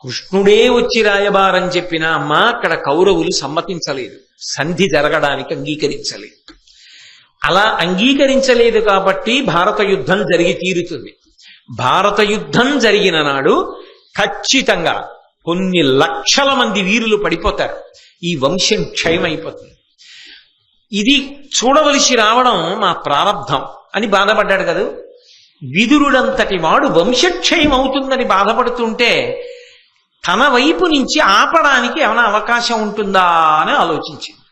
కృష్ణుడే వచ్చి రాయబారని చెప్పిన అమ్మ అక్కడ కౌరవులు సమ్మతించలేదు, సంధి జరగడానికి అంగీకరించలేదు. అలా అంగీకరించలేదు కాబట్టి భారత యుద్ధం జరిగి తీరుతుంది. భారత యుద్ధం జరిగిన నాడు ఖచ్చితంగా కొన్ని లక్షల మంది వీరులు పడిపోతారు, ఈ వంశం క్షయమైపోతుంది. ఇది చూడవలసి రావడం మా ప్రారంధం అని బాధపడ్డాడు కదా. విదురుడంతటి వాడు వంశక్షయం అవుతుందని బాధపడుతుంటే తన వైపు నుంచి ఆపడానికి ఏమైనా అవకాశం ఉంటుందా అని ఆలోచించింది.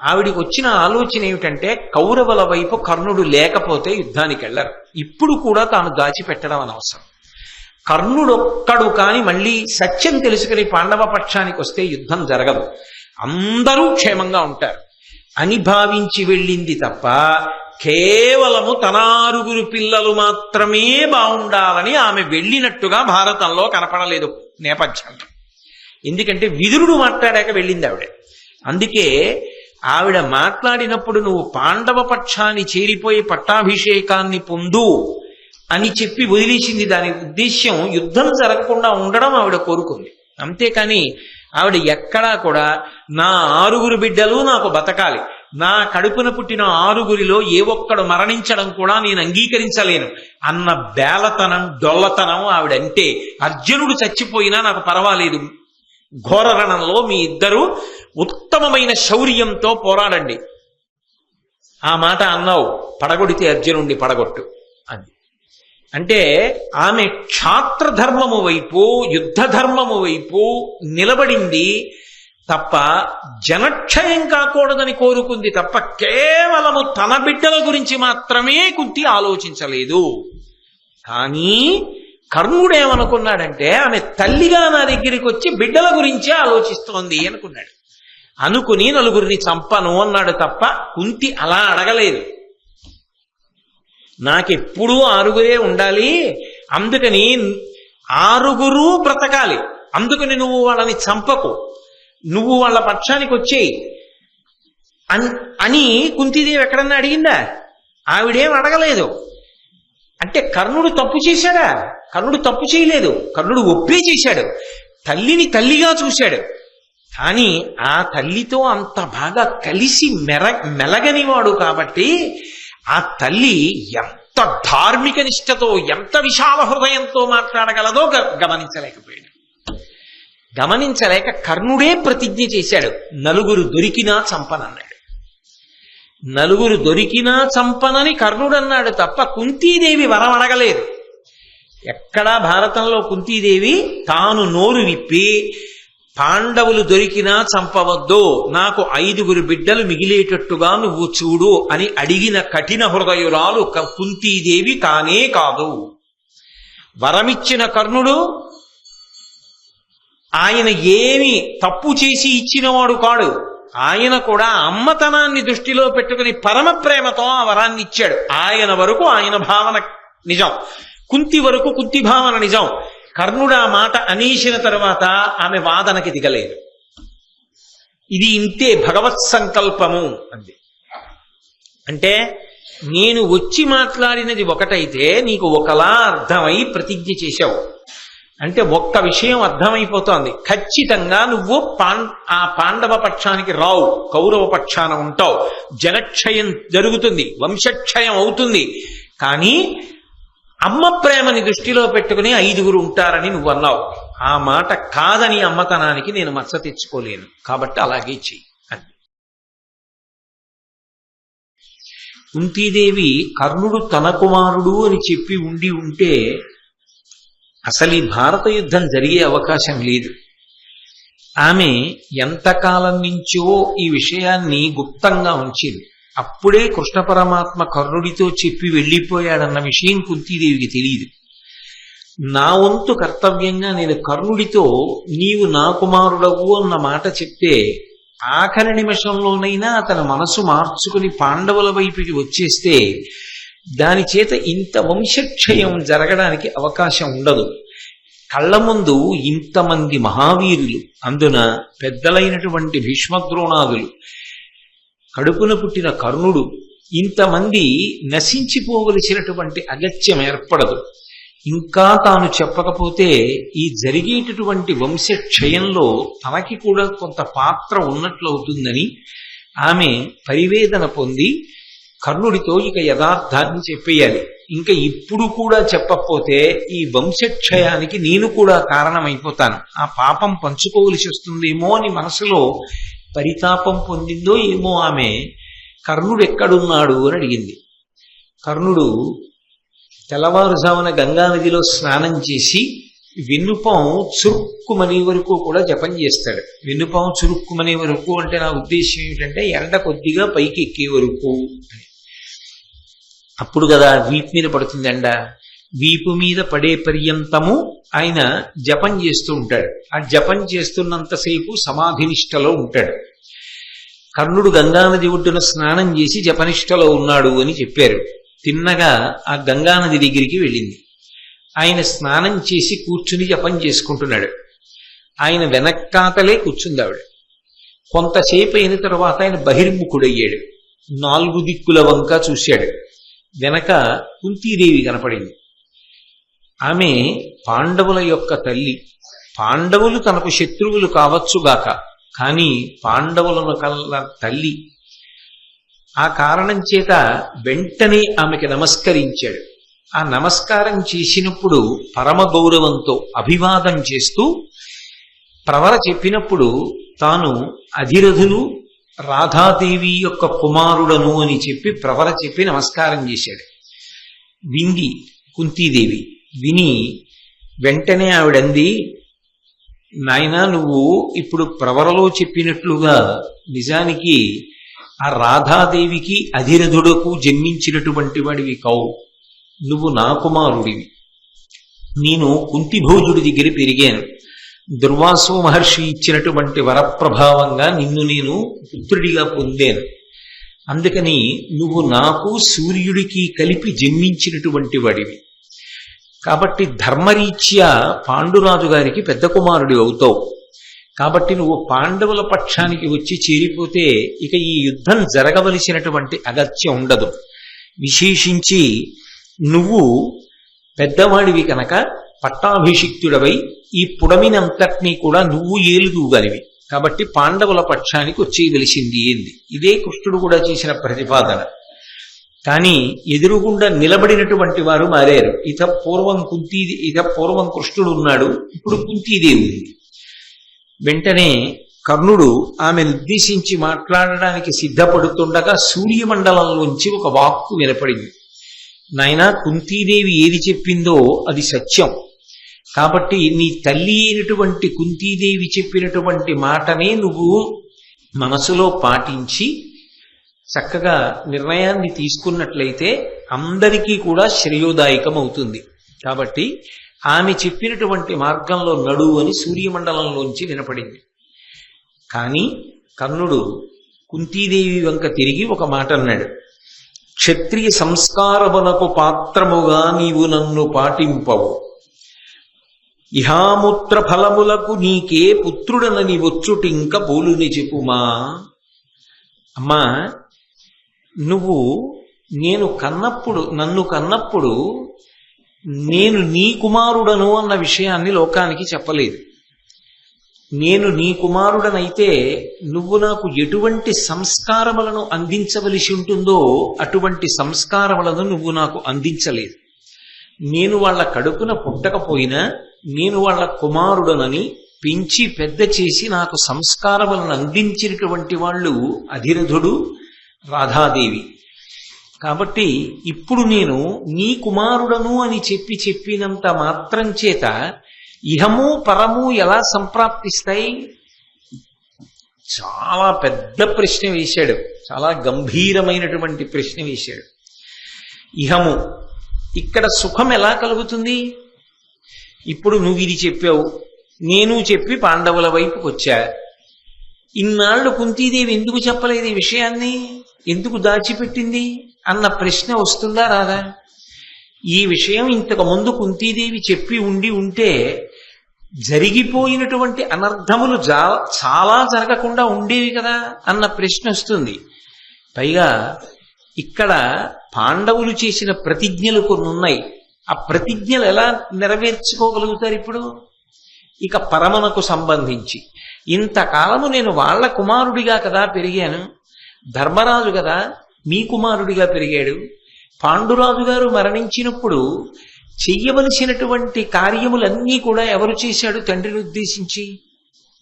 ఆవిడికి వచ్చిన ఆలోచన ఏమిటంటే, కౌరవుల వైపు కర్ణుడు లేకపోతే యుద్ధానికి వెళ్ళరు, ఇప్పుడు కూడా తాను దాచిపెట్టడం అనవసరం. కర్ణుడొక్కడు కాని మళ్ళీ సత్యం తెలుసుకుని పాండవ పక్షానికి వస్తే యుద్ధం జరగదు, అందరూ క్షేమంగా ఉంటారు అని భావించి వెళ్ళింది తప్ప కేవలము తన 6 పిల్లలు మాత్రమే బాగుండాలని ఆమె వెళ్ళినట్టుగా భారతంలో కనపడలేదు నేపథ్యంలో. ఎందుకంటే విదురుడు మాట్లాడాక వెళ్ళింది ఆవిడ. అందుకే ఆవిడ మాట్లాడినప్పుడు నువ్వు పాండవ పక్షాన్ని చేరిపోయి పట్టాభిషేకాన్ని పొందు అని చెప్పి వదిలేసింది. దాని ఉద్దేశ్యం యుద్ధం జరగకుండా ఉండడం ఆవిడ కోరుకుంది. అంతేకాని ఆవిడ ఎక్కడా కూడా నా 6 బిడ్డలు నాకు బతకాలి, నా కడుపున పుట్టిన 6 ఏ ఒక్కడు మరణించడం కూడా నేను అంగీకరించలేను అన్న బేలతనం డొల్లతనం ఆవిడంటే. అర్జునుడు చచ్చిపోయినా నాకు పర్వాలేదు, ఘోరరణంలో మీ ఇద్దరు ఉత్తమమైన శౌర్యంతో పోరాడండి, ఆ మాట అన్నావు, పడగొడితే అర్జునుడిని పడగొట్టు అని. అంటే ఆమె క్షాత్రధర్మము వైపు యుద్ధ ధర్మము వైపు నిలబడింది తప్ప జనక్షయం కాకూడదని కోరుకుంది తప్ప కేవలము తన బిడ్డల గురించి మాత్రమే కుంతి ఆలోచించలేదు. కానీ కర్ణుడేమనుకున్నాడంటే, ఆమె తల్లిగా నా దగ్గరికి వచ్చి బిడ్డల గురించే ఆలోచిస్తోంది అనుకున్నాడు. అనుకుని 4 చంపను అన్నాడు తప్ప కుంతి అలా అడగలేదు. నాకెప్పుడూ 6 ఉండాలి, అందుకని 6 బ్రతకాలి, అందుకని నువ్వు వాళ్ళని చంపకు, నువ్వు వాళ్ళ పక్షానికి వచ్చేయి అని కుంతిదేవి ఎక్కడన్నా అడిగిందా? ఆవిడేం అడగలేదు. అంటే కర్ణుడు తప్పు చేశాడా? కర్ణుడు తప్పు చేయలేదు, కర్ణుడు ఒప్పే చేశాడు, తల్లిని తల్లిగా చూశాడు. కానీ ఆ తల్లితో అంత బాగా కలిసి మెలగనివాడు కాబట్టి ఆ తల్లి ఎంత ధార్మిక నిష్ఠతో ఎంత విశాల హృదయంతో మాట్లాడగలదో గమనించలేకపోయాడు. గమనించలేక కర్ణుడే ప్రతిజ్ఞ చేశాడు, 4 దొరికినా చంపనన్నాడు. 4 దొరికినా చంపనని కర్ణుడు అన్నాడు తప్ప కుంతీదేవి వరం అడగలేదు. ఎక్కడా భారతంలో కుంతీదేవి తాను నోరు విప్పి పాండవులు దొరికినా చంపవద్దు, నాకు 5 బిడ్డలు మిగిలేటట్టుగా నువ్వు చూడు అని అడిగిన కఠిన హృదయురాలు కుంతీదేవి కానే కాదు. వరమిచ్చిన కర్ణుడు ఆయన ఏమి తప్పు చేసి ఇచ్చినవాడు కాడు. ఆయన కూడా అమ్మతనాన్ని దృష్టిలో పెట్టుకుని పరమ ప్రేమతో ఆ వరాన్ని ఇచ్చాడు. ఆయన వరకు ఆయన భావన నిజం, కుంతి వరకు కుంతి భావన నిజం. కర్ణుడు ఆ మాట అనేసిన తరువాత ఆమె వాదనకి దిగలేదు. ఇది ఇంతే భగవత్ సంకల్పము అంది. అంటే నేను వచ్చి మాట్లాడినది ఒకటైతే నీకు ఒకలా అర్థమై ప్రతిజ్ఞ చేశావు. అంటే ఒక్క విషయం అర్థమైపోతోంది, ఖచ్చితంగా నువ్వు ఆ పాండవ పక్షానికి రావు, కౌరవ పక్షాన ఉంటావు, జనక్షయం జరుగుతుంది, వంశక్షయం అవుతుంది. కానీ అమ్మ ప్రేమని దృష్టిలో పెట్టుకుని 5 ఉంటారని నువ్వు అన్నావు. ఆ మాట కాదని అమ్మతనానికి నేను మచ్చ తెచ్చుకోలేను, కాబట్టి అలాగే చెయ్యి అని. కుంతీదేవి కర్ణుడు తన కుమారుడు అని చెప్పి ఉంటే అసలు ఈ భారత యుద్ధం జరిగే అవకాశం లేదు. ఆమె ఎంతకాలం నుంచో ఈ విషయాన్ని గుప్తంగా ఉంచింది. అప్పుడే కృష్ణ పరమాత్మ కర్ణుడితో చెప్పి వెళ్ళిపోయాడన్న విషయం కుంతీదేవికి తెలియదు. నా వంతు కర్తవ్యంగా నేను కర్ణుడితో నీవు నా కుమారుడవు అన్న మాట చెప్తే ఆఖరి నిమిషంలోనైనా అతని మనసు మార్చుకుని పాండవుల వైపుకి వచ్చేస్తే దాని చేత ఇంత వంశక్షయం జరగడానికి అవకాశం ఉండదు. కళ్ళ ముందు ఇంతమంది మహావీరులు, అందున పెద్దలైనటువంటి భీష్మద్రోణాదులు, కడుపున పుట్టిన కర్ణుడు, ఇంతమంది నశించిపోవలసినటువంటి అగత్యం ఏర్పడదు. ఇంకా తాను చెప్పకపోతే ఈ జరిగేటటువంటి వంశక్షయంలో తనకి కూడా కొంత పాత్ర ఉన్నట్లు అవుతుందని ఆమె పరివేదన పొంది కర్ణుడితో ఇక యథార్థాన్ని చెప్పేయాలి. ఇంకా ఇప్పుడు కూడా చెప్పకపోతే ఈ వంశక్షయానికి నేను కూడా కారణమైపోతాను, ఆ పాపం పంచుకోవలసి వస్తుందేమో అని మనసులో పరితాపం పొందిందో ఏమో ఆమె. కర్ణుడు ఎక్కడున్నాడు అని అడిగింది. కర్ణుడు తెల్లవారుజామున గంగానదిలో స్నానం చేసి వెన్నుపాం చురుక్కుమనే వరకు కూడా జపం చేస్తాడు. వెన్నుపాం చురుక్కుమనే వరకు అంటే నా ఉద్దేశం ఏమిటంటే ఎండ కొద్దిగా పైకి ఎక్కే వరకు. అప్పుడు కదా వీపు మీద పడుతుంది ఎండ. వీపు మీద పడే పర్యంతము ఆయన జపం చేస్తూ ఉంటాడు. ఆ జపం చేస్తున్నంతసేపు సమాధినిష్టలో ఉంటాడు. కర్ణుడు గంగానది ఒడ్డున స్నానం చేసి జపనిష్టలో ఉన్నాడు అని చెప్పారు. తిన్నగా ఆ గంగానది దగ్గరికి వెళ్ళింది. ఆయన స్నానం చేసి కూర్చుని జపం చేసుకుంటున్నాడు. ఆయన వెనక్కాతలే కూర్చుంది ఆవిడ. కొంతసేపు అయిన తర్వాత ఆయన బహిర్ముఖుడయ్యాడు. 4 దిక్కుల వంక చూశాడు. వెనక కుంతీదేవి కనపడింది. ఆమె పాండవుల యొక్క తల్లి. పాండవులు తనకు శత్రువులు కావచ్చుగాక, కానీ పాండవులను కల్ల తల్లి. ఆ కారణం చేత వెంటనే ఆమెకి నమస్కరించాడు. ఆ నమస్కారం చేసినప్పుడు పరమ గౌరవంతో అభివాదం చేస్తూ ప్రవర చెప్పినప్పుడు తాను అధిరథులు రాధాదేవి యొక్క కుమారుడను అని చెప్పి ప్రవర చెప్పి నమస్కారం చేశాడు. వింది కుంతీదేవి. విని వెంటనే ఆవిడంది, నాయనా నువ్వు ఇప్పుడు ప్రవరలో చెప్పినట్లుగా నిజానికి ఆ రాధాదేవికి అధిరథుడకు జన్మించినటువంటి వాడివి కావు. నువ్వు నా కుమారుడివి. నేను కుంతిభోజుడి దగ్గర పెరిగాను. దుర్వాసు మహర్షి ఇచ్చినటువంటి వరప్రభావంగా నిన్ను నేను పుత్రుడిగా పొందాను. అందుకని నువ్వు నాకు సూర్యుడికి కలిపి జన్మించినటువంటి వాడివి. కాబట్టి ధర్మరీత్యా పాండురాజు గారికి పెద్ద కుమారుడి అవుతావు. కాబట్టి నువ్వు పాండవుల పక్షానికి వచ్చి చేరిపోతే ఇక ఈ యుద్ధం జరగవలసినటువంటి అగత్యం ఉండదు. విశేషించి నువ్వు పెద్దవాడివి కనుక పట్టాభిషిక్తుడవై ఈ పుడమినంతటినీ కూడా నువ్వు ఏలుదువుగానివి. కాబట్టి పాండవుల పక్షానికి వచ్చేయవలసింది ఏంది. ఇదే కృష్ణుడు కూడా చేసిన ప్రతిపాదన. కానీ ఎదురుగుండా నిలబడినటువంటి వారు మారారు. ఇత పూర్వం కృష్ణుడు ఉన్నాడు, ఇప్పుడు కుంతీదేవి ఉంది. వెంటనే కర్ణుడు ఆమెను ఉద్దేశించి మాట్లాడడానికి సిద్ధపడుతుండగా సూర్యమండలంలోంచి ఒక వాక్కు వినపడింది. నాయనా, కుంతీదేవి ఏది చెప్పిందో అది సత్యం. కాబట్టి నీ తల్లి అయినటువంటి కుంతీదేవి చెప్పినటువంటి మాటనే నువ్వు మనసులో పాటించి చక్కగా నిర్ణయాన్ని తీసుకున్నట్లయితే అందరికీ కూడా శ్రేయోదాయకం అవుతుంది. కాబట్టి ఆమె చెప్పినటువంటి మార్గంలో నడు అని సూర్యమండలంలోంచి వినపడింది. కానీ కర్ణుడు కుంతీదేవి వంక తిరిగి ఒక మాట అన్నాడు. క్షత్రియ సంస్కారమునకు పాత్రముగా నీవు నన్ను పాటింపవు. ఇహాముత్ర ఫలములకు నీకే పుత్రుడనని వచ్చుటింక పోలుని చెప్పుమా. అమ్మా, నువ్వు నన్ను కన్నప్పుడు నేను నీ కుమారుడను అన్న విషయాన్ని లోకానికి చెప్పలేదు. నేను నీ కుమారుడనైతే నువ్వు నాకు ఎటువంటి సంస్కారములను అందించవలసి ఉంటుందో అటువంటి సంస్కారములను నువ్వు నాకు అందించలేదు. నేను వాళ్ళ కడుపున పుట్టకపోయినా నేను వాళ్ళ కుమారుడనని పెంచి పెద్ద చేసి నాకు సంస్కారములను అందించినటువంటి వాళ్ళు అధిరథుడు, రాధాదేవి. కాబట్టి ఇప్పుడు నేను నీ కుమారుడను అని చెప్పినంత మాత్రం చేత ఇహము పరము ఎలా సంప్రాప్తిస్తాయి? చాలా పెద్ద ప్రశ్న వేశాడు. చాలా గంభీరమైనటువంటి ప్రశ్న వేశాడు. ఇహము, ఇక్కడ సుఖం ఎలా కలుగుతుంది? ఇప్పుడు నువ్వు ఇది చెప్పావు, నేను చెప్పి పాండవుల వైపుకి వచ్చా. ఇన్నాళ్ళు కుంతీదేవి ఎందుకు చెప్పలేదు ఈ విషయాన్ని? ఎందుకు దాచిపెట్టింది అన్న ప్రశ్న వస్తుందా రాదా? ఈ విషయం ఇంతకు ముందు కుంతీదేవి చెప్పి ఉంటే జరిగిపోయినటువంటి అనర్థములు చాలా జరగకుండా ఉండేవి కదా అన్న ప్రశ్న వస్తుంది. పైగా ఇక్కడ పాండవులు చేసిన ప్రతిజ్ఞలు కొన్ని ఉన్నాయి. ఆ ప్రతిజ్ఞలు ఎలా నెరవేర్చుకోగలుగుతారు ఇప్పుడు? ఇక పరమనకు సంబంధించి ఇంతకాలము నేను వాళ్ళ కుమారుడిగా కదా పెరిగాను, ధర్మరాజు కదా మీ కుమారుడిగా పెరిగాడు. పాండురాజు గారు మరణించినప్పుడు చెయ్యవలసినటువంటి కార్యములన్నీ కూడా ఎవరు చేశాడు? తండ్రిని ఉద్దేశించి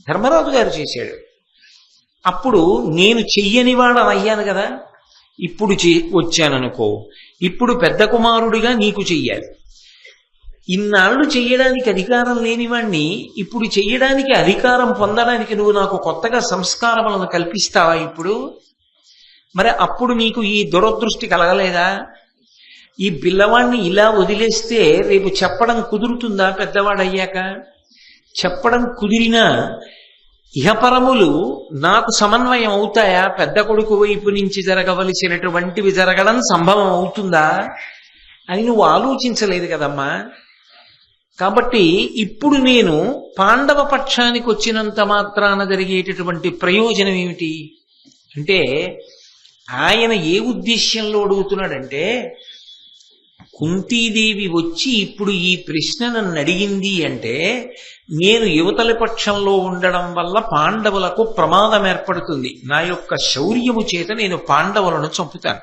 ధర్మరాజు గారు చేశాడు. అప్పుడు నేను చెయ్యని వాడు అయ్యాను కదా. ఇప్పుడు వచ్చాననుకో, ఇప్పుడు పెద్ద కుమారుడిగా నీకు చెయ్యాలి. ఇన్నాళ్ళు చెయ్యడానికి అధికారం లేనివాణ్ణి ఇప్పుడు చెయ్యడానికి అధికారం పొందడానికి నువ్వు నాకు కొత్తగా సంస్కారములను కల్పిస్తావా ఇప్పుడు? మరి అప్పుడు నీకు ఈ దురదృష్టి కలగలేదా? ఈ పిల్లవాణ్ణి ఇలా వదిలేస్తే రేపు చెప్పడం కుదురుతుందా? పెద్దవాడయ్యాక చెప్పడం కుదిరినా ఇహపరములు నాకు సమన్వయం అవుతాయా? పెద్ద కొడుకు వైపు నుంచి జరగవలసినటువంటివి జరగడం సంభవం అవుతుందా అని నువ్వు ఆలోచించలేదు కదమ్మా. కాబట్టి ఇప్పుడు నేను పాండవ పక్షానికి వచ్చినంత మాత్రాన జరిగేటటువంటి ప్రయోజనం ఏమిటి అంటే, ఆయన ఏ ఉద్దేశ్యంలో అడుగుతున్నాడంటే, కుంతీదేవి వచ్చి ఇప్పుడు ఈ ప్రశ్న నన్ను అడిగింది అంటే నేను యువతలి పక్షంలో ఉండడం వల్ల పాండవులకు ప్రమాదం ఏర్పడుతుంది, నా యొక్క శౌర్యము చేత నేను పాండవులను చంపుతాను.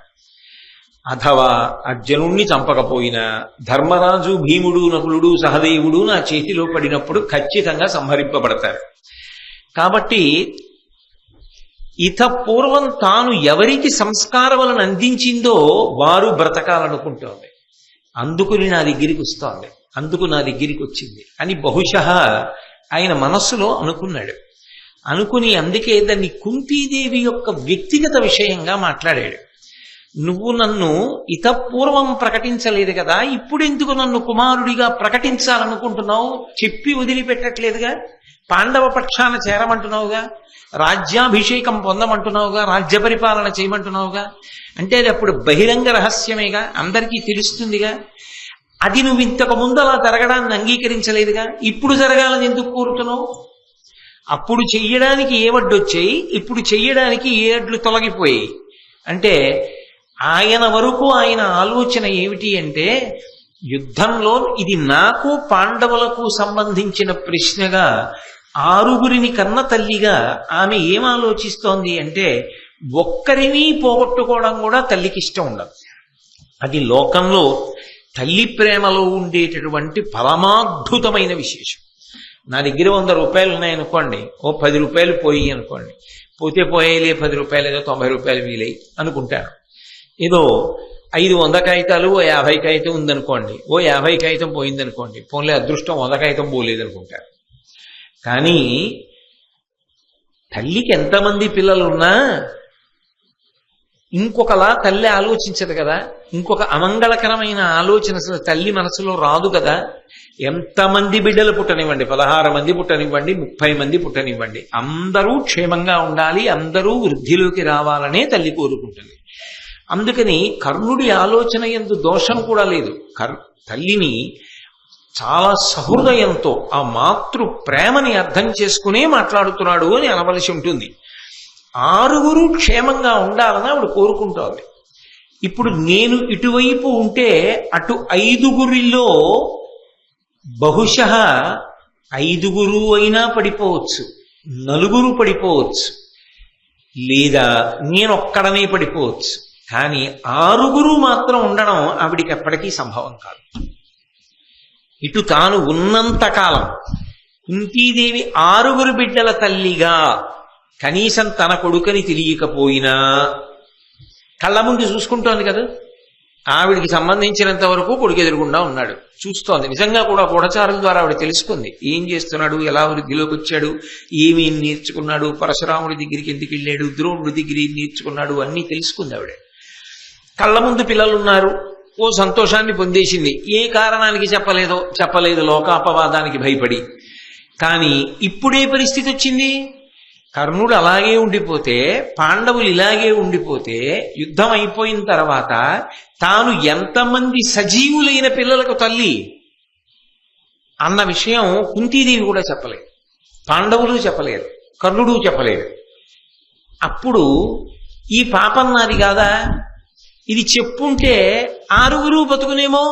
అథవా అర్జునుణ్ణి చంపకపోయినా ధర్మరాజు, భీముడు, నకులుడు, సహదేవుడు నా చేతిలో పడినప్పుడు ఖచ్చితంగా సంహరింపబడతారు. కాబట్టి ఇత పూర్వం తాను ఎవరికి సంస్కారములను అందించిందో వారు బ్రతకాలనుకుంటోంది, అందుకుని నా దగ్గరికి వస్తోంది, అందుకు నా దగ్గరికి వచ్చింది అని బహుశः ఆయన మనస్సులో అనుకున్నాడు. అనుకుని అందుకే దాన్ని కుంతీదేవి యొక్క వ్యక్తిగత విషయంగా మాట్లాడాడు. నువ్వు నన్ను ఇతపూర్వం ప్రకటించలేదు కదా, ఇప్పుడు ఎందుకు నన్ను కుమారుడిగా ప్రకటించాలనుకుంటున్నావు? చెప్పి వదిలిపెట్టట్లేదుగా, పాండవ పక్షాన చేరమంటున్నావుగా, రాజ్యాభిషేకం పొందమంటున్నావుగా, రాజ్య పరిపాలన చేయమంటున్నావుగా, అంటే అది అప్పుడు బహిరంగ రహస్యమేగా, అందరికీ తెలుస్తుందిగా. అది నువ్వు ఇంతకు ముందు అలా జరగడాన్ని అంగీకరించలేదుగా, ఇప్పుడు జరగాలని ఎందుకు కోరుతున్నావు? అప్పుడు చెయ్యడానికి ఏ వడ్డొచ్చాయి, ఇప్పుడు చెయ్యడానికి ఏ అడ్లు తొలగిపోయాయి అంటే, ఆయన వరకు ఆయన ఆలోచన ఏమిటి అంటే, యుద్ధంలో ఇది నాకు పాండవులకు సంబంధించిన ప్రశ్నగా ఆరుగురిని కన్న తల్లిగా ఆమె ఏం ఆలోచిస్తోంది అంటే, ఒక్కరిని పోగొట్టుకోవడం కూడా తల్లికి ఇష్టం ఉండదు. అది లోకంలో తల్లి ప్రేమలో ఉండేటటువంటి పరమాద్భుతమైన విశేషం. నా దగ్గర 100 రూపాయలు ఉన్నాయనుకోండి, ఓ 10 రూపాయలు పోయి అనుకోండి, పోతే పోయేలే 10 రూపాయలు, ఏదో 90 రూపాయలు వీలై అనుకుంటాను. ఏదో 500 కాగితాలు ఓ 50 కాగితం ఉందనుకోండి, ఓ 50 కాగితం పోయిందనుకోండి, పోన్లే అదృష్టం 100 కాగితం పోలేదనుకుంటారు. కానీ తల్లికి ఎంతమంది పిల్లలున్నా ఇంకొకలా తల్లి ఆలోచించదు కదా, ఇంకొక అమంగళకరమైన ఆలోచన అసలు తల్లి మనసులో రాదు కదా. ఎంతమంది బిడ్డలు పుట్టనివ్వండి, 16 మంది పుట్టనివ్వండి, 30 మంది పుట్టనివ్వండి, అందరూ క్షేమంగా ఉండాలి, అందరూ వృద్ధిలోకి రావాలనే తల్లి కోరుకుంటుంది. అందుకని కర్ణుడి ఆలోచన యందు దోషం కూడా లేదు. తల్లిని చాలా సహృదయంతో ఆ మాతృ ప్రేమని అర్థం చేసుకునే మాట్లాడుతున్నాడు అని అనవలసి ఉంటుంది. ఆరుగురు క్షేమంగా ఉండాలని ఆవిడ కోరుకుంటోంది. ఇప్పుడు నేను ఇటువైపు ఉంటే అటు 5గురిలో బహుశः 5గురు అయినా పడిపోవచ్చు, 4 పడిపోవచ్చు, లేదా నేనొక్కడనే పడిపోవచ్చు. కానీ 6గురు మాత్రం ఉండడం ఆవిడికి ఎప్పటికీ సంభవం కాదు. ఇటు తాను ఉన్నంతకాలం కుంతీదేవి 6గురు బిడ్డల తల్లిగా కనీసం తన కొడుకని తెలియకపోయినా కళ్ళ ముందు చూసుకుంటోంది కదా. ఆవిడికి సంబంధించినంత వరకు కొడుకు ఎదురుగుండా ఉన్నాడు, చూస్తోంది. నిజంగా కూడా గూఢచారుల ద్వారా ఆవిడ తెలుసుకుంది ఏం చేస్తున్నాడు, ఎలా వృద్ధిలోకి వచ్చాడు, ఏమి నేర్చుకున్నాడు, పరశురాముడి దగ్గరికి ఎందుకు వెళ్ళాడు, ద్రోణుడి దగ్గర ఏం నేర్చుకున్నాడు, అన్నీ తెలుసుకుంది ఆవిడ. కళ్ళ ముందు పిల్లలు ఉన్నారు, ఓ సంతోషాన్ని పొందేసింది. ఏ కారణానికి చెప్పలేదు, లోకాపవాదానికి భయపడి. కానీ ఇప్పుడే పరిస్థితి వచ్చింది. కర్ణుడు అలాగే ఉండిపోతే, పాండవులు ఇలాగే ఉండిపోతే, యుద్ధం అయిపోయిన తర్వాత తాను ఎంతమంది సజీవులైన పిల్లలకు తల్లి అన్న విషయం కుంతీదేవి కూడా చెప్పలేదు, పాండవులు చెప్పలేరు, కర్ణుడు చెప్పలేడు. అప్పుడు ఈ పాపం నాది కాదా, ఇది చెప్పుంటే 6గురు బతుకునేమో,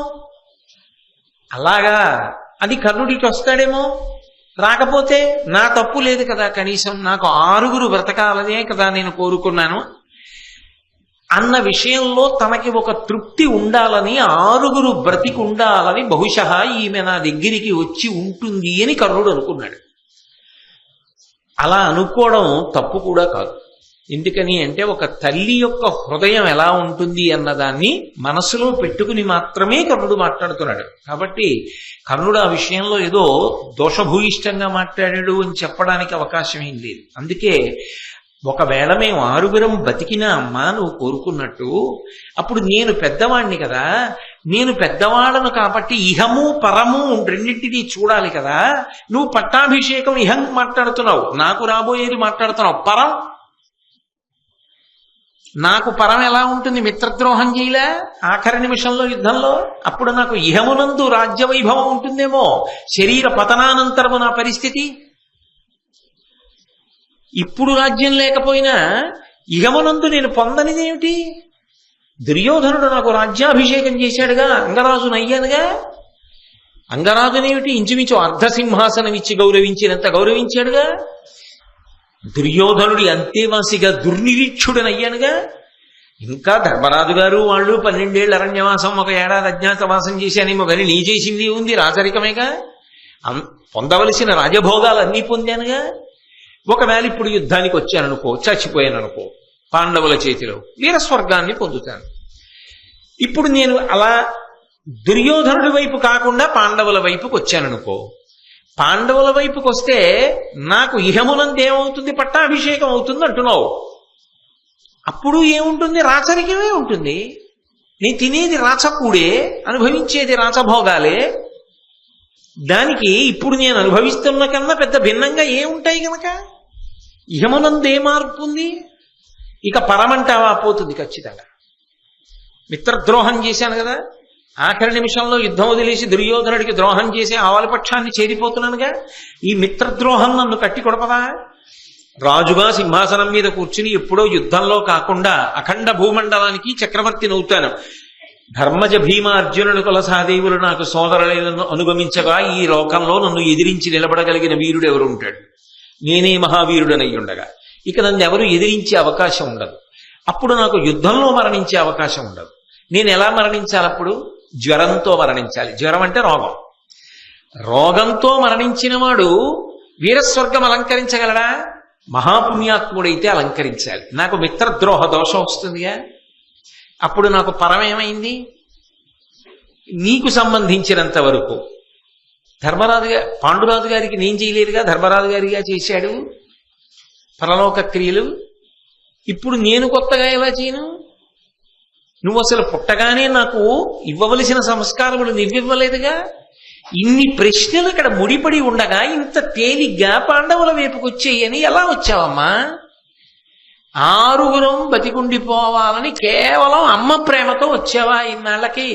అలాగా అది కర్ణుడికి వస్తాడేమో, రాకపోతే నా తప్పు లేదు కదా, కనీసం నాకు 6 బ్రతకాలనే కదా నేను కోరుకున్నాను అన్న విషయంలో తనకి ఒక తృప్తి ఉండాలని, 6 బ్రతికి ఉండాలని బహుశः ఈమె నా దగ్గరికి వచ్చి ఉంటుంది అని కర్ణుడు అనుకున్నాడు. అలా అనుకోవడం తప్పు కూడా కాదు. ఎందుకని అంటే ఒక తల్లి యొక్క హృదయం ఎలా ఉంటుంది అన్నదాన్ని మనసులో పెట్టుకుని మాత్రమే కర్ణుడు మాట్లాడుతున్నాడు. కాబట్టి కర్ణుడు ఆ విషయంలో ఏదో దోషభూయిష్టంగా మాట్లాడాడు అని చెప్పడానికి అవకాశం ఏం లేదు. అందుకే ఒకవేళ మేము 6 బతికినా అమ్మా నువ్వు కోరుకున్నట్టు, అప్పుడు నేను పెద్దవాణ్ణి కదా, నేను పెద్దవాళ్ళను కాబట్టి ఇహము పరము రెండింటినీ చూడాలి కదా. నువ్వు పట్టాభిషేకం ఇహం మాట్లాడుతున్నావు, నాకు రాబోయేది మాట్లాడుతున్నావు. పరం, నాకు పరం ఎలా ఉంటుంది? మిత్రద్రోహం చేయలే ఆఖరి నిమిషంలో యుద్ధంలో, అప్పుడు నాకు ఇహమునందు రాజ్య వైభవం ఉంటుందేమో, శరీర పతనానంతరము నా పరిస్థితి. ఇప్పుడు రాజ్యం లేకపోయినా ఇహమునందు నేను పొందనిదేమిటి? దుర్యోధనుడు నాకు రాజ్యాభిషేకం చేశాడుగా, అంగరాజునయ్యానుగా. అంగరాజునేమిటి, ఇంచుమించు అర్ధసింహాసనం ఇచ్చి గౌరవించినంత గౌరవించాడుగా. దుర్యోధనుడి అంతేవాసిగా దుర్నిరీక్షుడనయ్యానుగా. ఇంకా ధర్మరాజు గారు వాళ్ళు 12 ఏళ్ల అరణ్యవాసం, 1 ఏడాది అజ్ఞాతవాసం చేశానేమో కానీ నీ చేసింది ఉంది రాజరికమేగా. పొందవలసిన రాజభోగాలన్నీ పొందానుగా. ఒకవేళ ఇప్పుడు యుద్ధానికి వచ్చాననుకో, చచ్చిపోయాననుకో, పాండవుల చేతిలో వీరస్వర్గాన్ని పొందుతాను. ఇప్పుడు నేను అలా దుర్యోధనుడి వైపు కాకుండా పాండవుల వైపుకి వచ్చాననుకో, పాండవుల వైపుకి వస్తే నాకు ఇహమునందు ఏమవుతుంది? పట్టాభిషేకం అవుతుంది అంటున్నావు. అప్పుడు ఏముంటుంది? రాచరికమే ఉంటుంది. నేను తినేది రాచకూడే, అనుభవించేది రాచభోగాలే. దానికి ఇప్పుడు నేను అనుభవిస్తున్న కన్నా పెద్ద భిన్నంగా ఏముంటాయి కనుక ఇహమునందు ఏ మార్పు ఉంది? ఇక పరమంటావా? పోతుంది ఖచ్చితంగా. మిత్రద్రోహం చేశాను కదా, ఆఖరి నిమిషంలో యుద్ధం వదిలేసి దుర్యోధనుడికి ద్రోహం చేసి ఆవలపక్షాన్ని చేరిపోతున్నానుగా. ఈ మిత్రద్రోహం నన్ను కట్టి కొడపదా? రాజుగా సింహాసనం మీద కూర్చుని ఎప్పుడో యుద్ధంలో కాకుండా అఖండ భూమండలానికి చక్రవర్తినవుతాను. ధర్మజ భీమ అర్జునుడు కులసాదేవులు నాకు సోదరులను అనుగమించగా ఈ లోకంలో నన్ను ఎదిరించి నిలబడగలిగిన వీరుడు ఎవరు ఉంటాడు? నేనే మహావీరుడనై ఉండగా ఇక నన్ను ఎవరు ఎదిరించే అవకాశం ఉండదు. అప్పుడు నాకు యుద్ధంలో మరణించే అవకాశం ఉండదు. నేను ఎలా మరణించాలి? అప్పుడు జ్వరంతో మరణించాలి. జ్వరం అంటే రోగం. రోగంతో మరణించిన వాడు వీరస్వర్గం అలంకరించగలడా? మహాపుణ్యాత్ముడైతే అలంకరించాలి. నాకు మిత్రద్రోహ దోషం వస్తుందిగా. అప్పుడు నాకు పరమేమైంది? నీకు సంబంధించినంత వరకు పాండురాజు గారికి నేను చేయలేదుగా, ధర్మరాజు గారిగా చేశాడు పరలోక క్రియలు. ఇప్పుడు నేను కొత్తగా ఎలా చేయను? నువ్వు అసలు పుట్టగానే నాకు ఇవ్వవలసిన సంస్కారములు నువ్వివ్వలేదుగా. ఇన్ని ప్రశ్నలు ఇక్కడ ముడిపడి ఉండగా ఇంత తేలిగ్గా పాండవుల వైపుకి వచ్చేయని ఎలా వచ్చావమ్మా? 6 బతికుండిపోవాలని కేవలం అమ్మ ప్రేమతో వచ్చావా ఇన్నాళ్ళకి?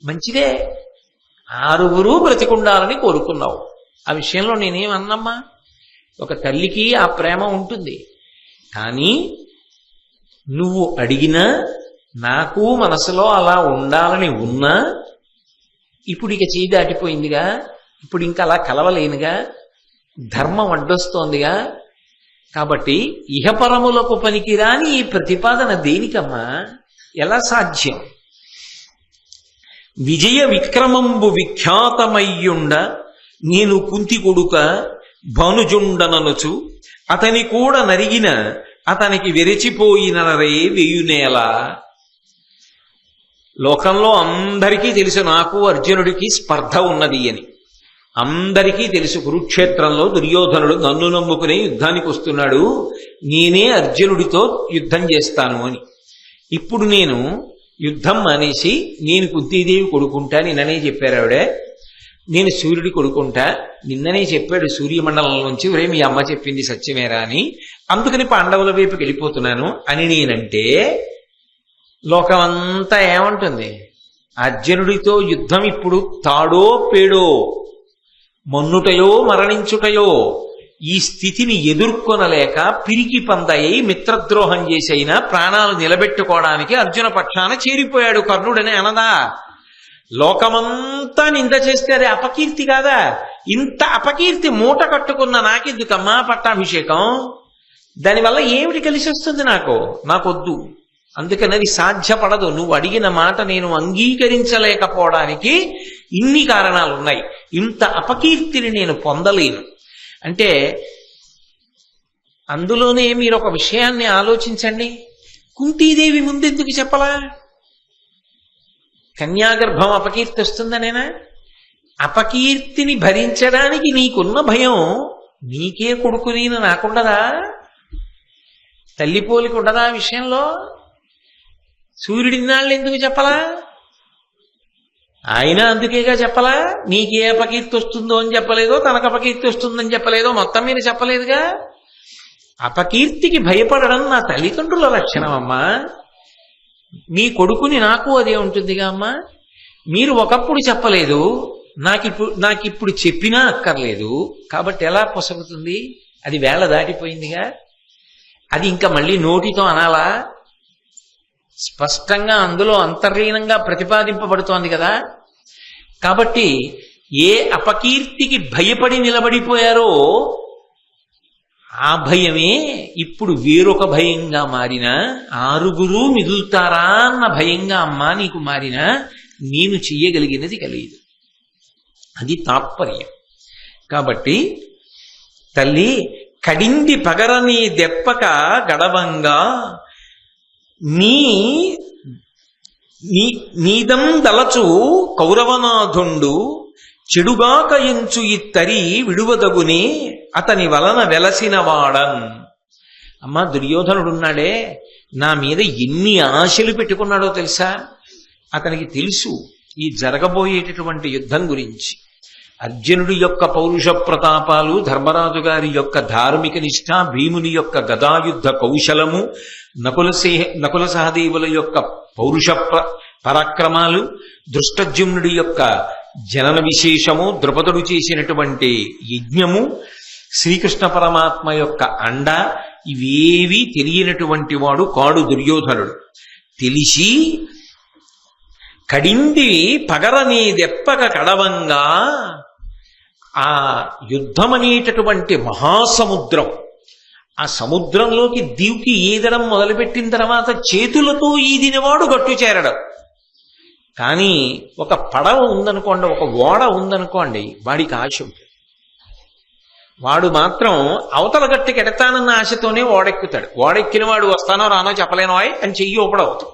మంచిదే, 6 బ్రతికుండాలని కోరుకున్నావు. ఆ విషయంలో నేనేమన్నమ్మా? ఒక తల్లికి ఆ ప్రేమ ఉంటుంది. కానీ నువ్వు అడిగినా నాకు మనసులో అలా ఉండాలని ఉన్నా ఇప్పుడు ఇక చేయి దాటిపోయిందిగా. ఇప్పుడు ఇంకా అలా కలవలేనుగా, ధర్మం అడ్డొస్తోందిగా. కాబట్టి ఇహపరములకు పనికిరాని ఈ ప్రతిపాదన దేనికమ్మా? ఎలా సాధ్యం? విజయ విక్రమంబు విఖ్యాతమయ్యుండ నేను కుంతి కొడుక భానుజుండననుచు అతని కూడా నరిగిన అతనికి వెరచిపోయినరే వేయునేల. లోకంలో అందరికీ తెలుసు నాకు అర్జునుడికి స్పర్ధ ఉన్నది అని. అందరికీ తెలుసు కురుక్షేత్రంలో దుర్యోధనుడు నన్ను నమ్ముకునే యుద్ధానికి వస్తున్నాడు, నేనే అర్జునుడితో యుద్ధం చేస్తాను అని. ఇప్పుడు నేను యుద్ధం మానేసి నేను కుంతీదేవి కొడుకుంటా, నిన్ననే చెప్పారు ఆవిడ. నేను సూర్యుడి కొడుకుంటా, నిన్ననే చెప్పాడు సూర్యమండలం నుంచి, ఒరే మీ అమ్మ చెప్పింది సత్యమేరా అని, అందుకని పాండవుల వైపుకి వెళ్ళిపోతున్నాను అని నేనంటే లోకమంతా ఏమంటుంది? అర్జునుడితో యుద్ధం ఇప్పుడు తాడో పేడో, మన్నుటయో మరణించుటయో, ఈ స్థితిని ఎదుర్కొనలేక పిరికి పందయి మిత్రద్రోహం చేసైనా ప్రాణాలు నిలబెట్టుకోవడానికి అర్జున పక్షాన చేరిపోయాడు కర్ణుడని అనదా? లోకమంతా నింద చేస్తే అది అపకీర్తి కాదా? ఇంత అపకీర్తి మూట కట్టుకున్న నాకెందుకమ్మా పట్టాభిషేకం? దానివల్ల ఏమిటి కలిసి వస్తుంది? నాకొద్దు. అందుకని అది సాధ్యపడదు. నువ్వు అడిగిన మాట నేను అంగీకరించలేకపోవడానికి ఇన్ని కారణాలు ఉన్నాయి. ఇంత అపకీర్తిని నేను పొందలేను అంటే అందులోనే మీరు ఒక విషయాన్ని ఆలోచించండి. కుంతీదేవి ముందెందుకు చెప్పలా? కన్యాగర్భం అపకీర్తి వస్తుందనేనా? అపకీర్తిని భరించడానికి నీకున్న భయం నీకే కొడుకు నేను నాకుండదా? తల్లిపోలికి ఉండదా ఆ విషయంలో? సూర్యుడినాళ్ళు ఎందుకు చెప్పలా? ఆయన అందుకేగా చెప్పలా. నీకే అపకీర్తి వస్తుందో అని చెప్పలేదో, తనకు అపకీర్తి వస్తుందని చెప్పలేదో, మొత్తం మీద చెప్పలేదుగా. అపకీర్తికి భయపడడం నా తల్లిదండ్రుల లక్షణం అమ్మా. నీ కొడుకుని నాకు అదే ఉంటుందిగా అమ్మా. మీరు ఒకప్పుడు చెప్పలేదు, నాకిప్పుడు చెప్పినా అక్కర్లేదు. కాబట్టి ఎలా పొసగుతుంది? అది వేళ దాటిపోయిందిగా. అది ఇంకా మళ్ళీ నోటితో అనాలా? స్పష్టంగా అందులో అంతర్లీనంగా ప్రతిపాదింపబడుతోంది కదా. కాబట్టి ఏ అపకీర్తికి భయపడి నిలబడిపోయారో ఆ భయమే ఇప్పుడు వేరొక భయంగా మారిన, ఆరుగురు మిగులుతారా అన్న భయంగా అమ్మా నీకు మారిన, నేను చెయ్యగలిగినది కలిగదు. అది తాత్పర్యం. కాబట్టి తల్లి కడింది పగరని దెప్పక గడవంగా నీదం దలచు కౌరవనాథుండు చెడుగాక ఎంచు ఇత్తరి విడువదగునే అతని వలన వెలసిన వాడన్. అమ్మా, దుర్యోధనుడున్నాడే, నా మీద ఎన్ని ఆశలు పెట్టుకున్నాడో తెలుసా? అతనికి తెలుసు ఈ జరగబోయేటటువంటి యుద్ధం గురించి. అర్జునుడి యొక్క పౌరుష ప్రతాపాలు, ధర్మరాజు గారి యొక్క ధార్మిక నిష్ఠ, భీముని యొక్క గదాయుద్ధ కౌశలము, నకుల సహదేవుల యొక్క పౌరుష పరాక్రమాలు, దృష్టజ్యుమ్నుడి యొక్క జనన విశేషము, ద్రుపదుడు చేసినటువంటి యజ్ఞము, శ్రీకృష్ణ పరమాత్మ యొక్క అండ, ఇవేవీ తెలియనటువంటి వాడు కాడు దుర్యోధనుడు. తెలిసి కడింది పగరనేదెప్పక కడవంగా, ఆ యుద్ధమనేటటువంటి మహాసముద్రం, ఆ సముద్రంలోకి దీవుకి ఈదడం మొదలుపెట్టిన తర్వాత చేతులతో ఈదినవాడు గట్టు చేరడం. కానీ ఒక పడవ ఉందనుకోండి, ఒక ఓడ ఉందనుకోండి, వాడికి ఆశ ఉంటుంది. వాడు మాత్రం అవతల గట్టుకి ఎడతానన్న ఆశతోనే ఓడెక్కుతాడు. ఓడెక్కిన వాడు వస్తానో రానో చెప్పలేనోయ్ అని చెయ్యి ఊపడవుతాడు.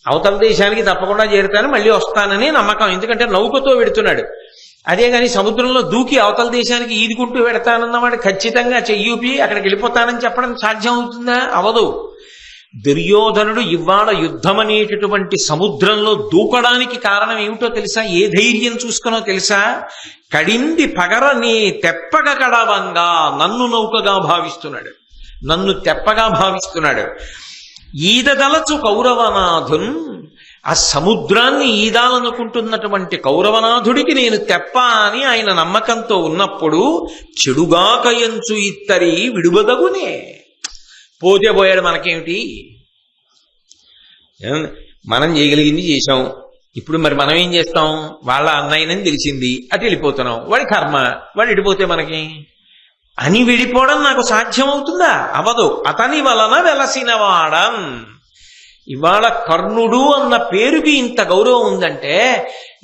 అవతల దేశానికి తప్పకుండా చేరుతాను, మళ్ళీ వస్తానని నమ్మకం. ఎందుకంటే నౌకతో వెడుతున్నాడు. అదే కానీ సముద్రంలో దూకి అవతల దేశానికి ఈదుకుంటూ వెడతానన్నవాడు ఖచ్చితంగా చెయ్యూపి అక్కడికి వెళ్ళిపోతానని చెప్పడం సాధ్యం అవుతుందా? అవదు. దుర్యోధనుడు ఇవాళ యుద్ధమనేటటువంటి సముద్రంలో దూకడానికి కారణం ఏమిటో తెలుసా? ఏ ధైర్యం చూసుకునో తెలుసా? కడింది పగరని తెప్పగ కడవంగా, నన్ను నౌకగా భావిస్తున్నాడు, నన్ను తెప్పగా భావిస్తున్నాడు. ఈదదలచు కౌరవనాథున్, ఆ సముద్రాన్ని ఈదాలనుకుంటున్నటువంటి కౌరవనాథుడికి నేను తెప్ప అని ఆయన నమ్మకంతో ఉన్నప్పుడు చెడుగాక ఎంచు ఇత్తరి విడువదగునే. పోతే పోయాడు, మనకేమిటి? మనం చేయగలిగింది చేశాం. ఇప్పుడు మరి మనం ఏం చేస్తాం? వాళ్ళ అన్నయ్యనని తెలిసింది, అటు వెళ్ళిపోతున్నాం. వాడి కర్మ, వాడు వెళ్ళిపోతే మనకి అని విడిపోవడం నాకు సాధ్యమవుతుందా? అవదు. అతని వలన వెలసినవాడం. ఇవాళ కర్ణుడు అన్న పేరుకి ఇంత గౌరవం ఉందంటే,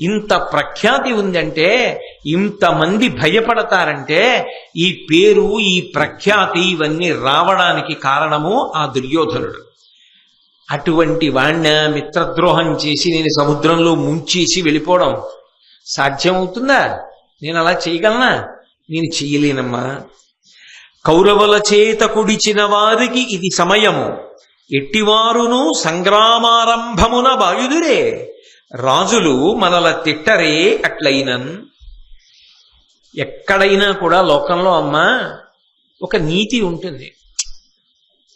ఇంత ప్రఖ్యాతి ఉందంటే, ఇంతమంది భయపడతారంటే, ఈ పేరు, ఈ ప్రఖ్యాతి ఇవన్నీ రావడానికి కారణము ఆ దుర్యోధనుడు. అటువంటి వాణ్ణ మిత్రద్రోహం చేసి నేను సముద్రంలో ముంచేసి వెళ్ళిపోవడం సాధ్యమవుతుందా? నేను అలా చేయగలనా? నేను చెయ్యలేనమ్మా. కౌరవుల చేత కుడిచిన వారికి ఇది సమయము, ఎట్టివారును సంగ్రామారంభమున బాయుదురే, రాజులు మనల తిట్టరే అట్లయినన్. ఎక్కడైనా కూడా లోకంలో అమ్మా ఒక నీతి ఉంటుంది.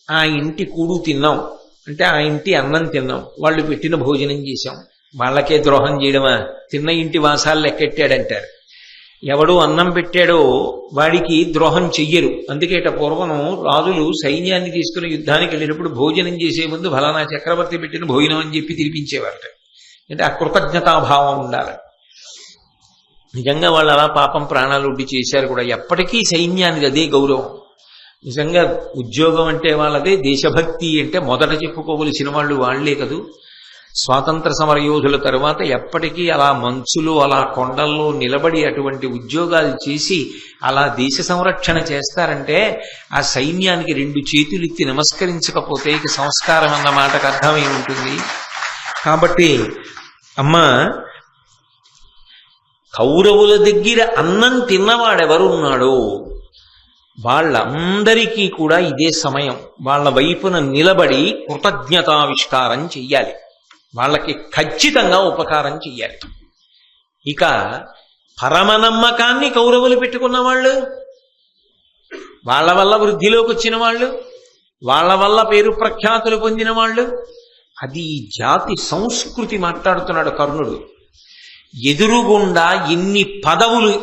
ఆ ఇంటి కూడు తిన్నాం అంటే ఆ ఇంటి అన్నం తిన్నాం, వాళ్ళు పెట్టిన భోజనం చేశాం, వాళ్ళకే ద్రోహం చేయడమా? తిన్న ఇంటి వాసాలు లెక్కెట్టాడంటారు. ఎవడు అన్నం పెట్టాడో వాడికి ద్రోహం చెయ్యరు. అందుకేట పూర్వం రాజులు సైన్యాన్ని తీసుకుని యుద్ధానికి వెళ్ళినప్పుడు భోజనం చేసే ముందు ఫలానా చక్రవర్తి పెట్టిన భోజనం అని చెప్పి తినిపించేవారట. అంటే ఆ కృతజ్ఞతాభావం ఉండాలి. నిజంగా వాళ్ళు అలా పాపం ప్రాణాలు ఉడ్డి చేశారు కూడా. ఎప్పటికీ సైన్యానికి అదే గౌరవం. నిజంగా ఉద్యోగం అంటే వాళ్ళదే, దేశభక్తి అంటే మొదట చెప్పుకోవలసిన వాళ్ళు వాళ్లే కదూ. స్వాతంత్ర సమర యోధుల తరువాత ఎప్పటికీ అలా మంచులో అలా కొండల్లో నిలబడి అటువంటి ఉద్యోగాలు చేసి అలా దేశ సంరక్షణ చేస్తారంటే ఆ సైన్యానికి 2 చేతులెత్తి నమస్కరించకపోతే ఇక సంస్కారం అన్న మాటకు అర్థమై ఉంటుంది. కాబట్టి అమ్మా, కౌరవుల దగ్గర అన్నం తిన్నవాడెవరున్నాడో వాళ్ళందరికీ కూడా ఇదే సమయం. వాళ్ళ వైపున నిలబడి కృతజ్ఞతావిష్కారం చెయ్యాలి. వాళ్ళకి ఖచ్చితంగా ఉపకారం చెయ్యాలి. ఇక పరమనమ్మకాన్ని కౌరవులు పెట్టుకున్న వాళ్ళు, వాళ్ళ వల్ల వృద్ధిలోకి వచ్చిన వాళ్ళు, వాళ్ళ వల్ల పేరు ప్రఖ్యాతులు పొందిన వాళ్ళు, అది ఈ జాతి సంస్కృతి మాట్లాడుతున్నాడు కర్ణుడు. ఎదురుగుండా ఎన్ని పదవులు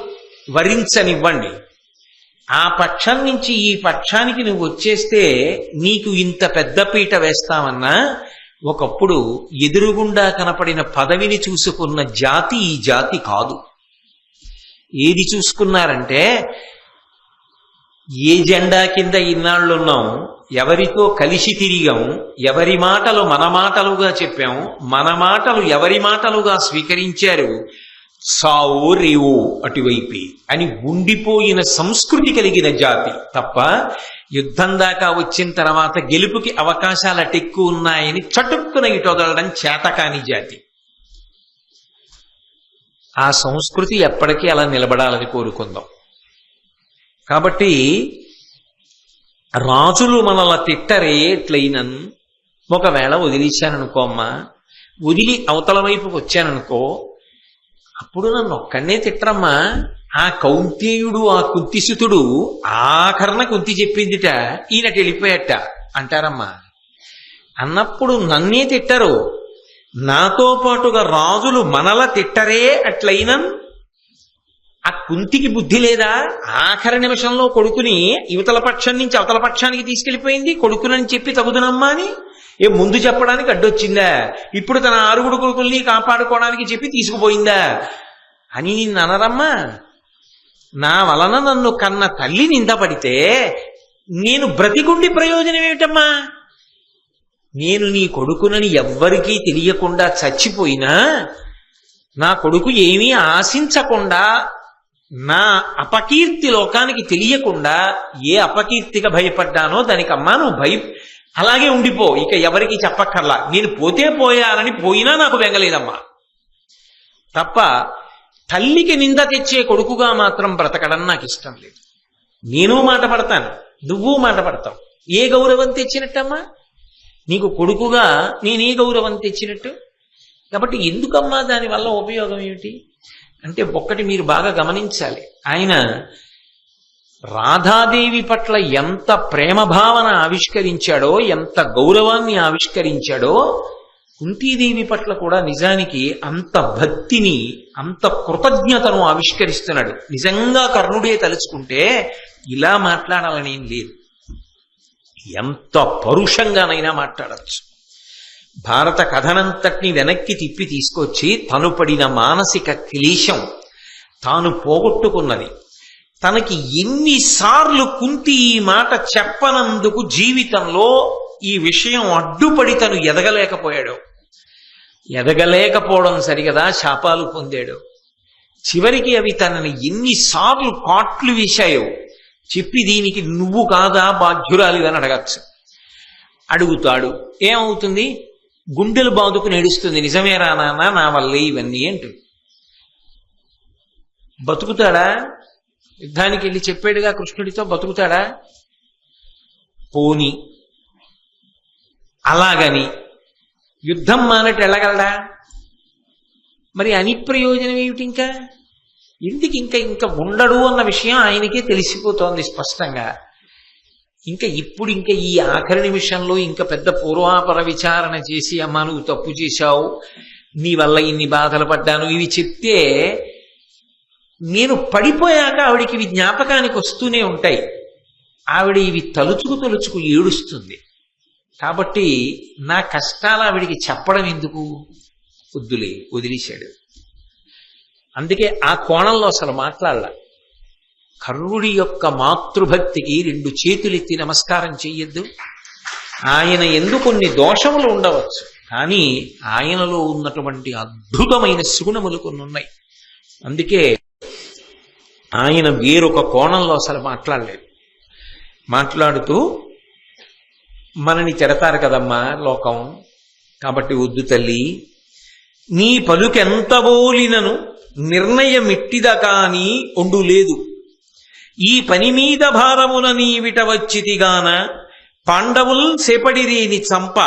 వరించనివ్వండి, ఆ పక్షం నుంచి ఈ పక్షానికి నువ్వు వచ్చేస్తే నీకు ఇంత పెద్దపీట వేస్తామన్నా, ఒకప్పుడు ఎదురుగుండా కనపడిన పదవిని చూసుకున్న జాతి ఈ జాతి కాదు. ఏది చూసుకున్నారంటే, ఏ జెండా కింద ఇన్నాళ్ళున్నాం, ఎవరితో కలిసి తిరిగాం, ఎవరి మాటలు మన మాటలుగా చెప్పాం, మన మాటలు ఎవరి మాటలుగా స్వీకరించారు, సావు రేవు అటువైపే అని ఉండిపోయిన సంస్కృతి కలిగిన జాతి తప్ప, యుద్ధం దాకా వచ్చిన తర్వాత గెలుపుకి అవకాశాలు అటెక్కువ ఉన్నాయని చటుక్కున ఇటొదలడం చేతకాని జాతి. ఆ సంస్కృతి ఎప్పటికీ అలా నిలబడాలని కోరుకుందాం. కాబట్టి రాజులు మనల తిట్టరే ఎట్లయినన్, ఒకవేళ వదిలేశాననుకో అమ్మా, వదిలి అవతల వైపుకి వచ్చాననుకో, అప్పుడు నన్ను ఒక్కడనే తిట్టరమ్మా. ఆ కౌంతేయుడు, ఆ కుంతిసుతుడు ఆఖరణ కుంతి చెప్పిందిట, ఈయనటి వెళ్ళిపోయట అంటారమ్మా. అన్నప్పుడు నన్నే తిట్టరు, నాతో పాటుగా రాజులు మనల తిట్టరే అట్లయినా. ఆ కుంతికి బుద్ధి లేదా? ఆఖరి నిమిషంలో కొడుకుని యువతల పక్షం నుంచి అవతల పక్షానికి తీసుకెళ్లిపోయింది. కొడుకునని చెప్పి తగుదునమ్మా అని ముందు చెప్పడానికి అడ్డొచ్చిందా? ఇప్పుడు తన 6 కొడుకుల్ని కాపాడుకోవడానికి చెప్పి తీసుకుపోయిందా అని నిన్ను అనరమ్మా. నా వలన నన్ను కన్న తల్లి నిందపడితే నేను బ్రతికుండి ప్రయోజనం ఏమిటమ్మా? నేను నీ కొడుకునని ఎవ్వరికీ తెలియకుండా చచ్చిపోయినా, నా కొడుకు ఏమీ ఆశించకుండా, నా అపకీర్తి లోకానికి తెలియకుండా ఏ అపకీర్తిగా భయపడ్డానో దానికి అమ్మా నువ్వు అలాగే ఉండిపో, ఇక ఎవరికి చెప్పక్కర్లా. నేను పోతే పోయాలని పోయినా నాకు బెంగలేదమ్మా. తప్ప తల్లికి నింద తెచ్చే కొడుకుగా మాత్రం బ్రతకడం నాకు ఇష్టం లేదు. నేను మాట పడతాను, నువ్వు మాట పడతావు. ఏ గౌరవం తెచ్చినట్టమ్మా? నీకు కొడుకుగా నేనే గౌరవం తెచ్చినట్టు? కాబట్టి ఎందుకమ్మా దానివల్ల ఉపయోగం ఏమిటి అంటే, ఒక్కటి మీరు బాగా గమనించాలి. ఆయన రాధాదేవి పట్ల ఎంత ప్రేమ భావన ఆవిష్కరించాడో, ఎంత గౌరవాన్ని ఆవిష్కరించాడో, కుంతీదేవి పట్ల కూడా నిజానికి అంత భక్తిని, అంత కృతజ్ఞతను ఆవిష్కరిస్తున్నాడు. నిజంగా కర్ణుడే తలుచుకుంటే ఇలా మాట్లాడాలనేం లేదు, ఎంత పరుషంగానైనా మాట్లాడచ్చు. భారత కథనంతటిని వెనక్కి తిప్పి తీసుకొచ్చి తను పడిన మానసిక క్లేశం, తాను పోగొట్టుకున్నది, తనకి ఎన్నిసార్లు కుంతి ఈ మాట చెప్పనందుకు జీవితంలో ఈ విషయం అడ్డుపడి తను ఎదగలేకపోవడం సరిగదా శాపాలు పొందాడు. చివరికి అవి తనని ఎన్నిసార్లు కాట్లు వేశాయో చెప్పి, దీనికి నువ్వు కాదా బాధ్యురాలిదని అడగచ్చు. అడుగుతాడు, ఏమవుతుంది? గుండెలు బాదుకు నేడుస్తుంది, నిజమేరా నాన్న, నా వల్లే ఇవన్నీ అంటుంది. బతుకుతాడా? యుద్ధానికి వెళ్ళి చెప్పాడుగా కృష్ణుడితో, బతుకుతాడా? పోని అలాగని యుద్ధం మానట్టు వెళ్ళగలడా? మరి అని ప్రయోజనం ఏమిటి? ఎందుకు ఇంకా ఉండడు అన్న విషయం ఆయనకే తెలిసిపోతోంది స్పష్టంగా. ఇప్పుడు ఈ ఆఖరి నిమిషంలో ఇంకా పెద్ద పూర్వాపర విచారణ చేసి, అమ్మా నువ్వు తప్పు చేశావు, నీ వల్ల ఇన్ని బాధలు పడ్డాను, ఇవి చెప్తే నేను పడిపోయాక ఆవిడికి ఇవి జ్ఞాపకానికి వస్తూనే ఉంటాయి. ఆవిడ ఇవి తలుచుకు ఏడుస్తుంది. కాబట్టి నా కష్టాలు ఆవిడికి చెప్పడం ఎందుకు? వద్దులే వదిలేశాడు. అందుకే ఆ కోణంలో అసలు మాట్లాడాల. కర్ణుడి యొక్క మాతృభక్తికి 2 చేతులెత్తి నమస్కారం చెయ్యొద్దు. ఆయన ఎందుకు కొన్ని దోషములు ఉండవచ్చు, కానీ ఆయనలో ఉన్నటువంటి అద్భుతమైన సుగుణములు కొన్ని ఉన్నాయి. అందుకే ఆయన వేరొక కోణంలో అసలు మాట్లాడలేదు. మాట్లాడుతూ మనని తిడతారు కదమ్మా లోకం, కాబట్టి వద్దు తల్లి, నీ పలుకెంత బోలినను నిర్ణయమిట్టిద కాని ఒండు లేదు. ఈ పని మీద భారమున నీవిట వచ్చితిగాన పాండవుల్ సేపడిరేని చంప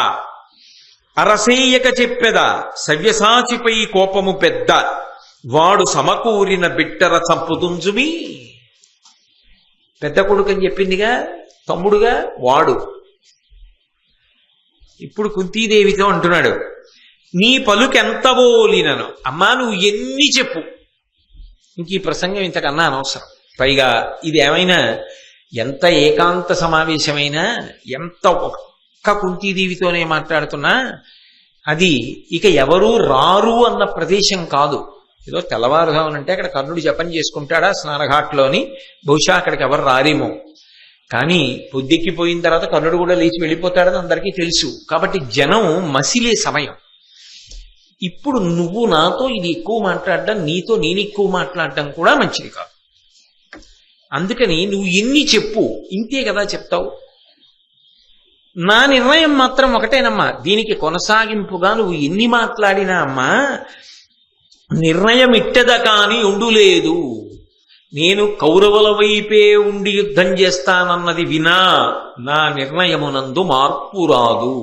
అరసేయక చెప్పెద సవ్యసాచిపై కోపము పెద్ద వాడు సమకూరిన బిట్టర చంపుతుంజుమి. పెద్ద కొడుకని చెప్పిందిగా, తమ్ముడుగా వాడు. ఇప్పుడు కుంతీదేవితో అంటున్నాడు, నీ పలుకెంత బోలినను. అమ్మా నువ్వు ఎన్ని చెప్పు, ఇంక ఈ ప్రసంగం ఇంతకన్నా అనవసరం. పైగా ఇది ఏమైనా ఎంత ఏకాంత సమావేశమైనా, ఎంత ఒక్క కుంతీదేవితోనే మాట్లాడుతున్నా, అది ఇక ఎవరూ రారు అన్న ప్రదేశం కాదు. ఏదో తెల్లవారుజామునంటే అక్కడ కర్ణుడు జపం చేసుకుంటాడా స్నానఘాట్లోని, బహుశా అక్కడికి ఎవరు రారేమో. కానీ పొద్దెక్కిపోయిన తర్వాత కర్ణుడు కూడా లేచి వెళ్ళిపోతాడని అందరికీ తెలుసు. కాబట్టి జనం మసిలే సమయం. ఇప్పుడు నువ్వు నాతో ఇది ఎక్కువ మాట్లాడడం, నీతో నేను ఎక్కువ మాట్లాడడం కూడా మంచిది కాదు. అందుకని నువ్వు ఎన్ని చెప్పు, ఇంతే కదా చెప్తావు. నా నిర్ణయం మాత్రం ఒకటేనమ్మా, దీనికి కొనసాగింపుగా నువ్వు ఎన్ని మాట్లాడినా అమ్మా నిర్ణయం ఇట్టద కాని ఉండులేదు. నేను కౌరవుల వైపే ఉండి యుద్ధం చేస్తానన్నది వినా నా నిర్ణయమునందు మార్పు రాదు.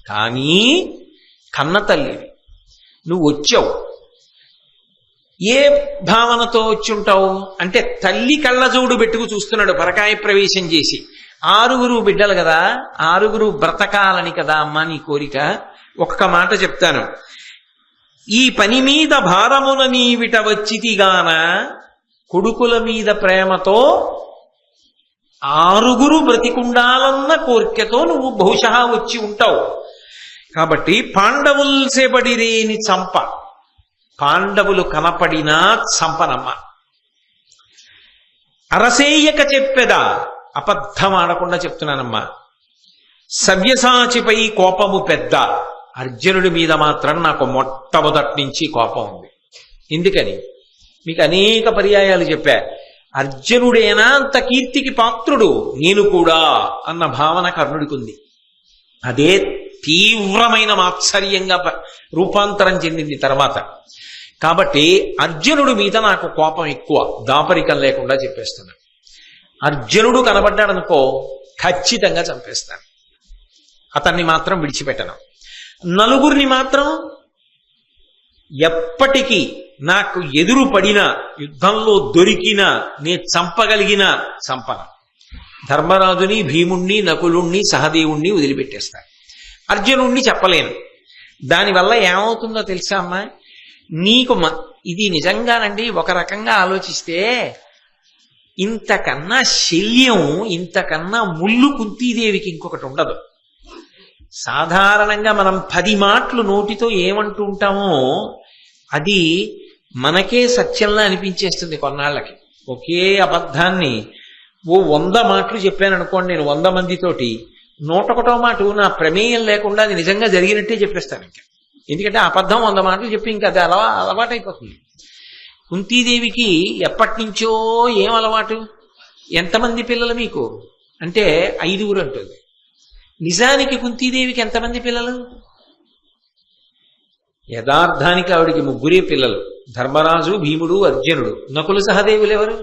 కానీ కన్న తల్లివి నువ్వు వచ్చావు, ఏ భావనతో వచ్చి ఉంటావు అంటే, తల్లి కళ్ళజోడు పెట్టుకు చూస్తున్నాడు పరకాయ ప్రవేశం చేసి. 6 బిడ్డలు కదా, 6 బ్రతకాలని కదా అమ్మా నీ కోరిక. ఒక్క మాట చెప్తాను, ఈ పని మీద భారమున నీవిట వచ్చితిగాన కొడుకుల మీద ప్రేమతో 6 బ్రతికుండాలన్న కోరికతో నువ్వు బహుశా వచ్చి ఉంటావు. కాబట్టి పాండవుల్ సేపడిరేని చంప, పాండవులు కనపడినా చంపనమ్మ. అరసేయక చెప్పెదా, అబద్ధం ఆడకుండా చెప్తున్నానమ్మా. సవ్యసాచిపై కోపము పెద్ద, అర్జునుడి మీద మాత్రం నాకు మొట్టమొదటి నుంచి కోపం ఉంది. ఎందుకని మీకు అనేక పర్యాయాలు చెప్పా. అర్జునుడేనా అంత కీర్తికి పాత్రుడు, నేను కూడా అన్న భావన కర్ణుడికి ఉంది. అదే తీవ్రమైన మాత్సర్యంగా రూపాంతరం చెందింది తర్వాత. కాబట్టి అర్జునుడి మీద నాకు కోపం ఎక్కువ, దాపరికం లేకుండా చెప్పేస్తున్నా. అర్జునుడు కనబడ్డాడనుకో ఖచ్చితంగా చంపేస్తాను, అతన్ని మాత్రం విడిచిపెట్టను. 4 మాత్రం ఎప్పటికీ నాకు ఎదురు పడినా, యుద్ధంలో దొరికినా, నేను చంపగలిగిన చంపన. ధర్మరాజుని, భీముణ్ణి, నకులుణ్ణి, సహదేవుణ్ణి వదిలిపెట్టేస్తాను. అర్జునుణ్ణి చెప్పలేను. దానివల్ల ఏమవుతుందో తెలుసా అమ్మా, నీకు ఇది నిజంగానండి ఒక రకంగా ఆలోచిస్తే ఇంతకన్నా శల్యం, ఇంతకన్నా ముళ్ళు కుంతీదేవికి ఇంకొకటి ఉండదు. సాధారణంగా మనం 10 మాటలు నోటితో ఏమంటూ ఉంటామో అది మనకే సత్యంలా అనిపించేస్తుంది కొన్నాళ్ళకి. ఒకే అబద్ధాన్ని 100 మాటలు చెప్పాను అనుకోండి, నేను 100 మందితోటి 101వ మాట నా ప్రమేయం లేకుండా అది నిజంగా జరిగినట్టే చెప్పేస్తాను. ఇంకా ఎందుకంటే అబద్ధం 100 మాటలు చెప్పి ఇంకా అది అలవాటైపోతుంది. కుంతీదేవికి ఎప్పటి నుంచో ఏం అలవాటు, ఎంతమంది పిల్లలు మీకు అంటే 5 అంటుంది. నిజానికి కుంతీదేవికి ఎంతమంది పిల్లలు? యథార్థానికి ఆవిడికి 3 పిల్లలు, ధర్మరాజు, భీముడు, అర్జునుడు. నకులు సహదేవులు ఎవరు?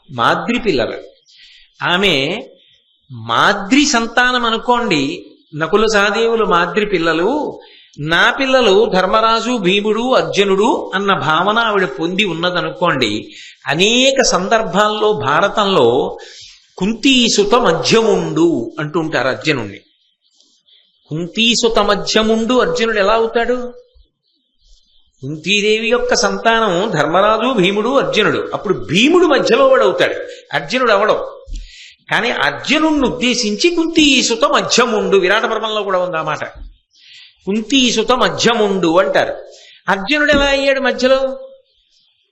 మాద్రి పిల్లలు. ఆమె మాద్రి సంతానం అనుకోండి. నకులు సహదేవులు మాద్రి పిల్లలు, నా పిల్లలు ధర్మరాజు, భీముడు, అర్జునుడు అన్న భావన ఆవిడ పొంది ఉన్నదనుకోండి. అనేక సందర్భాల్లో భారతంలో కుంతీసుత మధ్యముండు అంటుంటారు అర్జునుణ్ణి. కుంతీసుత మధ్యముండు అర్జునుడు ఎలా అవుతాడు? కుంతీదేవి యొక్క సంతానం ధర్మరాజు, భీముడు, అర్జునుడు. అప్పుడు భీముడు మధ్యలో వాడవుతాడు, అర్జునుడు అవడం. కానీ అర్జునుడిని ఉద్దేశించి కుంతీసుత మధ్యముండు, విరాట పర్వంలో కూడా ఉంది ఆ మాట. కుంతీసుత మధ్యముండు అంటారు. అర్జునుడు ఎలా అయ్యాడు మధ్యలో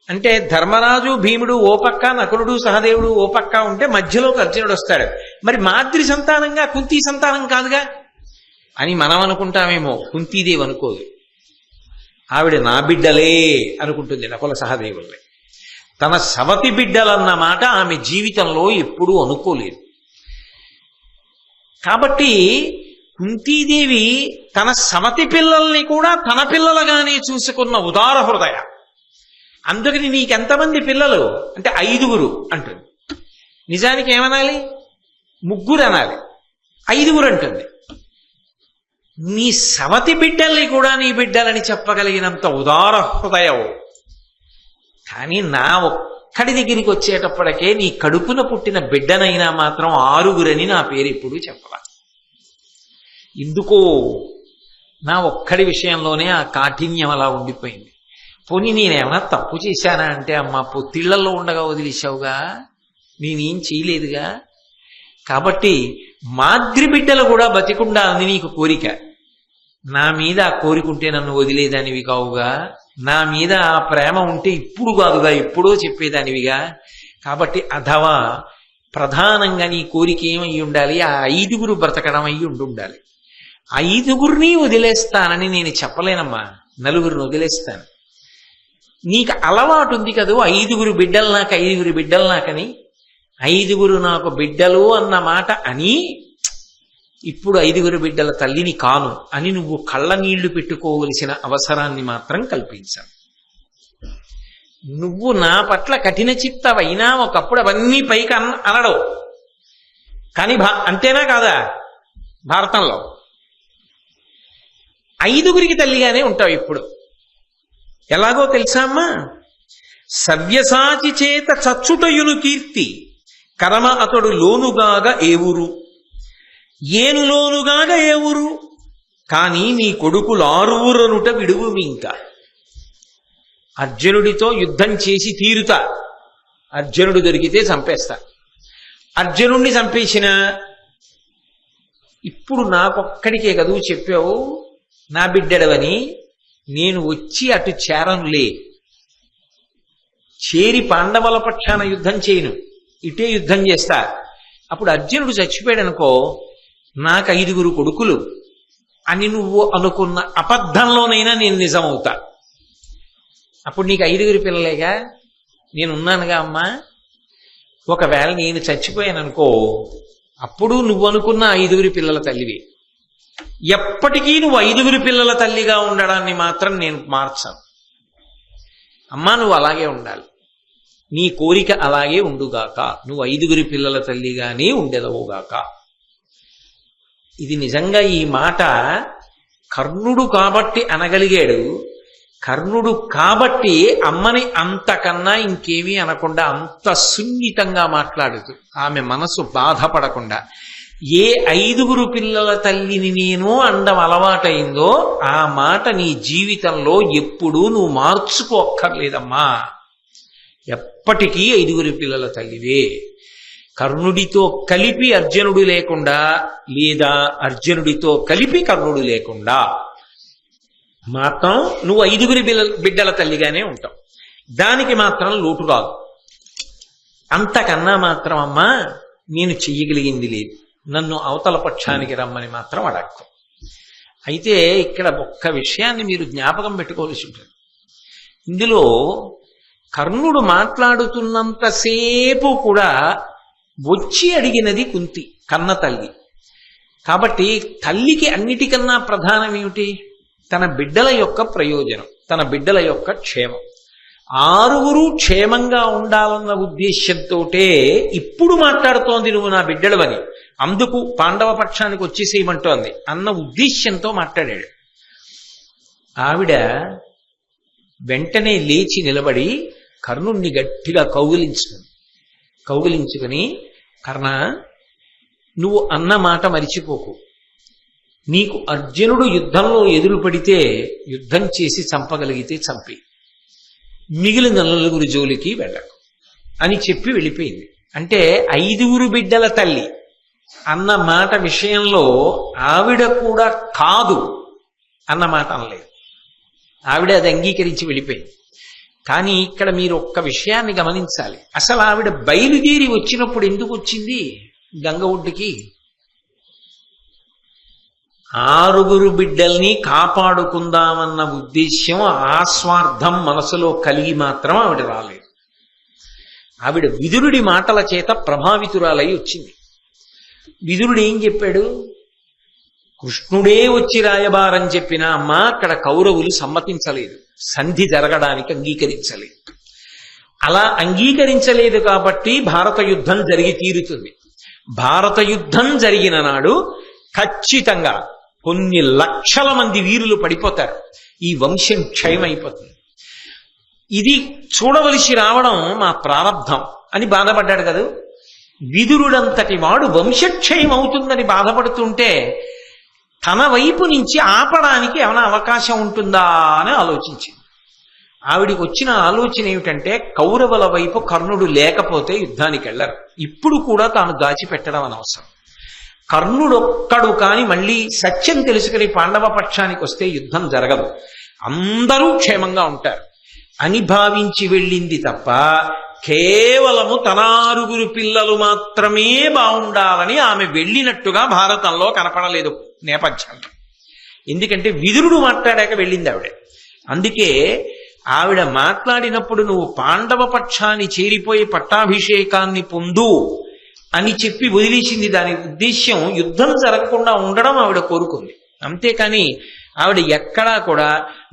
అంటే ధర్మరాజు భీముడు ఓ పక్క, నకులుడు సహదేవుడు ఓ పక్క ఉంటే మధ్యలోకి అర్జునుడు వస్తాడు. మరి మాద్రి సంతానంగా కుంతీ సంతానం కాదుగా అని మనం అనుకుంటామేమో, కుంతీదేవి అనుకోదు. ఆవిడ నా బిడ్డలే అనుకుంటుంది నకుల సహదేవుల్ని. తన సవతి బిడ్డలన్న మాట ఆమె జీవితంలో ఎప్పుడూ అనుకోలేదు. కాబట్టి కుంతీదేవి తన సవతి పిల్లల్ని కూడా తన పిల్లలుగానే చూసుకున్న ఉదార హృదయ. అందుకని నీకెంతమంది పిల్లలు అంటే 5 అంటుంది. నిజానికి ఏమనాలి? 3 అనాలి. 5 అంటుంది. నీ సవతి బిడ్డల్ని కూడా నీ బిడ్డలని చెప్పగలిగినంత ఉదార హృదయం. కానీ నా ఒక్కడి దగ్గరికి వచ్చేటప్పటికే నీ కడుపున పుట్టిన బిడ్డనైనా మాత్రం 6 నా పేరు ఎప్పుడు చెప్పరా. ఎందుకో నా ఒక్కడి విషయంలోనే ఆ కాఠిన్యం అలా ఉండిపోయింది. పోనీ నేనేమన్నా తప్పు చేశానా అంటే, అమ్మా పొత్తిళ్లలో ఉండగా వదిలేశావుగా, నేనేం చేయలేదుగా. కాబట్టి మాద్రి బిడ్డలు కూడా బతికుండాలని నీకు కోరిక. నా మీద ఆ కోరికుంటే నన్ను వదిలేదానివి కావుగా, నా మీద ఆ ప్రేమ ఉంటే ఇప్పుడు కాదుగా ఎప్పుడో చెప్పేదానివిగా. కాబట్టి అథవా ప్రధానంగా నీ కోరిక ఏమయ్యి ఉండాలి? ఆ 5 బ్రతకడం అయ్యి ఉండాలి. 5 వదిలేస్తానని నేను చెప్పలేనమ్మా, 4 వదిలేస్తాను. నీకు అలవాటు ఉంది కదూ 5 బిడ్డలు నాకు, 5 బిడ్డలు నాకని. 5 నాకు బిడ్డలు అన్న మాట అని ఇప్పుడు 5 బిడ్డల తల్లిని కాను అని నువ్వు కళ్ళ నీళ్లు పెట్టుకోవలసిన అవసరాన్ని మాత్రం కల్పించాను. నువ్వు నా పట్ల కఠిన చిత్తవైనా ఒకప్పుడు అవన్నీ పైకి అనడవు. కానీ అంతేనా కాదా? భారతంలో 5 తల్లిగానే ఉంటావు ఇప్పుడు. ఎలాగో తెలుసా అమ్మా? సవ్యసాచి చేత చచ్చుటయును కీర్తి కరమ అతడు లోనుగాగా ఏవురు, ఏనులోనుగాగా ఏవురు, కానీ నీ కొడుకులు 6 విడువు ఇంకా. అర్జునుడితో యుద్ధం చేసి తీరుతా, అర్జునుడు దొరికితే చంపేస్తా. అర్జునుడిని చంపేసిన ఇప్పుడు నాకొక్కడికే కదూ చెప్పావు నా బిడ్డడవని. నేను వచ్చి అటు చేరనులే, చేరి పాండవుల పక్షాన యుద్ధం చేయను, ఇటే యుద్ధం చేస్తా. అప్పుడు అర్జునుడు చచ్చిపోయాడు అనుకో, నాకు 5 కొడుకులు అని నువ్వు అనుకున్న అబద్ధంలోనైనా నేను నిజమవుతా. అప్పుడు నీకు 5 పిల్లలేగా, నేనున్నానుగా అమ్మా. ఒకవేళ నేను చచ్చిపోయాను అనుకో, అప్పుడు నువ్వు అనుకున్న 5 పిల్లల తల్లివి. ఎప్పటికీ నువ్వు 5 పిల్లల తల్లిగా ఉండడాన్ని మాత్రం నేను మార్చాను. అమ్మా నువ్వు అలాగే ఉండాలి, నీ కోరిక అలాగే ఉండుగాక, నువ్వు 5 పిల్లల తల్లిగానే ఉండెదవుగాక. ఇది నిజంగా ఈ మాట కర్ణుడు కాబట్టి అనగలిగాడు. కర్ణుడు కాబట్టి అమ్మని అంతకన్నా ఇంకేమీ అనకుండా అంత సున్నితంగా మాట్లాడుతూ ఆమె మనసు బాధపడకుండా, ఏ 5 పిల్లల తల్లిని నేను అండం అలవాటైందో ఆ మాట నీ జీవితంలో ఎప్పుడూ నువ్వు మార్చుకోక్కర్లేదమ్మా. ఎప్పటికీ 5 పిల్లల తల్లివే. కర్ణుడితో కలిపి అర్జునుడు లేకుండా, లేదా అర్జునుడితో కలిపి కర్ణుడు లేకుండా మాత్రం నువ్వు 5 బిడ్డల తల్లిగానే ఉంటావు. దానికి మాత్రం లోటు రాదు. అంతకన్నా మాత్రం అమ్మా నేను చెయ్యగలిగింది లేదు, నన్ను అవతల పక్షానికి రమ్మని మాత్రం అడక్కు. అయితే ఇక్కడ ఒక్క విషయాన్ని మీరు జ్ఞాపకం పెట్టుకోవాల్సి ఉంటుంది. ఇందులో కర్ణుడు మాట్లాడుతున్నంతసేపు కూడా వచ్చి అడిగినది కుంతి, కన్న తల్లి. కాబట్టి తల్లికి అన్నిటికన్నా ప్రధానం ఏమిటి? తన బిడ్డల యొక్క ప్రయోజనం, తన బిడ్డల యొక్క క్షేమం. 6 క్షేమంగా ఉండాలన్న ఉద్దేశ్యంతో ఇప్పుడు మాట్లాడుతోంది నువ్వు నా బిడ్డలవని, అందుకు పాండవ పక్షానికి వచ్చేసేయమంటోంది అన్న ఉద్దేశ్యంతో మాట్లాడాడు. ఆవిడ వెంటనే లేచి నిలబడి కర్ణుణ్ణి గట్టిగా కౌగిలించుకుని, కర్ణ నువ్వు అన్న మాట మరిచిపోకు, నీకు అర్జునుడు యుద్ధంలో ఎదురు పడితే యుద్ధం చేసి చంపగలిగితే చంపి, మిగిలిన 4 జోలికి వెళ్ళకు అని చెప్పి వెళ్ళిపోయింది. అంటే 5 బిడ్డల తల్లి అన్న మాట విషయంలో ఆవిడ కూడా కాదు అన్నమాట అనలేదు. ఆవిడ అది అంగీకరించి వెళ్ళిపోయింది. కానీ ఇక్కడ మీరు ఒక్క విషయాన్ని గమనించాలి. అసలు ఆవిడ బయలుదేరి వచ్చినప్పుడు ఎందుకు వచ్చింది గంగ ఒడ్డుకి? 6 బిడ్డల్ని కాపాడుకుందామన్న ఉద్దేశ్యం, ఆస్వార్థం మనసులో కలిగి మాత్రం ఆవిడ రాలేదు. ఆవిడ విదురుడి మాటల చేత ప్రభావితురాలై వచ్చింది. విదురుడు ఏం చెప్పాడు? కృష్ణుడే వచ్చి రాయబారం చెప్పినా అమ్మ అక్కడ కౌరవులు సమ్మతించలేదు, సంధి జరగడానికి అంగీకరించలేదు. అలా అంగీకరించలేదు కాబట్టి భారత యుద్ధం జరిగి తీరుతుంది. భారత యుద్ధం జరిగిన నాడు ఖచ్చితంగా కొన్ని లక్షల మంది వీరులు పడిపోతారు, ఈ వంశం క్షయమైపోతుంది. ఇది చూడవలసి రావడం మా ప్రారంధం అని బాధపడ్డాడు కదా. విదురుడంతటి వాడు వంశక్షయం అవుతుందని బాధపడుతుంటే తన వైపు నుంచి ఆపడానికి ఏమైనా అవకాశం ఉంటుందా అని ఆలోచించింది. ఆవిడికి వచ్చిన ఆలోచన ఏమిటంటే, కౌరవుల వైపు కర్ణుడు లేకపోతే యుద్ధానికి వెళ్ళరు. ఇప్పుడు కూడా తాను దాచిపెట్టడం అనవసరం. కర్ణుడొక్కడు కాని మళ్ళీ సత్యం తెలుసుకుని పాండవ పక్షానికి వస్తే యుద్ధం జరగదు, అందరూ క్షేమంగా ఉంటారు అని భావించి వెళ్ళింది తప్ప కేవలము తన 6 పిల్లలు మాత్రమే బాగుండాలని ఆమె వెళ్ళినట్టుగా భారతంలో కనపడలేదు నేపథ్యంలో. ఎందుకంటే విదురుడు మాట్లాడాక వెళ్ళింది ఆవిడ. అందుకే ఆవిడ మాట్లాడినప్పుడు నువ్వు పాండవ పక్షాన్ని చేరిపోయి పట్టాభిషేకాన్ని పొందు అని చెప్పి వదిలేసింది. దాని ఉద్దేశ్యం యుద్ధం జరగకుండా ఉండడం ఆవిడ కోరుకుంది. అంతేకాని ఆవిడ ఎక్కడా కూడా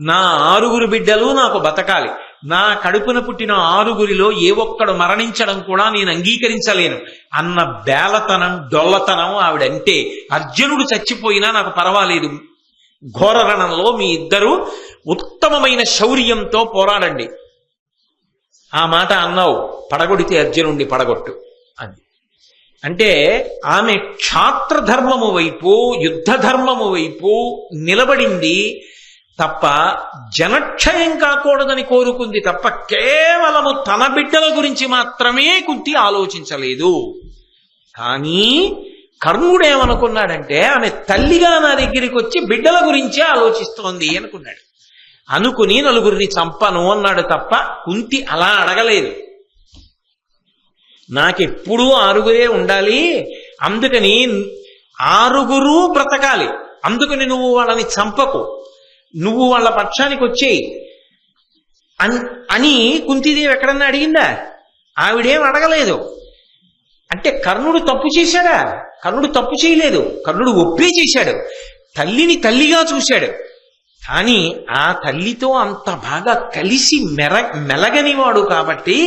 నా 6 బిడ్డలు నాకు బతకాలి, నా కడుపున పుట్టిన 6 ఏ ఒక్కడు మరణించడం కూడా నేను అంగీకరించలేను అన్న బేలతనం డొల్లతనం ఆవిడంటే. అర్జునుడు చచ్చిపోయినా నాకు పర్వాలేదు, ఘోరరణంలో మీ ఇద్దరు ఉత్తమమైన శౌర్యంతో పోరాడండి. ఆ మాట అన్నావు, పడగొడితే అర్జునుడిని పడగొట్టు అంది. అంటే ఆమె క్షాత్రధర్మము వైపు, యుద్ధ ధర్మము వైపు నిలబడింది తప్ప జనక్షయం కాకూడదని కోరుకుంది తప్ప కేవలము తన బిడ్డల గురించి మాత్రమే కుంతి ఆలోచించలేదు. కానీ కర్ణుడేమనుకున్నాడంటే, ఆమె తల్లిగా నా దగ్గరికి వచ్చి బిడ్డల గురించే ఆలోచిస్తోంది అనుకున్నాడు. అనుకుని 4 చంపను అన్నాడు తప్ప కుంతి అలా అడగలేదు. నాకెప్పుడూ 6 ఉండాలి, అందుకని 6 బ్రతకాలి, అందుకని నువ్వు వాళ్ళని చంపకు, నువ్వు వాళ్ళ పక్షానికి వచ్చేయి అని కుంతీదేవి ఎక్కడన్నా అడిగిందా? ఆవిడేం అడగలేదు. అంటే కర్ణుడు తప్పు చేశాడా? కర్ణుడు తప్పు చేయలేదు, కర్ణుడు ఒప్పే చేశాడు, తల్లిని తల్లిగా చూశాడు. కానీ ఆ తల్లితో అంత బాగా కలిసి మెలగనివాడు కాబట్టి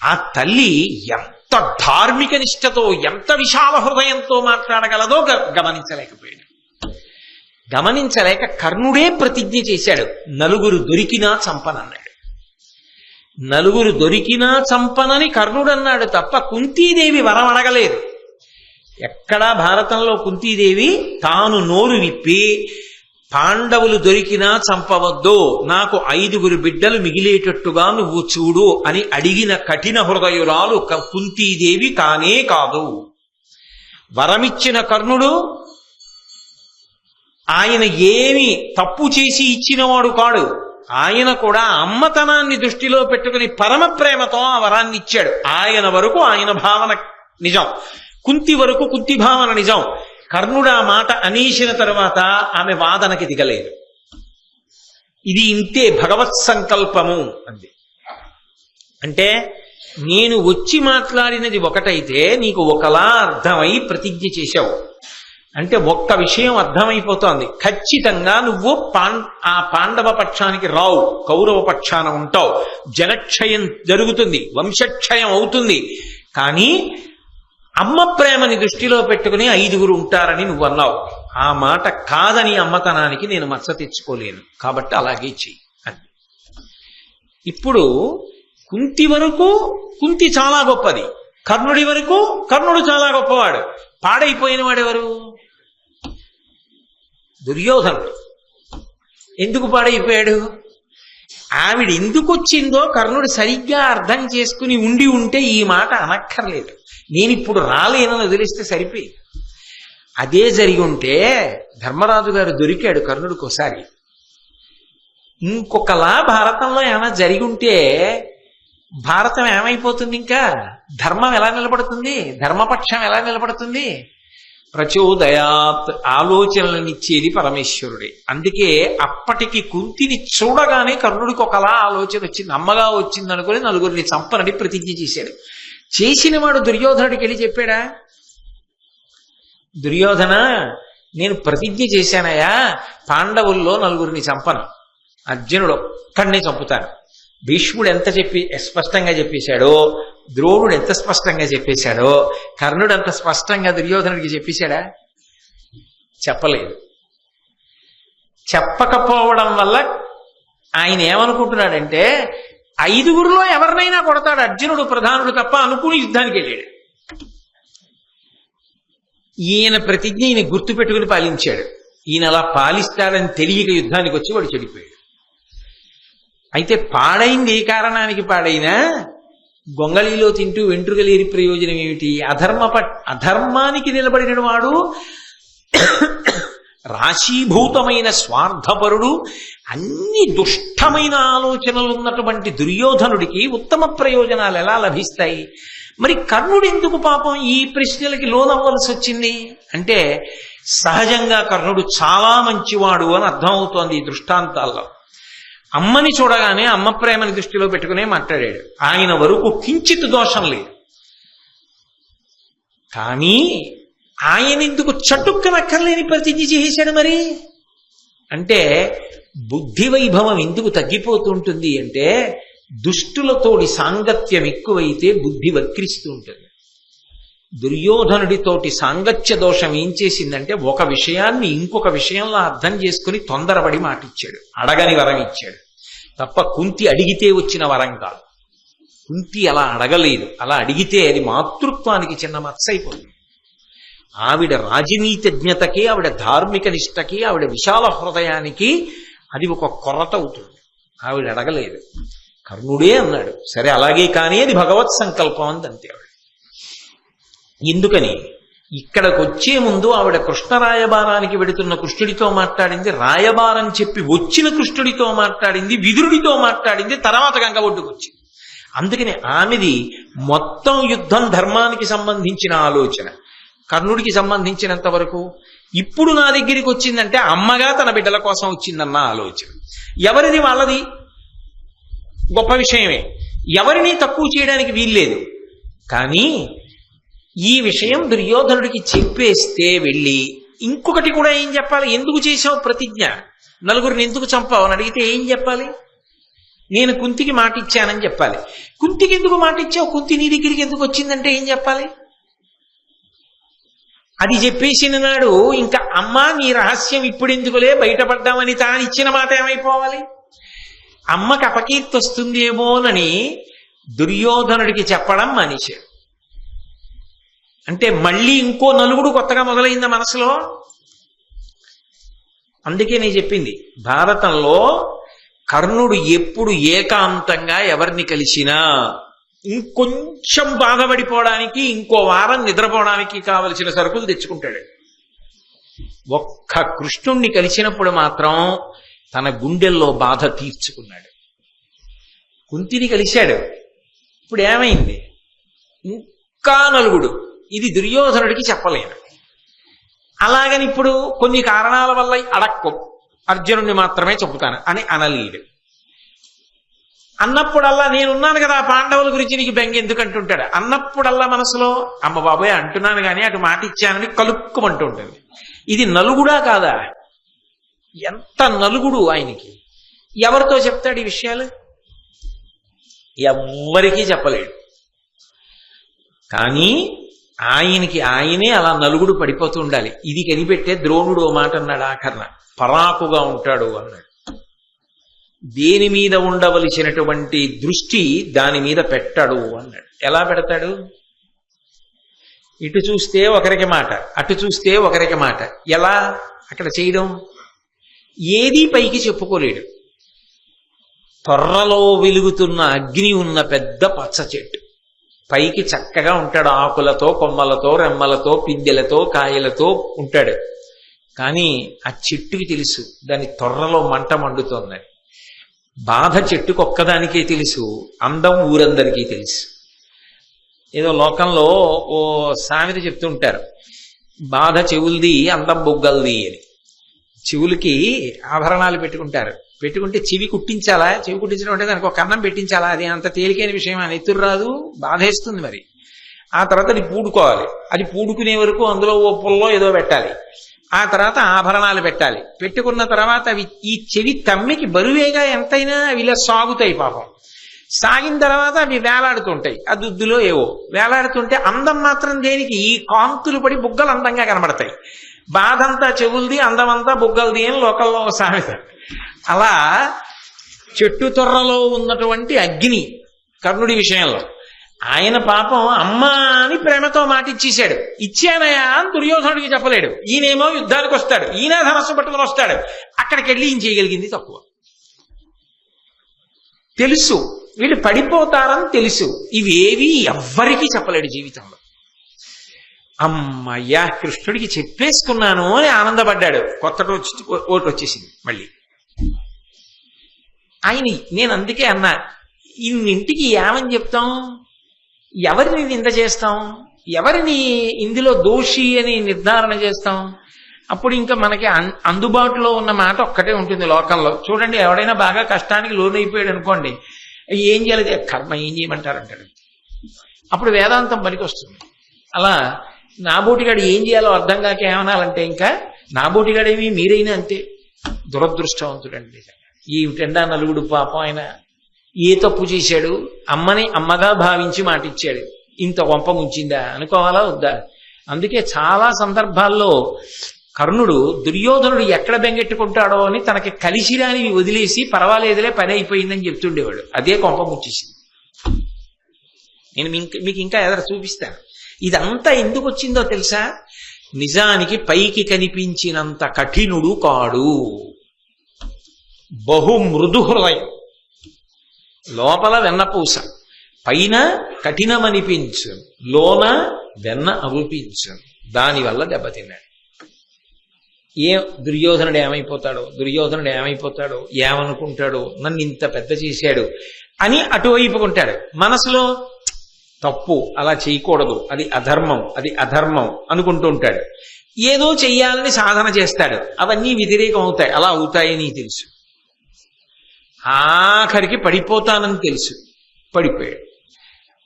ఆ తల్లి ఎంత ధార్మిక నిష్ఠతో, ఎంత విశాల హృదయంతో మాట్లాడగలదో గమనించలేకపోయాడు. గమనించలేక కర్ణుడే ప్రతిజ్ఞ చేశాడు, 4 దొరికినా చంపనన్నాడు. 4 దొరికినా చంపనని కర్ణుడు అన్నాడు తప్ప కుంతీదేవి వరం అడగలేదు. ఎక్కడా భారతంలో కుంతీదేవి తాను నోరు విప్పి పాండవులు దొరికినా చంపవద్దు, నాకు 5 బిడ్డలు మిగిలేటట్టుగా నువ్వు చూడు అని అడిగిన కఠిన హృదయురాలు కుంతీదేవి కానే కాదు. వరమిచ్చిన కర్ణుడు ఆయన ఏమి తప్పు చేసి ఇచ్చినవాడు కాడు. ఆయన కూడా అమ్మతనాన్ని దృష్టిలో పెట్టుకుని పరమ ప్రేమతో ఆ వరాన్ని ఇచ్చాడు. ఆయన వరకు ఆయన భావన నిజం, కుంతి వరకు కుంతి భావన నిజం. కర్ణుడు ఆ మాట అనేసిన తరువాత ఆమె వాదనకి దిగలేదు. ఇది ఇంతే భగవత్ సంకల్పము అంది. అంటే నేను వచ్చి మాట్లాడినది ఒకటైతే నీకు ఒకలా అర్థమై ప్రతిజ్ఞ చేశావు. అంటే ఒక్క విషయం అర్థమైపోతోంది, ఖచ్చితంగా నువ్వు ఆ పాండవ పక్షానికి రావు, కౌరవ పక్షాన ఉంటావు, జనక్షయం జరుగుతుంది, వంశక్షయం అవుతుంది. కానీ అమ్మ ప్రేమని దృష్టిలో పెట్టుకుని 5 ఉంటారని నువ్వు అన్నావు. ఆ మాట కాదని అమ్మతనానికి నేను మచ్చ తెచ్చుకోలేను, కాబట్టి అలాగే చెయ్యి అని. ఇప్పుడు కుంతి వరకు కుంతి చాలా గొప్పది, కర్ణుడి వరకు కర్ణుడు చాలా గొప్పవాడు. పాడైపోయిన వాడెవరు? దుర్యోధనుడు. ఎందుకు పాడైపోయాడు? ఆవిడ ఎందుకు వచ్చిందో కర్ణుడు సరిగ్గా అర్థం చేసుకుని ఉండి ఉంటే ఈ మాట అనక్కర్లేదు. నేను ఇప్పుడు రాలేనని వదిలేస్తే సరిపోయింది. అదే జరిగి ఉంటే ధర్మరాజు గారు దొరికాడు కర్ణుడికి ఒకసారి. ఇంకొకలా భారతంలో ఏమైనా జరిగి ఉంటే భారతం ఏమైపోతుంది? ఇంకా ధర్మం ఎలా నిలబడుతుంది? ధర్మపక్షం ఎలా నిలబడుతుంది? ప్రచోదయాత్, ఆలోచనలనిచ్చేది పరమేశ్వరుడే. అందుకే అప్పటికి కుంతిని చూడగానే కర్ణుడికి ఒకలా ఆలోచన వచ్చింది. అమ్మగా వచ్చింది అనుకుని నలుగురిని చంపనని ప్రతిజ్ఞ చేశాడు. చేసిన వాడు దుర్యోధనుడికి వెళ్ళి చెప్పాడా? దుర్యోధన, నేను ప్రతిజ్ఞ చేశానయ్యా, పాండవుల్లో నలుగురిని చంపను, అర్జునుడు ఒక్కడినే చంపుతాను. భీష్ముడు ఎంత స్పష్టంగా చెప్పేశాడో, ద్రోణుడు ఎంత స్పష్టంగా చెప్పేశాడో, కర్ణుడు అంత స్పష్టంగా దుర్యోధనుడికి చెప్పేశాడా? చెప్పలేదు. చెప్పకపోవడం వల్ల ఆయన ఏమనుకుంటున్నాడంటే 5గురిలో ఎవరినైనా కొడతాడు అర్జునుడు ప్రధానుడు తప్ప అనుకుని యుద్ధానికి వెళ్ళాడు. ఈయన ప్రతిజ్ఞ ఈయన గుర్తు పెట్టుకుని పాలించాడు. ఈయన అలా పాలిస్తాడని తెలియక యుద్ధానికి వచ్చి వాడు చెడిపోయాడు. అయితే పాడైంది ఏ కారణానికి పాడైనా గొంగళిలో తింటూ వెంట్రుకలేరి ప్రయోజనం ఏమిటి? అధర్మానికి నిలబడిన వాడు, రాశీభూతమైన స్వార్థపరుడు, అన్ని దుష్టమైన ఆలోచనలు ఉన్నటువంటి దుర్యోధనుడికి ఉత్తమ ప్రయోజనాలు ఎలా లభిస్తాయి? మరి కర్ణుడు ఎందుకు పాపం ఈ ప్రశ్నలకి లోనవ్వాల్సి వచ్చింది అంటే సహజంగా కర్ణుడు చాలా మంచివాడు అని అర్థమవుతోంది ఈ దృష్టాంతాల్లో. అమ్మని చూడగానే అమ్మ ప్రేమని దృష్టిలో పెట్టుకునే మాట్లాడాడు. ఆయన వరకు కించిత్ దోషం లేదు. కానీ ఆయన ఎందుకు చటుక్కనక్కర్లేని ప్రతిజ్ఞ చేశాడు మరి అంటే బుద్ధి వైభవం ఎందుకు తగ్గిపోతుంటుంది అంటే దుష్టులతోటి సాంగత్యం ఎక్కువైతే బుద్ధి వక్రిస్తూ ఉంటుంది. దుర్యోధనుడితోటి సాంగత్య దోషం ఏం చేసిందంటే ఒక విషయాన్ని ఇంకొక విషయంలో అర్థం చేసుకుని తొందరపడి మాటిచ్చాడు, అడగని వరం ఇచ్చాడు తప్ప కుంతి అడిగితే వచ్చిన వరం కాదు. కుంతి అలా అడగలేదు. అలా అడిగితే అది మాతృత్వానికి చిన్న మచ్చ అయిపోతుంది. ఆవిడ రాజనీతిజ్ఞతకి, ఆవిడ ధార్మిక నిష్టకి, ఆవిడ విశాల హృదయానికి అది ఒక కొరత అవుతుంది. ఆవిడ అడగలేదు, కర్ణుడే అన్నాడు. సరే అలాగే కానీ అది భగవత్ సంకల్పం అంతే ఆవిడ. ఎందుకని ఇక్కడికి వచ్చే ముందు ఆవిడ కృష్ణ రాయబారానికి వెడుతున్న కృష్ణుడితో మాట్లాడింది, రాయబారం చెప్పి వచ్చిన కృష్ణుడితో మాట్లాడింది, విదురుడితో మాట్లాడింది, తర్వాత గంగ ఒడ్డుకొచ్చింది. అందుకని ఆమెది మొత్తం యుద్ధం ధర్మానికి సంబంధించిన ఆలోచన. కర్ణుడికి సంబంధించినంత వరకు ఇప్పుడు నా దగ్గరికి వచ్చిందంటే అమ్మగా తన బిడ్డల కోసం వచ్చిందన్న ఆలోచన. ఎవరిది వాళ్ళది గొప్ప విషయమే, ఎవరిని తక్కువ చేయడానికి వీల్లేదు. కానీ ఈ విషయం దుర్యోధనుడికి చెప్పేస్తే వెళ్ళి ఇంకొకటి కూడా ఏం చెప్పాలి? ఎందుకు చేసావు ప్రతిజ్ఞ, నలుగురిని ఎందుకు చంపావు అని అడిగితే ఏం చెప్పాలి? నేను కుంతికి మాట ఇచ్చానని చెప్పాలి. కుంతికి ఎందుకు మాట ఇచ్చావు, కుంతి నీ దగ్గరికి ఎందుకు వచ్చిందంటే ఏం చెప్పాలి? అది చెప్పేసిన నాడు ఇంకా అమ్మా నీ రహస్యం ఇప్పుడు ఎందుకులే బయటపడ్డామని తాను ఇచ్చిన మాట ఏమైపోవాలి? అమ్మకి అపకీర్తి వస్తుందేమోనని దుర్యోధనుడికి చెప్పడం మానేశాడు. అంటే మళ్ళీ ఇంకో నలుగుడు కొత్తగా మొదలైంది మనసులో. అందుకే నేను చెప్పింది, భారతంలో కర్ణుడు ఎప్పుడు ఏకాంతంగా ఎవరిని కలిసినా ఇంకొంచెం బాధపడిపోవడానికి, ఇంకో వారం నిద్రపోవడానికి కావలసిన సరుకులు తెచ్చుకుంటాడు. ఒక్క కృష్ణుణ్ణి కలిసినప్పుడు మాత్రం తన గుండెల్లో బాధ తీర్చుకున్నాడు. కుంతిని కలిశాడు, ఇప్పుడు ఏమైంది? ఇంకా నలుగుడు. ఇది దుర్యోధనుడికి చెప్పలేను. అలాగని ఇప్పుడు కొన్ని కారణాల వల్ల అడక్కు అర్జునుడిని మాత్రమే చెబుతాను అని అనలేడు. అన్నప్పుడల్లా నేనున్నాను కదా పాండవుల గురించి నీకు బెంగ ఎందుకు అంటుంటాడు. అన్నప్పుడల్లా మనసులో అమ్మ బాబాయ్ అంటున్నాను కానీ అటు మాట ఇచ్చానని కలుక్కుమంటూ ఉంటుంది. ఇది నలుగుడా కాదా? ఎంత నలుగుడు ఆయనకి. ఎవరితో చెప్తాడు ఈ విషయాలు? ఎవ్వరికీ చెప్పలేడు. కానీ ఆయనకి ఆయనే అలా నలుగుడు పడిపోతూ ఉండాలి. ఇది కనిపెట్టే ద్రోణుడు ఓ మాట అన్నాడు ఆఖరణ, పరాకుగా ఉంటాడు అన్నాడు. దేని మీద ఉండవలసినటువంటి దృష్టి దాని మీద పెట్టాడు అన్నాడు. ఎలా పెడతాడు? ఇటు చూస్తే ఒకరికి మాట, అటు చూస్తే ఒకరికి మాట. ఎలా అక్కడ చేయడం? ఏదీ పైకి చెప్పుకోలేడు. త్వరలో వెలుగుతున్న అగ్ని ఉన్న పెద్ద పచ్చ చెట్టు, పైకి చక్కగా ఉంటాడు, ఆకులతో కొమ్మలతో రెమ్మలతో పిందెలతో కాయలతో ఉంటాడు. కానీ ఆ చెట్టుకి తెలుసు దాని తొర్రలో మంట మండుతోందని. బాధ చెట్టుకొక్కదానికే తెలుసు, అందం ఊరందరికీ తెలుసు. ఏదో లోకంలో ఓ సామెత చెప్తుంటారు, బాధ చెవులది అందం బొగ్గలది అని. చెవులకి ఆభరణాలు పెట్టుకుంటారు, పెట్టుకుంటే చెవి కుట్టించాలా, చెవి కుట్టించడం అంటే దానికి ఒక కన్నం పెట్టించాలా, అది అంత తేలికైన విషయం అని ఎత్తురు రాదు, బాధేస్తుంది. మరి ఆ తర్వాత అది పూడుకోవాలి, అది పూడుకునే వరకు అందులో ఓ పుల్లో ఏదో పెట్టాలి, ఆ తర్వాత ఆభరణాలు పెట్టాలి. పెట్టుకున్న తర్వాత అవి ఈ చెవి తమ్మికి బరువేగా ఎంతైనా అవి ఇలా సాగుతాయి పాపం. సాగిన తర్వాత అవి వేలాడుతుంటాయి, ఆ దుద్దులో ఏవో వేలాడుతుంటే అందం మాత్రం దేనికి, ఈ కాంతులు పడి బుగ్గలు అందంగా కనబడతాయి. బాధంతా చెవులది, అందమంతా బుగ్గలది అని లోకల్లో సామెత. అలా చెట్టు తొర్రలో ఉన్నటువంటి అగ్ని కర్ణుడి విషయంలో ఆయన పాపం అమ్మా అని ప్రేమతో మాట ఇచ్చేశాడు. ఇచ్చానయా అని దుర్యోధనుడికి చెప్పలేడు. ఈయనేమో యుద్ధానికి వస్తాడు, ఈయన ధనస్సు పట్టుకుని వస్తాడు. అక్కడికి వెళ్ళి ఈయన చేయగలిగింది తక్కువ. తెలుసు వీళ్ళు పడిపోతారని తెలుసు, ఇవేవి ఎవ్వరికీ చెప్పలేడు జీవితంలో. అమ్మయ్యా కృష్ణుడికి చెప్పేసుకున్నాను అని ఆనందపడ్డాడు. కొత్త ఓటు వచ్చేసింది మళ్ళీ. ఆయన నేను అందుకే అన్నా, ఇన్నింటికి ఏమని చెప్తాం, ఎవరిని నింద చేస్తాం, ఎవరిని ఇందులో దోషి అని నిర్ధారణ చేస్తాం? అప్పుడు ఇంకా మనకి అందుబాటులో ఉన్న మాట ఒక్కటే ఉంటుంది లోకంలో. చూడండి, ఎవడైనా బాగా కష్టానికి లోనైపోయాడు అనుకోండి, ఏం చేయాలి, కర్మ ఏం చేయమంటారంటాడు. అప్పుడు వేదాంతం పనికి వస్తుంది. అలా నాబోటిగాడు ఏం చేయాలో అర్థం కాక ఏమనాలంటే, ఇంకా నాబోటిగాడేమి మీరైనా అంతే దురదృష్టవంతుడండి. ఈ టెండా నలుగుడు పాపం ఆయన ఏ తప్పు చేశాడు, అమ్మని అమ్మగా భావించి మాటిచ్చాడు, ఇంత వంప ముంచిందా అనుకోవాలా వద్దా? అందుకే చాలా సందర్భాల్లో కర్ణుడు దుర్యోధనుడు ఎక్కడ బెంగెట్టుకుంటాడో అని తనకి కలిసిరానివి వదిలేసి పర్వాలేదులే పని అయిపోయిందని చెప్తుండేవాడు. అదే కొంప ముచ్చేసింది. నేను మీకు ఇంకా ఎదురు చూపిస్తాను. ఇదంతా ఎందుకు వచ్చిందో తెలుసా? నిజానికి పైకి కనిపించినంత కఠినుడు కాడు, బహు మృదు హృదయం, లోపల వెన్నపూస, పైన కఠినమనిపించు, లోన వెన్న అవిపించు. దానివల్ల దెబ్బతిన్నాడు. దుర్యోధనుడు ఏమైపోతాడో, ఏమనుకుంటాడో, నన్ను ఇంత పెద్ద చేశాడు అని అటువైపుకుంటాడు. మనసులో తప్పు, అలా చేయకూడదు, అది అధర్మం అనుకుంటూ ఉంటాడు. ఏదో చెయ్యాలని సాధన చేస్తాడు, అవన్నీ వ్యతిరేకం అవుతాయి. అలా అవుతాయని తెలుసు. ఆఖరికి పడిపోతానని తెలుసు, పడిపోయాడు.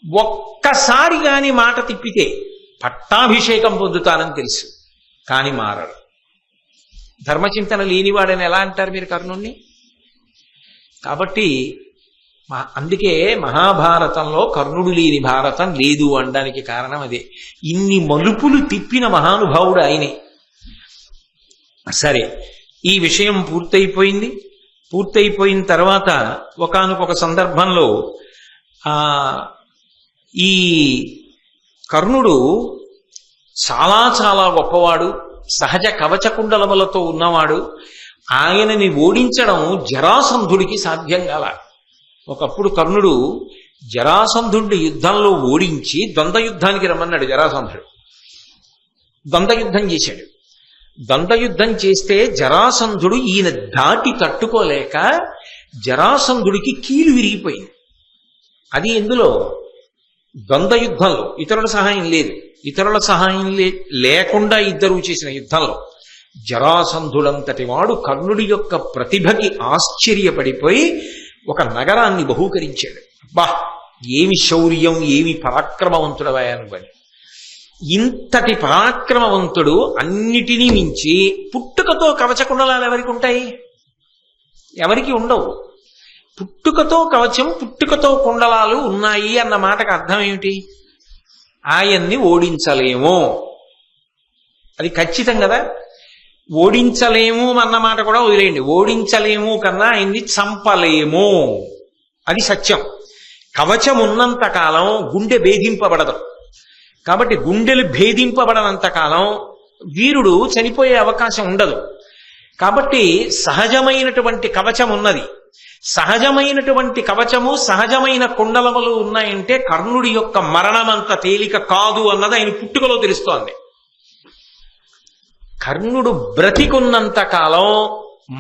ఒక్కసారి కాని మాట తిప్పితే పట్టాభిషేకం పొందుతానని తెలుసు, కాని మారడు. ధర్మచింతన లేనివాడని ఎలా అంటారు మీరు కర్ణుణ్ణి? కాబట్టి అందుకే మహాభారతంలో కర్ణుడు లేని భారతం లేదు అనడానికి కారణం అదే. ఇన్ని మలుపులు తిప్పిన మహానుభావుడు ఆయనే. సరే, ఈ విషయం పూర్తయిపోయిన తర్వాత ఒకానొక సందర్భంలో ఈ కర్ణుడు చాలా చాలా గొప్పవాడు, సహజ కవచ కుండలములతో ఉన్నవాడు. ఆయనని ఓడించడం జరాసంధుడికి సాధ్యం కాల. ఒకప్పుడు కర్ణుడు జరాసంధుడిని యుద్ధంలో ఓడించి ద్వంద్వయుద్ధానికి రమ్మన్నాడు. జరాసంధుడు ద్వంద్వయుద్ధం చేశాడు. ద్వంద్వయుద్ధం చేస్తే జరాసంధుడు ఈయన దాటి తట్టుకోలేక జరాసంధుడికి కీలు విరిగిపోయింది. అది ఎందులో? ద్వంద్వయుద్ధంలో. ఇతరుల సహాయం లేదు. ఇతరుల సహాయం లేకుండా ఇద్దరు చేసిన యుద్ధంలో జరాసంధుడంతటి వాడు కర్ణుడి యొక్క ప్రతిభకి ఆశ్చర్యపడిపోయి ఒక నగరాన్ని బహూకరించాడు. బా, ఏమి శౌర్యం, ఏమి పరాక్రమవంతుడవయ్యాను అని. ఇంతటి పరాక్రమవంతుడు అన్నిటినీ మించి పుట్టుకతో కవచకుండలాలు ఎవరికి ఉంటాయి? ఎవరికి ఉండవు. పుట్టుకతో కవచం, పుట్టుకతో కుండలాలు ఉన్నాయి అన్న మాటకు అర్థం ఏమిటి? ఆయన్ని ఓడించలేము, అది ఖచ్చితం కదా. ఓడించలేము అన్న మాట కూడా వదిలేయండి. ఓడించలేము కన్నా ఆయన్ని చంపలేము, అది సత్యం. కవచం ఉన్నంత కాలం గుండె భేదింపబడదు. కాబట్టి గుండెలు భేదింపబడనంత కాలం వీరుడు చనిపోయే అవకాశం ఉండదు. కాబట్టి సహజమైనటువంటి కవచం ఉన్నది. సహజమైనటువంటి కవచము సహజమైన కుండలములు ఉన్నాయంటే కర్ణుడి యొక్క మరణమంత తేలిక కాదు అన్నది ఆయన పుట్టుకలో తెలుస్తోంది. కర్ణుడు బ్రతికున్నంత కాలం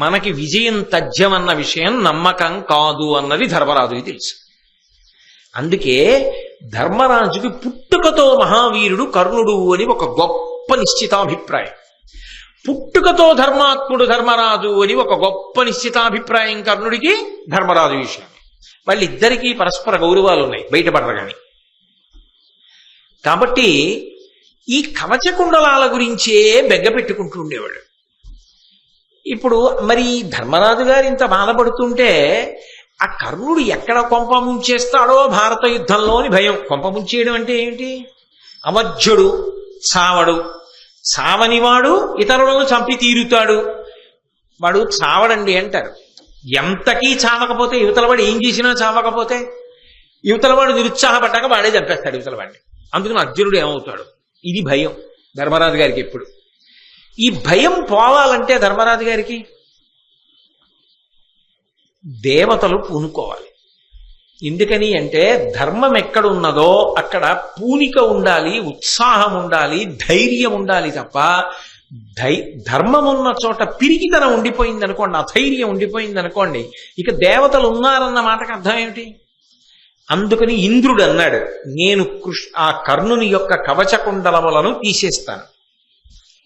మనకి విజయం తథ్యమన్న విషయం నమ్మకం కాదు అన్నది ధర్మరాజుకి తెలుసు. అందుకే ధర్మరాజుకి పుట్టుకతో మహావీరుడు కర్ణుడు అని ఒక గొప్ప నిశ్చితాభిప్రాయం, పుట్టుకతో ధర్మాత్ముడు ధర్మరాజు అని ఒక గొప్ప నిశ్చితాభిప్రాయం కర్ణుడికి ధర్మరాజు విషయం. వాళ్ళిద్దరికీ పరస్పర గౌరవాలు ఉన్నాయి, బయటపడరు కానీ. కాబట్టి ఈ కవచకుండలాల గురించే బెగ్గ పెట్టుకుంటూ ఉండేవాడు. ఇప్పుడు మరి ధర్మరాజు గారు ఇంత బాధపడుతుంటే ఆ కర్ణుడు ఎక్కడ కొంప ముంచేస్తాడో భారత యుద్ధంలోని భయం. కొంప ముంచేయడం అంటే ఏమిటి? అవధ్యుడు చావడు, చావనివాడు ఇతరులను చంపి తీరుతాడు, వాడు చావడండి అంటారు. ఎంతకీ చావకపోతే యువతలవాడు ఏం చేసినా చావకపోతే యువతలవాడు నిరుత్సాహపడ్డాక వాడే చంపేస్తాడు యువతలవాడిని. అందుకని అర్జునుడు ఏమవుతాడు? ఇది భయం ధర్మరాజు గారికి ఎప్పుడు. ఈ భయం పోవాలంటే ధర్మరాజు గారికి దేవతలు పూనుకోవాలి. ఎందుకని అంటే ధర్మం ఎక్కడున్నదో అక్కడ పూనిక ఉండాలి, ఉత్సాహం ఉండాలి, ధైర్యం ఉండాలి తప్ప ధర్మం ఉన్న చోట పిరికితనం ఉండిపోయింది అనుకోండి, అధైర్యం ఉండిపోయింది అనుకోండి, ఇక దేవతలు ఉన్నారన్న మాటకు అర్థం ఏమిటి? అందుకని ఇంద్రుడు అన్నాడు, నేను ఆ కర్ణుని యొక్క కవచకుండలములను తీసేస్తాను,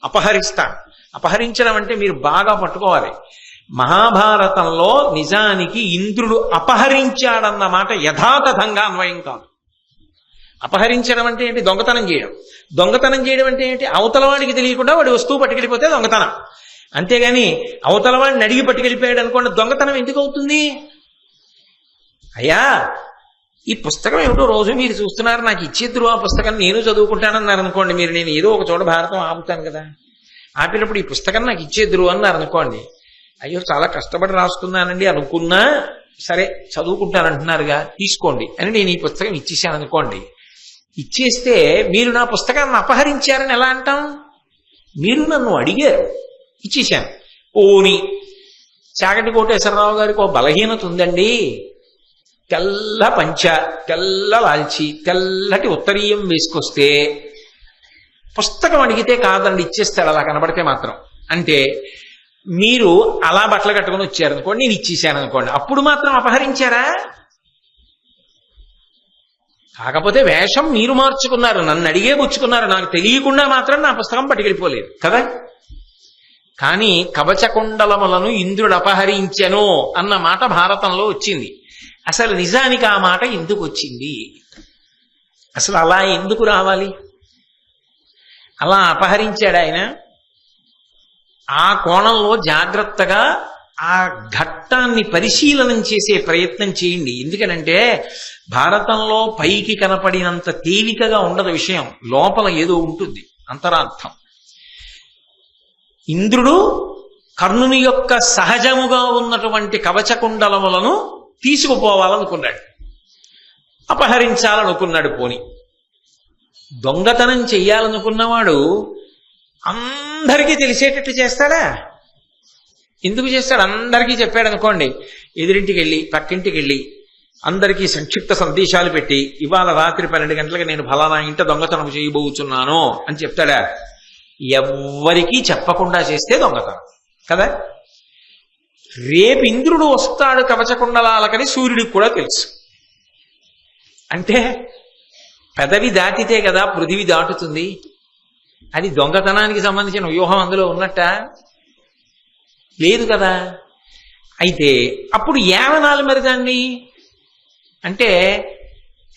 అపహరిస్తాను. అపహరించడం అంటే మీరు బాగా పట్టుకోవాలి. మహాభారతంలో నిజానికి ఇంద్రుడు అపహరించాడన్న మాట యథాతథంగా అన్వయం కాదు. అపహరించడం అంటే ఏంటి? దొంగతనం చేయడం. దొంగతనం చేయడం అంటే ఏంటి? అవతలవాడికి తెలియకుండా వాడి వస్తువు పట్టుకెళ్ళిపోతే దొంగతనం. అంతేగాని అవతలవాడిని అడిగి పట్టుకెళ్ళిపోయాడు అనుకోండి, దొంగతనం ఎందుకు అవుతుంది? అయ్యా ఈ పుస్తకం ఏమిటో రోజు మీరు చూస్తున్నారు, నాకు ఇచ్చేద్దరు ఆ పుస్తకం, నేను చదువుకుంటానన్నారు అనుకోండి. మీరు నేను ఏదో ఒక చోట భారతం ఆపుతాను కదా, ఆపినప్పుడు ఈ పుస్తకం నాకు ఇచ్చేద్దరు అన్నారు అనుకోండి, అయ్యో చాలా కష్టపడి రాసుకున్నానండి అనుకున్నా, సరే చదువుకుంటానంటున్నారుగా తీసుకోండి అని నేను ఈ పుస్తకం ఇచ్చేసాను అనుకోండి. ఇచ్చేస్తే మీరు నా పుస్తకాన్ని అపహరించారని ఎలా అంటాం? మీరు నన్ను అడిగారు, ఇచ్చేశాను. పోని చాగటి కోటేశ్వరరావు గారికి ఒక బలహీనత ఉందండి, తెల్ల పంచ, తెల్ల లాల్చి, తెల్లటి ఉత్తరీయం వేసుకొస్తే పుస్తకం అడిగితే కాదండి ఇచ్చేస్తాడు అలా కనబడితే మాత్రం. అంటే మీరు అలా బట్టలు కట్టుకుని వచ్చారనుకోండి, నేను ఇచ్చేసాను అనుకోండి, అప్పుడు మాత్రం అపహరించారా? కాకపోతే వేషం మీరు మార్చుకున్నారు, నన్ను అడిగే పుచ్చుకున్నారు, నాకు తెలియకుండా మాత్రం నా పుస్తకం పట్టుకెళ్ళిపోలేదు కదా. కానీ కవచకుండలములను ఇంద్రుడు అపహరించెను అన్న మాట భారతంలో వచ్చింది. అసలు నిజానికి ఆ మాట ఎందుకు వచ్చింది? అసలు అలా ఎందుకు రావాలి? అలా అపహరించాడు ఆయన. ఆ కోణంలో జాగ్రత్తగా ఆ ఘట్టాన్ని పరిశీలనం చేసే ప్రయత్నం చేయండి. ఎందుకనంటే భారతంలో పైకి కనపడినంత తేలికగా ఉండదు విషయం, లోపల ఏదో ఉంటుంది అంతరార్థం. ఇంద్రుడు కర్ణుని యొక్క సహజముగా ఉన్నటువంటి కవచకుండలములను తీసుకుపోవాలనుకున్నాడు, అపహరించాలనుకున్నాడు. పోని దొంగతనం చెయ్యాలనుకున్నవాడు అందరికీ తెలిసేటట్టు చేస్తాడా? ఎందుకు చేస్తాడు? అందరికీ చెప్పాడు అనుకోండి, ఎదురింటికి వెళ్ళి పక్కింటికి వెళ్ళి అందరికీ సంక్షిప్త సందేశాలు పెట్టి ఇవాళ రాత్రి 12 గంటలకు నేను ఫలానా ఇంట దొంగతనం చేయబోతున్నాను అని చెప్తాడా? ఎవ్వరికీ చెప్పకుండా చేస్తే దొంగతనం కదా. రేపు ఇంద్రుడు వస్తాడు కవచకుండలాలకని సూర్యుడికి కూడా తెలుసు. అంటే పెదవి దాటితే కదా పృథివి దాటుతుంది. అది దొంగతనానికి సంబంధించిన వ్యూహం అందులో ఉన్నట్ట లేదు కదా. అయితే అప్పుడు ఏమనాలి మరి దాన్ని? అంటే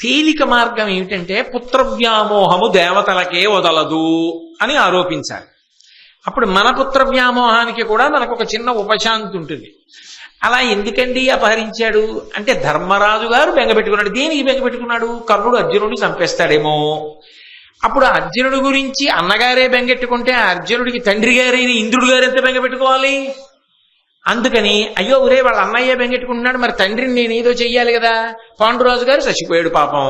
తేలిక మార్గం ఏమిటంటే పుత్రవ్యామోహము దేవతలకే వదలదు అని ఆరోపించాలి. అప్పుడు మన పుత్ర వ్యామోహానికి కూడా మనకు ఒక చిన్న ఉపశాంతి ఉంటుంది. అలా ఎందుకండి అపహరించాడు అంటే ధర్మరాజు గారు బెంగపెట్టుకున్నాడు. దేనికి బెంగపెట్టుకున్నాడు? కర్ణుడు అర్జునుడిని చంపేస్తాడేమో. అప్పుడు అర్జునుడి గురించి అన్నగారే బెంగెట్టుకుంటే అర్జునుడికి తండ్రి గారైన ఇంద్రుడు గారు ఎంత బెంగపెట్టుకోవాలి? అందుకని అయ్యో ఒరే వాళ్ళ అన్నయ్య బెంగెట్టుకుంటున్నాడు, మరి తండ్రిని నేను ఏదో చెయ్యాలి కదా. పాండురాజు గారు చచ్చిపోయాడు పాపం,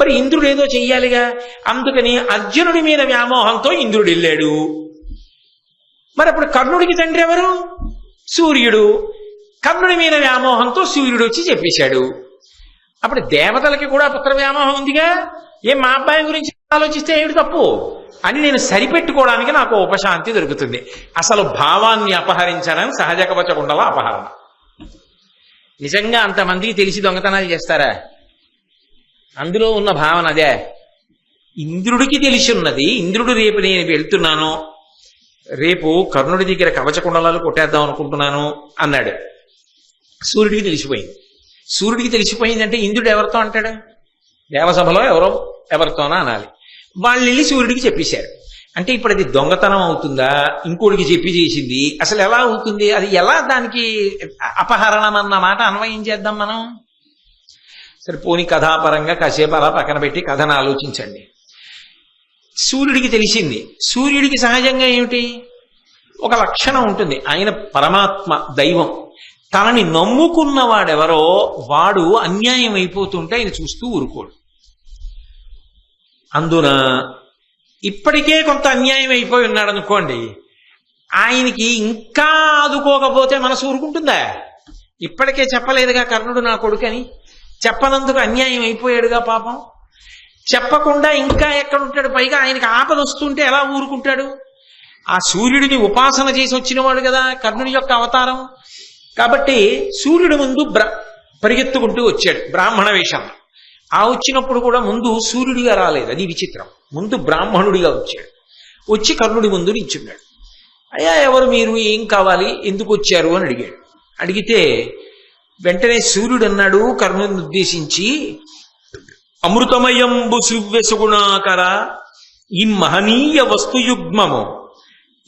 మరి ఇంద్రుడు ఏదో చెయ్యాలిగా. అందుకని అర్జునుడి మీద వ్యామోహంతో ఇంద్రుడు వెళ్ళాడు. మరి అప్పుడు కర్ణుడికి తండ్రి ఎవరు? సూర్యుడు. కర్ణుడి మీద వ్యామోహంతో సూర్యుడు వచ్చి చెప్పేశాడు. అప్పుడు దేవతలకి కూడా పుత్ర వ్యామోహం ఉందిగా, ఏం మా అబ్బాయి గురించి ఆలోచిస్తే ఏమిటి తప్పు అని నేను సరిపెట్టుకోవడానికి నాకు ఉపశాంతి దొరుకుతుంది. అసలు భావాన్ని అపహరించడం సహజ కవచకుండల అపహరణ. నిజంగా అంతమందికి తెలిసి దొంగతనాలు చేస్తారా? అందులో ఉన్న భావన అదే. ఇంద్రుడికి తెలిసి ఉన్నది. ఇంద్రుడు రేపు నేను వెళ్తున్నాను, రేపు కర్ణుడి దగ్గర కవచకుండలాలు కొట్టేద్దాం అనుకుంటున్నాను అన్నాడు. సూర్యుడికి తెలిసిపోయింది. సూర్యుడికి తెలిసిపోయిందంటే ఇంద్రుడు ఎవరితో అంటాడు? దేవసభలో ఎవరితోనో అనాలి. వాళ్ళు వెళ్ళి సూర్యుడికి చెప్పేశారు. అంటే ఇప్పుడు అది దొంగతనం అవుతుందా, ఇంకోటికి చెప్పి చేసింది, అసలు ఎలా అవుతుంది? అది ఎలా దానికి అపహరణం అన్న మాట అన్వయం చేద్దాం మనం? సరే పోనీ కథాపరంగా కాసేపు అలా పక్కన పెట్టి కథను ఆలోచించండి. సూర్యుడికి తెలిసింది. సూర్యుడికి సహజంగా ఏమిటి? ఒక లక్షణం ఉంటుంది. ఆయన పరమాత్మ, దైవం. తనని నమ్ముకున్నవాడెవరో వాడు అన్యాయం అయిపోతుంటే ఆయన చూస్తూ ఊరుకోడు. అందున ఇప్పటికే కొంత అన్యాయం అయిపోయి ఉన్నాడు అనుకోండి, ఆయనకి ఇంకా ఆదుకోకపోతే మనసు ఊరుకుంటుందా? ఇప్పటికే చెప్పలేదుగా కర్ణుడు నా కొడుకని, చెప్పనందుకు అన్యాయం అయిపోయాడుగా పాపం. చెప్పకుండా ఇంకా ఎక్కడుంటాడు? పైగా ఆయనకి ఆపద వస్తుంటే ఎలా ఊరుకుంటాడు? ఆ సూర్యుడిని ఉపాసన చేసి వచ్చినవాడు కదా కర్ణుడి యొక్క అవతారం. కాబట్టి సూర్యుడు ముందు పరిగెత్తుకుంటూ వచ్చాడు బ్రాహ్మణ వేషంలో. ఆ వచ్చినప్పుడు కూడా ముందు సూర్యుడిగా రాలేదు, అది విచిత్రం. ముందు బ్రాహ్మణుడిగా వచ్చాడు. వచ్చి కర్ణుడి ముందు నిల్చున్నాడు. అయ్యా ఎవరు మీరు, ఏం కావాలి, ఎందుకు వచ్చారు అని అడిగాడు. అడిగితే వెంటనే సూర్యుడు అన్నాడు కర్ణుడిని ఉద్దేశించి, అమృతమయంబు సువ్యసుగుణాకర ఈ మహనీయ వస్తుయుగ్మము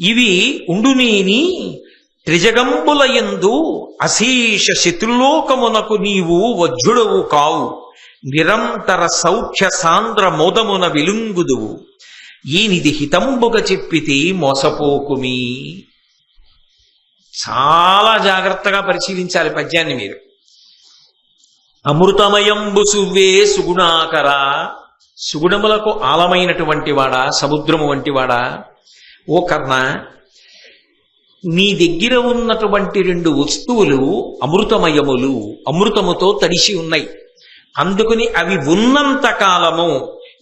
ఇవి ఉండునేని త్రిజగంబులయందు అశేష శత్రులోకమునకు నీవు వజ్జుడవు కావు, నిరంతర సౌఖ్య సాంద్ర మోదమున విలుంగుదువు, ఈనిది హితంబుగా చెప్పితే మోసపోకుమి. చాలా జాగ్రత్తగా పరిశీలించాలి పద్యాన్ని మీరు. అమృతమయంబు సువ్వే సుగుణాకర, సుగుణములకు ఆలమైనటువంటి వాడా, సముద్రము వంటి వాడా, ఓ కర్ణ, నీ దగ్గర ఉన్నటువంటి 2 వస్తువులు అమృతమయములు, అమృతముతో తడిసి ఉన్నాయి. అందుకని అవి ఉన్నంత కాలము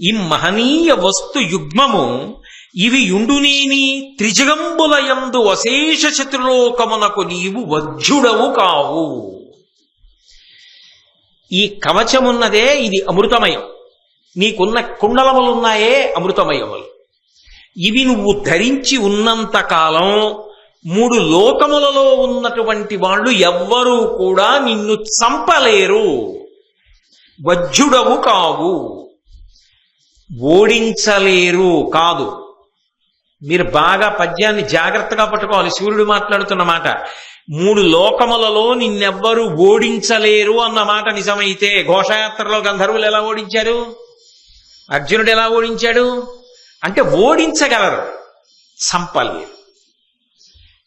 ఈ మహనీయ వస్తు యుగ్మము ఇవి యుండునేని త్రిజగంబులయందు అశేష శత్రులోకమునకు నీవు వజ్జుడవు కావు. ఈ కవచమున్నదే ఇది అమృతమయం. నీకున్న కుండలములున్నాయే అమృతమయములు. ఇవి నువ్వు ధరించి ఉన్నంత కాలం 3 లోకములలో ఉన్నటువంటి వాళ్ళు ఎవ్వరూ కూడా నిన్ను చంపలేరు. వజ్జుడవు కావు, ఓడించలేరు కాదు. మీరు బాగా పద్యాన్ని జాగ్రత్తగా పట్టుకోవాలి. సూర్యుడు మాట్లాడుతున్న మాట 3 లోకములలో నిన్నెవ్వరూ ఓడించలేరు అన్న మాట నిజమైతే ఘోషయాత్రలో గంధర్వులు ఎలా ఓడించారు? అర్జునుడు ఎలా ఓడించాడు? అంటే ఓడించగలరు, చంపలేరు.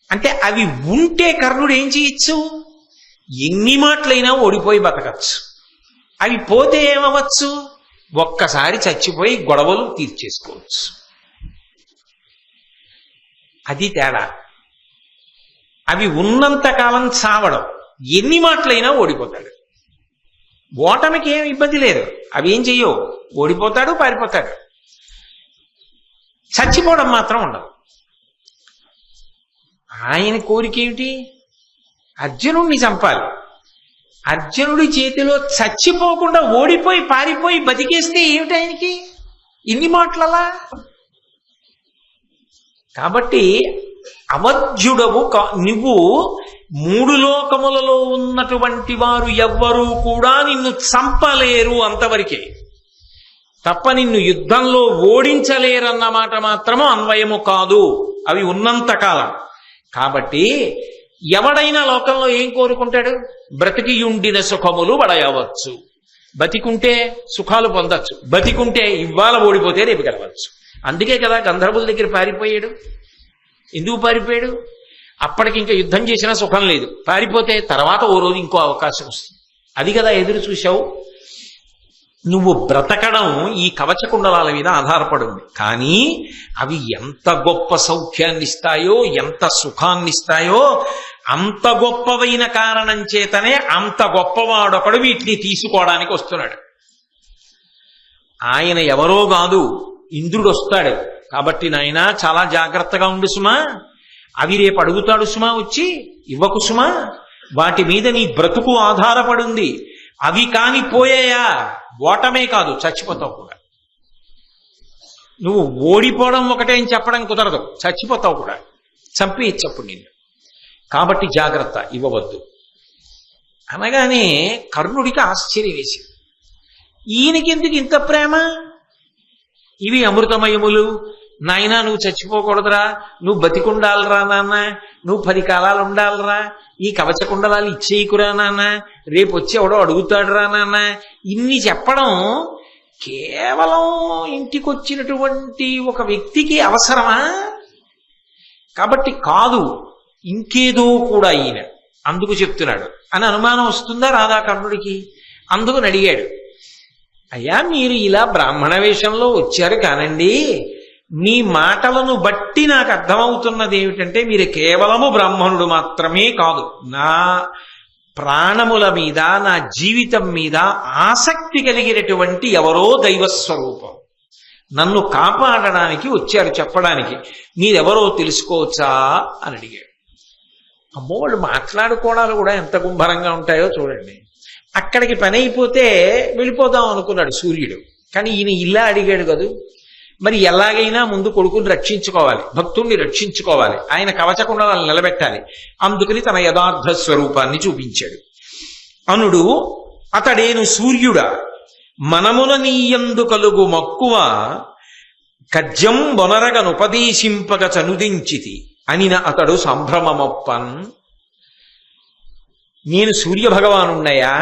అంటే అవి ఉంటే కర్ణుడు ఏం చేయొచ్చు? ఎన్ని మాటలైనా ఓడిపోయి బతకచ్చు. అవి పోతే ఏమవచ్చు? ఒక్కసారి చచ్చిపోయి గొడవలు తీర్చేసుకోవచ్చు. అది తేడా. అవి ఉన్నంతకాలం చావడం, ఎన్ని మాటలైనా ఓడిపోతాడు. ఓటమికి ఏం ఇబ్బంది లేదు, అవి ఏం చెయ్యవు. ఓడిపోతాడు, పారిపోతాడు. చచ్చిపోవడం మాత్రం ఉండదు. ఆయన కోరిక ఏమిటి? అర్జునుడిని చంపాలి. అర్జునుడి చేతిలో చచ్చిపోకుండా ఓడిపోయి పారిపోయి బతికేస్తే ఏమిటి ఆయనకి? ఇన్ని మాటలలా. కాబట్టి అవధ్యుడవు నువ్వు 3 లోకములలో ఉన్నటువంటి వారు ఎవ్వరూ కూడా నిన్ను చంపలేరు, అంతవరకే తప్ప నిన్ను యుద్ధంలో ఓడించలేరన్న మాట మాత్రము అన్వయము కాదు. అవి ఉన్నంతకాలం. కాబట్టి ఎవడైనా లోకంలో ఏం కోరుకుంటాడు? బ్రతికియుండిన సుఖములు పడయవచ్చు. బతికుంటే సుఖాలు పొందొచ్చు, బతికుంటే ఇవాళ ఓడిపోతే రేపు గెలవచ్చు. అందుకే కదా గంధర్వుల దగ్గర పారిపోయాడు. ఎందుకు పారిపోయాడు? అప్పటికి ఇంకా యుద్ధం చేసినా సుఖం లేదు. పారిపోతే తర్వాత ఓ రోజు ఇంకో అవకాశం వస్తుంది. అది కదా ఎదురు చూశావు. నువ్వు బ్రతకడం ఈ కవచకుండలాల మీద ఆధారపడి ఉంది. కానీ అవి ఎంత గొప్ప సౌఖ్యాన్ని ఇస్తాయో, ఎంత సుఖాన్ని ఇస్తాయో అంత గొప్పవైన కారణం చేతనే అంత గొప్పవాడొకడు వీటిని తీసుకోవడానికి వస్తున్నాడు. ఆయన ఎవరో కాదు, ఇంద్రుడు వస్తాడు. కాబట్టి నాయనా చాలా జాగ్రత్తగా ఉండు సుమా, అవి రేపు అడుగుతాడు సుమా, వచ్చి ఇవ్వకు సుమా, వాటి మీద నీ బ్రతుకు ఆధారపడుంది. అవి కాని పోయాయా ఓటమే కాదు, చచ్చిపోతావు కూడా. నువ్వు ఓడిపోవడం ఒకటే అని చెప్పడం కుదరదు, చచ్చిపోతావు కూడా, చంపేయచ్చప్పుడు నిన్ను. కాబట్టి జాగ్రత్త, ఇవ్వవద్దు అనగానే కర్ణుడికి ఆశ్చర్యం వేసింది. ఈయనకెందుకు ఇంత ప్రేమ? ఇవి అమృతమయములు, నాయనా నువ్వు చచ్చిపోకూడదురా, నువ్వు బతికుండాలరా నాన్న, నువ్వు 10 కాలాలు ఉండాలరా, ఈ కవచకుండలాలు ఇచ్చేయకురా నాన్న, రేపు వచ్చి ఎవడో అడుగుతాడురా నాన్న, ఇన్ని చెప్పడం కేవలం ఇంటికొచ్చినటువంటి ఒక వ్యక్తికి అవసరమా? కాబట్టి కాదు, ఇంకేదో కూడా ఈయన అందుకు చెప్తున్నాడు అని అనుమానం వస్తుందా రాధా కర్ణుడికి? అందుకని అడిగాడు, అయ్యా మీరు ఇలా బ్రాహ్మణ వేషంలో వచ్చారు కానండి, మీ మాటలను బట్టి నాకు అర్థమవుతున్నది ఏమిటంటే మీరు కేవలము బ్రాహ్మణుడు మాత్రమే కాదు, నా ప్రాణముల మీద, నా జీవితం మీద ఆసక్తి కలిగినటువంటి ఎవరో దైవస్వరూపం, నన్ను కాపాడడానికి వచ్చారు చెప్పడానికి, మీరెవరో తెలుసుకోవచ్చా అని అడిగాడు. అమ్మో, వాళ్ళు మాట్లాడుకోవడాలు కూడా ఎంత గుంభరంగా ఉంటాయో చూడండి. అక్కడికి పని అయిపోతే వెళ్ళిపోదాం అనుకున్నాడు సూర్యుడు, కానీ ఈయన ఇలా అడిగాడు కదూ. మరి ఎలాగైనా ముందు కొడుకుని రక్షించుకోవాలి, భక్తుణ్ణి రక్షించుకోవాలి, ఆయన కవచకుండలాలు నిలబెట్టాలి. అందుకని తన యథార్థ స్వరూపాన్ని చూపించాడు. అనుడు అతడేను సూర్యుడా, మనముల నీయందు కలుగు మక్కువ కజ్జం బొనరగనుపదేశింపగ చనుదించితి అనిన అతడు సంభ్రమమొప్పన్. నేను సూర్య భగవానున్నయా,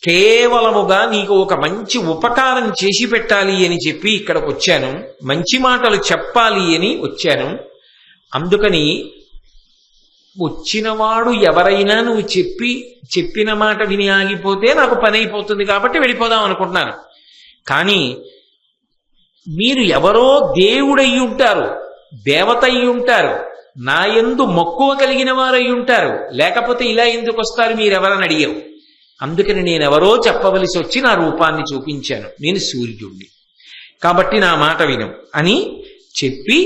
కేవలముగా నీకు ఒక మంచి ఉపకారం చేసి పెట్టాలి అని చెప్పి ఇక్కడికి వచ్చాను, మంచి మాటలు చెప్పాలి అని వచ్చాను. అందుకని వచ్చినవాడు ఎవరైనా నువ్వు చెప్పిన మాట విని ఆగిపోతే నాకు పని అయిపోతుంది, కాబట్టి వెళ్ళిపోదాం అనుకుంటున్నాను. కానీ మీరు ఎవరో దేవుడయ్యి ఉంటారు, దేవత అయి ఉంటారు, నా యందు మక్కువ కలిగిన వారై ఉంటారు, లేకపోతే ఇలా ఎందుకు వస్తారు మీరెవరని అడిగావు. అందుకని నేనెవరో చెప్పవలసి వచ్చి నా రూపాన్ని చూపించాను, నేను సూర్యుడిని, కాబట్టి నా మాట విను అని చెప్పి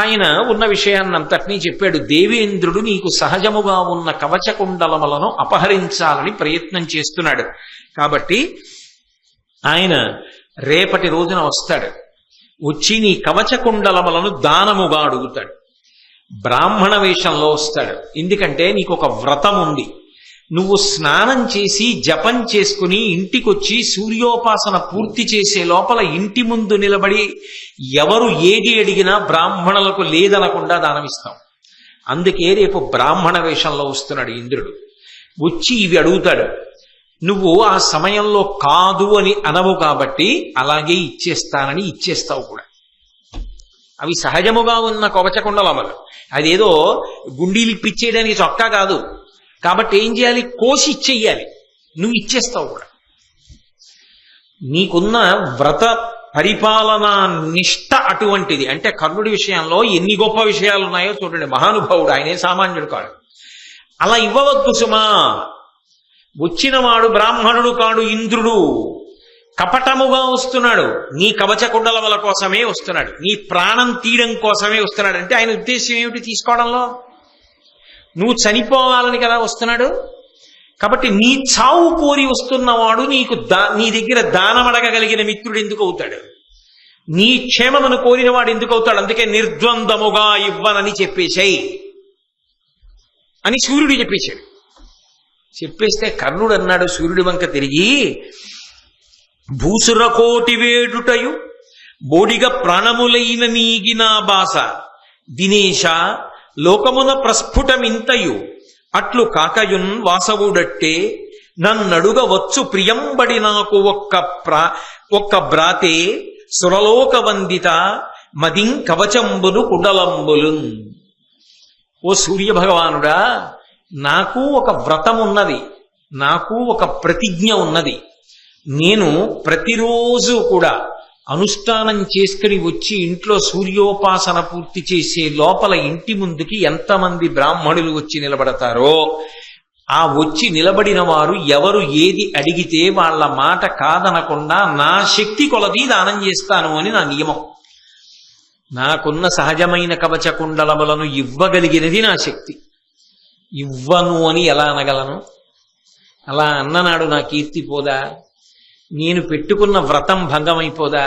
ఆయన ఉన్న విషయాన్నంతటినీ చెప్పాడు. దేవేంద్రుడు నీకు సహజముగా ఉన్న కవచకుండలములను అపహరించాలని ప్రయత్నం చేస్తున్నాడు, కాబట్టి ఆయన రేపటి రోజున వస్తాడు, వచ్చి నీ కవచకుండలములను దానముగా అడుగుతాడు. బ్రాహ్మణ వేషంలో వస్తాడు, ఎందుకంటే నీకు ఒక వ్రతం ఉంది. నువ్వు స్నానం చేసి జపం చేసుకుని ఇంటికొచ్చి సూర్యోపాసన పూర్తి చేసే లోపల ఇంటి ముందు నిలబడి ఎవరు ఏది అడిగినా బ్రాహ్మణులకు లేదనకుండా దానమిస్తాం. అందుకే రేపు బ్రాహ్మణ వేషంలో వస్తున్నాడు ఇంద్రుడు. వచ్చి ఇవి అడుగుతాడు. నువ్వు ఆ సమయంలో కాదు అని అనవు కాబట్టి అలాగే ఇచ్చేస్తానని ఇచ్చేస్తావు కూడా. అవి సహజముగా ఉన్న కవచకుండలములు, అదేదో గుండీలు ఇప్పిచ్చేయడానికి చొక్కా కాదు. కాబట్టి ఏం చేయాలి, కోసి ఇచ్చేయాలి, నువ్వు ఇచ్చేస్తావు కూడా. నీకున్న వ్రత పరిపాలనా నిష్ట అటువంటిది. అంటే కర్ణుడి విషయంలో ఎన్ని గొప్ప విషయాలు ఉన్నాయో చూడండి, మహానుభావుడు, ఆయనే సామాన్యుడు కాడు. అలా ఇవ్వవద్దు సుమా. వచ్చినవాడు బ్రాహ్మణుడు కాడు, ఇంద్రుడు కపటముగా వస్తున్నాడు, నీ కవచకుండలముల కోసమే వస్తున్నాడు, నీ ప్రాణం తీయడం కోసమే వస్తున్నాడు. అంటే ఆయన ఉద్దేశం ఏమిటి తీసుకోవడంలో? నువ్వు చనిపోవాలని కదా వస్తున్నాడు. కాబట్టి నీ చావు కోరి వస్తున్నవాడు నీకు నీ దగ్గర దానం అడగగలిగిన మిత్రుడు ఎందుకు అవుతాడు? నీ క్షేమమును కోరిన వాడు ఎందుకు అవుతాడు? అందుకే నిర్ద్వందముగా ఇవ్వనని చెప్పేశాయి అని సూర్యుడు చెప్పేశాడు. చెప్పేస్తే కర్ణుడు అన్నాడు సూర్యుడి వంక తిరిగి, భూసురకోటి వేడుటయు బోడిగ ప్రాణములైన నీగిన బాస దినేశ లోకమున ప్రస్ఫుటమింతయు అట్లు కాకయున్ వాసవుడట్టే నన్నడుగ వచ్చు ప్రియంబడి నాకు ఒక్క బ్రాతే సురలోక వందిత మదిం కవచంబులు కుండలంబులు. ఓ సూర్య భగవానుడా, నాకు ఒక వ్రతం ఉన్నది, నాకు ఒక ప్రతిజ్ఞ ఉన్నది. నేను ప్రతిరోజు కూడా అనుష్ఠానం చేసుకుని వచ్చి ఇంట్లో సూర్యోపాసన పూర్తి చేసే లోపల ఇంటి ముందుకి ఎంతమంది బ్రాహ్మణులు వచ్చి నిలబడతారో ఆ వచ్చి నిలబడిన వారు ఎవరు ఏది అడిగితే వాళ్ళ మాట కాదనకుండా నా శక్తి కొలది దానం చేస్తాను అని నా నియమం. నాకున్న సహజమైన కవచ కుండలములను ఇవ్వగలిగినది నా శక్తి. ఇవ్వను అని ఎలా అనగలను? అలా అన్ననాడు నా కీర్తి పోదా? నేను పెట్టుకున్న వ్రతం భంగమైపోదా?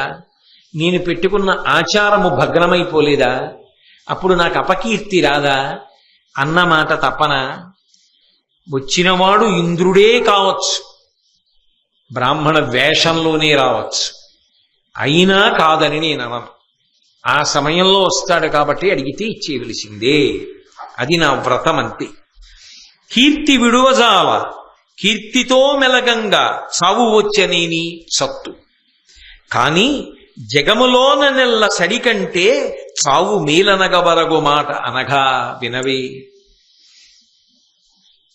నేను పెట్టుకున్న ఆచారము భగ్నమైపోలేదా? అప్పుడు నాకు అపకీర్తి రాదా? అన్నమాట తప్పన? వచ్చినవాడు ఇంద్రుడే కావచ్చు, బ్రాహ్మణ వేషంలోనే రావచ్చు, అయినా కాదని నేను అనను. ఆ సమయంలో వస్తాడు కాబట్టి అడిగితే ఇచ్చేయవలసిందే. అది నా వ్రతం అంతే. కీర్తి విడువజాల కీర్తితో మెలగంగా చావు వచ్చనేని సత్తు కాని జగములోన నెల్ల సడికంటే చావు మేలనగబరగు మాట అనగా వినవే.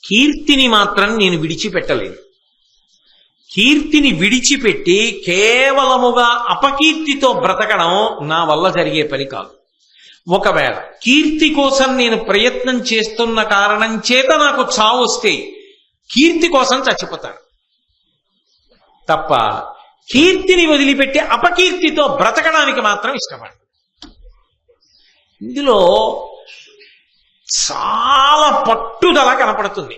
కీర్తిని మాత్రం నేను విడిచిపెట్టలేను. కీర్తిని విడిచిపెట్టి కేవలముగా అపకీర్తితో బ్రతకడం నా వల్ల జరిగే పని కాదు. ఒకవేళ కీర్తి కోసం నేను ప్రయత్నం చేస్తున్న కారణం చేత నాకు చావు వస్తే కీర్తి కోసం చచ్చిపోతాను తప్ప కీర్తిని వదిలిపెట్టి అపకీర్తితో బ్రతకడానికి మాత్రం ఇష్టపడను. ఇందులో చాలా పట్టుదల కనపడుతుంది.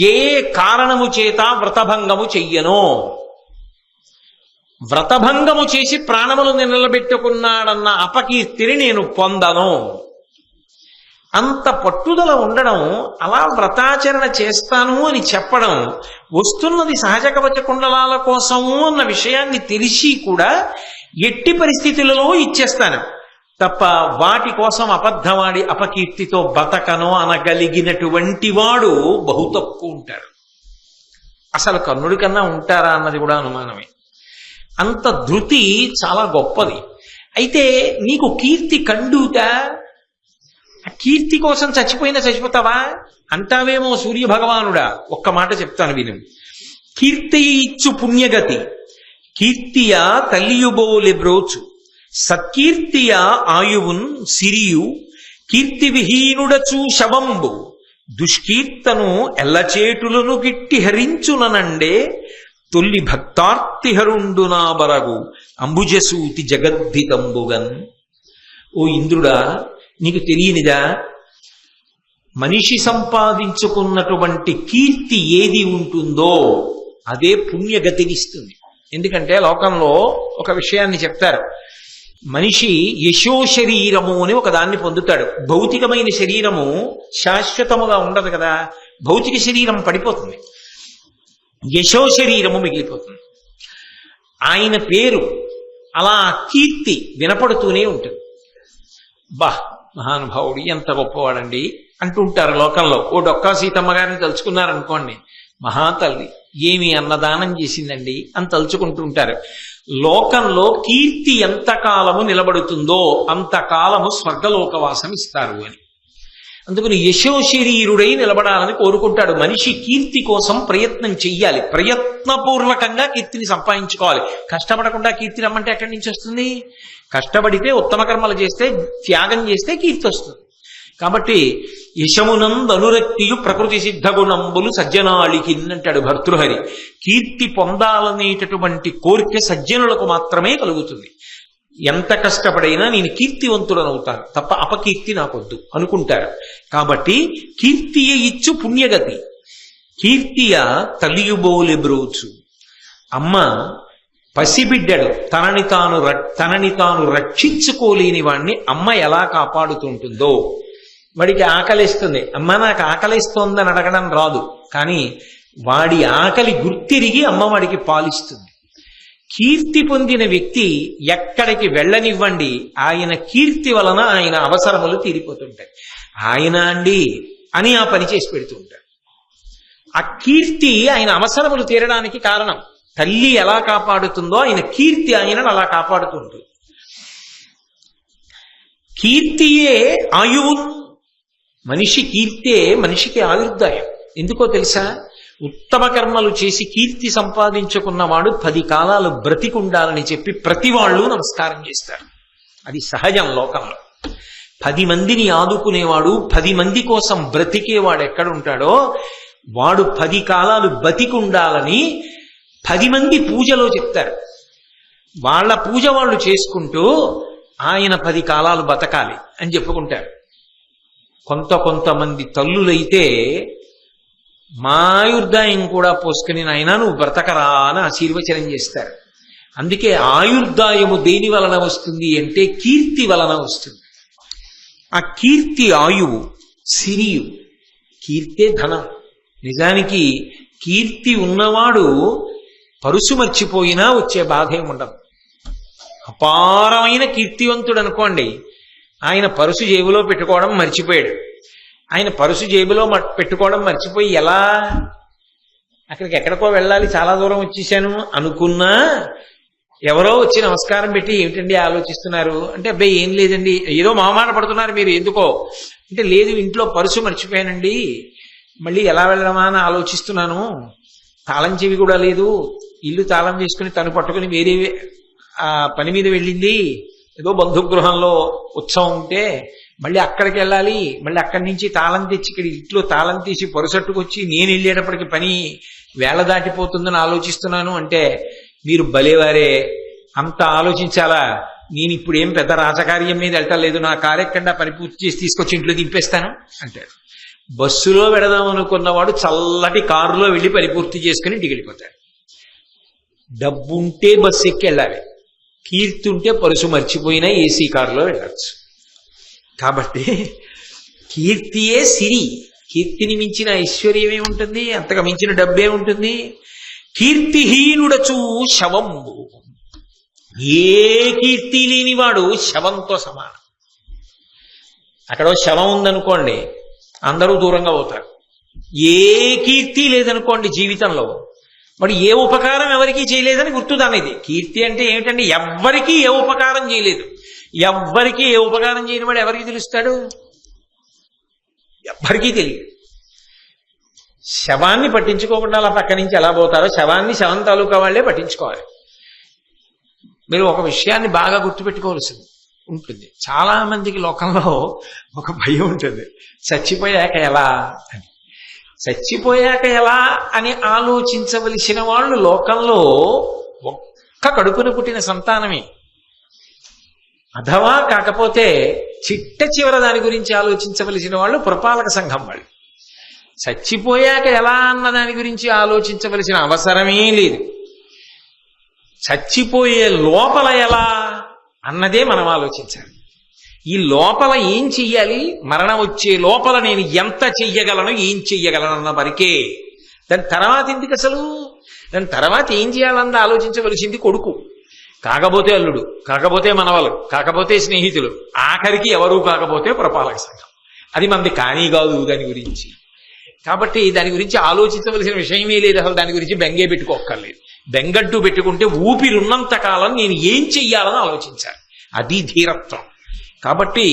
ఏ కారణము చేత వ్రతభంగము చెయ్యను, వ్రతభంగము చేసి ప్రాణములు నిలబెట్టుకున్నాడన్న అపకీర్తిని నేను పొందను. అంత పట్టుదల ఉండడం, అలా వ్రతాచరణ చేస్తాను అని చెప్పడం, వస్తున్నది సహజ కవచ కుండలాల కోసము అన్న విషయాన్ని తెలిసి కూడా ఎట్టి పరిస్థితులలో ఇచ్చేస్తాను తప్ప వాటి కోసం అబద్ధవాడి అపకీర్తితో బతకను అనగలిగినటువంటి వాడు బహు తక్కువ ఉంటారు. అసలు కర్ణుడి కన్నా ఉంటారా అన్నది కూడా అనుమానమే. అంత ధృతి చాలా గొప్పది. అయితే నీకు కీర్తి కండుతా, ఆ కీర్తి కోసం చచ్చిపోతావా అంటావేమో సూర్య భగవానుడా. ఒక్క మాట చెప్తాను విను. కీర్తి ఇచ్చు పుణ్యగతి కీర్తియా తల్లియుబోలె బ్రోచు సత్కీర్తియ ఆయువున్ సిరియు కీర్తి విహీనుడచూ శవంబు దుష్కీర్తను ఎల్లచేటులను గిట్టి హరించుననండే తొల్లి భక్తార్తిహరుండు నా బరగు అంబుజసూతి జగద్ధితంబుగన్. ఓ ఇంద్రుడా, నీకు తెలియనిదా? మనిషి సంపాదించుకున్నటువంటి కీర్తి ఏది ఉంటుందో అదే పుణ్యగతినిస్తుంది. ఎందుకంటే లోకంలో ఒక విషయాన్ని చెప్తారు. మనిషి యశో శరీరము అని ఒకదాన్ని పొందుతాడు. భౌతికమైన శరీరము శాశ్వతముగా ఉండదు కదా, భౌతిక శరీరం పడిపోతుంది, యశో శరీరము మిగిలిపోతుంది. ఆయన పేరు అలా కీర్తి వినపడుతూనే ఉంటుంది. బా, మహానుభావుడు ఎంత గొప్పవాడండి అంటుంటారు లోకంలో. ఓ డొక్కా సీతమ్మ గారిని తలుచుకున్నారనుకోండి, మహాతల్లి ఏమి అన్నదానం చేసిందండి అని తలుచుకుంటుంటారు. లోకంలో కీర్తి ఎంతకాలము నిలబడుతుందో అంతకాలము స్వర్గలోకవాసం ఇస్తారు అని. అందుకని యశో శరీరుడై నిలబడాలని కోరుకుంటాడు. మనిషి కీర్తి కోసం ప్రయత్నం చెయ్యాలి, ప్రయత్నపూర్వకంగా కీర్తిని సంపాదించుకోవాలి. కష్టపడకుండా కీర్తి రమ్మంటే ఎక్కడి నుంచి వస్తుంది? కష్టపడితే, ఉత్తమ కర్మలు చేస్తే, త్యాగం చేస్తే కీర్తి వస్తుంది. కాబట్టి యశమునందు అనురక్తియు ప్రకృతి సిద్ధ గుణంబులు సజ్జనాళికి అంటాడు భర్తృహరి. కీర్తి పొందాలనేటటువంటి కోరిక సజ్జనులకు మాత్రమే కలుగుతుంది. ఎంత కష్టపడైనా నేను కీర్తివంతుడనవుతాను తప్ప అపకీర్తి నాకొద్దు అనుకుంటారు. కాబట్టి కీర్తియ ఇచ్చు పుణ్యగతి కీర్తియ తల్లియుబోలె బ్రోచు. అమ్మ పసిబిడ్డడు తనని తాను రక్షించుకోలేని వాణ్ణి అమ్మ ఎలా కాపాడుతుంటుందో, వాడికి ఆకలిస్తుంది, అమ్మ నాకు ఆకలిస్తోందని అడగడం రాదు, కానీ వాడి ఆకలి గుర్తిరిగి అమ్మ వాడికి పాలిస్తుంది. కీర్తి పొందిన వ్యక్తి ఎక్కడికి వెళ్ళనివ్వండి, ఆయన కీర్తి వలన ఆయన అవసరములు తీరిపోతుంటాయి. ఆయన అండి అని ఆ పని చేసి పెడుతూ ఉంటాడు. ఆ కీర్తి ఆయన అవసరములు తీరడానికి కారణం. తల్లి ఎలా కాపాడుతుందో ఆయన కీర్తి ఆయనను అలా కాపాడుతూ ఉంటుంది. కీర్తియే ఆయువు. మనిషి కీర్తే మనిషికి ఆయుర్దాయం. ఎందుకో తెలుసా? ఉత్తమ కర్మలు చేసి కీర్తి సంపాదించుకున్నవాడు 10 కాలాలు బ్రతికుండాలని చెప్పి ప్రతి వాళ్ళు నమస్కారం చేస్తారు. అది సహజం లోకంలో. 10 మందిని ఆదుకునేవాడు, 10 మంది కోసం బ్రతికేవాడు ఎక్కడుంటాడో వాడు 10 కాలాలు బతికుండాలని 10 మంది పూజలో చెప్తారు. వాళ్ళ పూజ వాళ్ళు చేసుకుంటూ ఆయన 10 కాలాలు బతకాలి అని చెప్పుకుంటారు. కొంతమంది తల్లులైతే మాయుర్దాయం కూడా పోసుకుని నాయనా నువ్వు బ్రతకరా అని ఆశీర్వచనం చేస్తారు. అందుకే ఆయుర్దాయము దేని వలన వస్తుంది అంటే కీర్తి వలన వస్తుంది. ఆ కీర్తి ఆయువు, సిరియు. కీర్తే ధనం. నిజానికి కీర్తి ఉన్నవాడు పరుసు మర్చిపోయినా వచ్చే బాధ ఏముండదు. అపారమైన కీర్తివంతుడు అనుకోండి, ఆయన పరుసు జేబులో పెట్టుకోవడం మర్చిపోయాడు. ఆయన పరుసు జేబులో పెట్టుకోవడం మర్చిపోయి ఎలా అక్కడికి ఎక్కడికో వెళ్ళాలి, చాలా దూరం వచ్చేసాను అనుకున్నా ఎవరో వచ్చి నమస్కారం పెట్టి ఏమిటండి ఆలోచిస్తున్నారు అంటే అబ్బాయి ఏం లేదండి, ఏదో మామాట పడుతున్నారు మీరు ఎందుకో అంటే లేదు ఇంట్లో పరుసు మర్చిపోయానండి, మళ్ళీ ఎలా వెళ్ళడమా అని ఆలోచిస్తున్నాను, తాళం చెవి కూడా లేదు, ఇల్లు తాళం చేసుకుని తను పట్టుకుని వేరే ఆ పని మీద వెళ్ళింది, ఏదో బంధుగృహంలో ఉత్సవం ఉంటే మళ్ళీ అక్కడికి వెళ్ళాలి, మళ్ళీ అక్కడి నుంచి తాళం తెచ్చి ఇక్కడ ఇంట్లో తాళం తీసి పొరసట్టుకొచ్చి నేను వెళ్ళేటప్పటికి పని వేళ దాటిపోతుందని ఆలోచిస్తున్నాను అంటే మీరు భలేవారే, అంత ఆలోచించాలా, నేను ఇప్పుడు ఏం పెద్ద రాజకార్యం మీద వెళ్ళటలేదు, నా కార్యక్రమం పని పూర్తి చేసి తీసుకొచ్చి ఇంట్లో దింపేస్తాను అంటాడు. బస్సులో వెడదాం అనుకున్నవాడు చల్లటి కారులో వెళ్ళి పని పూర్తి చేసుకుని ఇంటికి వెళ్ళిపోతాడు. డబ్బుంటే బస్సు ఎక్కి వెళ్ళాలి, కీర్తి ఉంటే పరుసు మర్చిపోయినా ఏసీ కారులో వెళ్ళచ్చు. కాబట్టి కీర్తియే సిరి. కీర్తిని మించిన ఐశ్వర్యమే ఉంటుంది, అంతగా మించిన డబ్బే ఉంటుంది. కీర్తిహీనుడచు శవంబు. ఏ కీర్తి లేనివాడు శవంతో సమానం. అక్కడ శవం ఉందనుకోండి అందరూ దూరంగా పోతారు. ఏ కీర్తి లేదనుకోండి జీవితంలో మరి ఏ ఉపకారం ఎవరికీ చేయలేదని గుర్తు దానిది. కీర్తి అంటే ఏమిటండి, ఎవ్వరికీ ఏ ఉపకారం చేయలేదు. ఎవ్వరికీ ఏ ఉపకారం చేయని వాడు ఎవరికి తెలుస్తాడు? ఎవ్వరికీ తెలియదు. శవాన్ని పట్టించుకోకుండా అలా పక్క నుంచి ఎలా పోతారో శవాన్ని శవం తాలూకా వాళ్లే పట్టించుకోవాలి. మీరు ఒక విషయాన్ని బాగా గుర్తుపెట్టుకోవాల్సింది ఉంటుంది. చాలా మందికి లోకంలో ఒక భయం ఉంటుంది, చచ్చిపోయాక ఎలా అని. చచ్చిపోయాక ఎలా అని ఆలోచించవలసిన వాళ్ళు లోకంలో ఒక్క కడుపున పుట్టిన సంతానమే. అథవా కాకపోతే చిట్ట చివర దాని గురించి ఆలోచించవలసిన వాళ్ళు పురపాలక సంఘం వాళ్ళు. చచ్చిపోయాక ఎలా అన్న దాని గురించి ఆలోచించవలసిన అవసరమే లేదు. చచ్చిపోయే లోపల ఎలా అన్నదే మనం ఆలోచించాలి. ఈ లోపల ఏం చెయ్యాలి, మరణం వచ్చే లోపల నేను ఎంత చెయ్యగలను, ఏం చెయ్యగలను అన్న వరకే. దాని తర్వాత ఎందుకు అసలు, దాని తర్వాత ఏం చేయాలన్నది ఆలోచించవలసింది కొడుకు, కాకపోతే అల్లుడు, కాకపోతే మనవలు, కాకపోతే స్నేహితులు, ఆఖరికి ఎవరూ కాకపోతే పురపాలక సంఘం. అది మనది కానీ కాదు దాని గురించి. కాబట్టి దాని గురించి ఆలోచించవలసిన విషయమే లేదు. అసలు దాని గురించి బెంగే పెట్టుకోక్కర్లేదు. బెంగట్టు పెట్టుకుంటే ఊపిరున్నంత కాలం నేను ఏం చెయ్యాలని ఆలోచించాలి. అది ధీరత్వం. కాబట్టి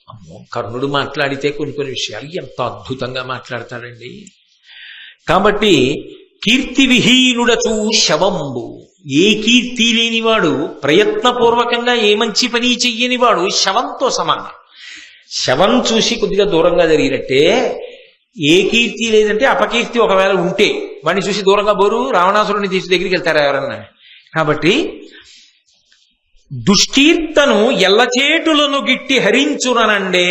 అమ్మో కర్ణుడు మాట్లాడితే కొన్ని విషయాలు ఎంత అద్భుతంగా మాట్లాడతాడండి. కాబట్టి కీర్తి విహీనుడచు శవంబు. ఏ కీర్తి లేనివాడు, ప్రయత్నపూర్వకంగా ఏ మంచి పని చెయ్యనివాడు శవంతో సమానం. శవం చూసి కొద్దిగా దూరంగా జరిగినట్టే. ఏ కీర్తి లేదంటే అపకీర్తి ఒకవేళ ఉంటే వాడిని చూసి దూరంగా బోరు, రావణాసురుని తీసి దగ్గరికి వెళ్తారా ఎవరన్నా. కాబట్టి దుష్కీర్తను ఎల్లచేటులను గిట్టి హరించుననండే.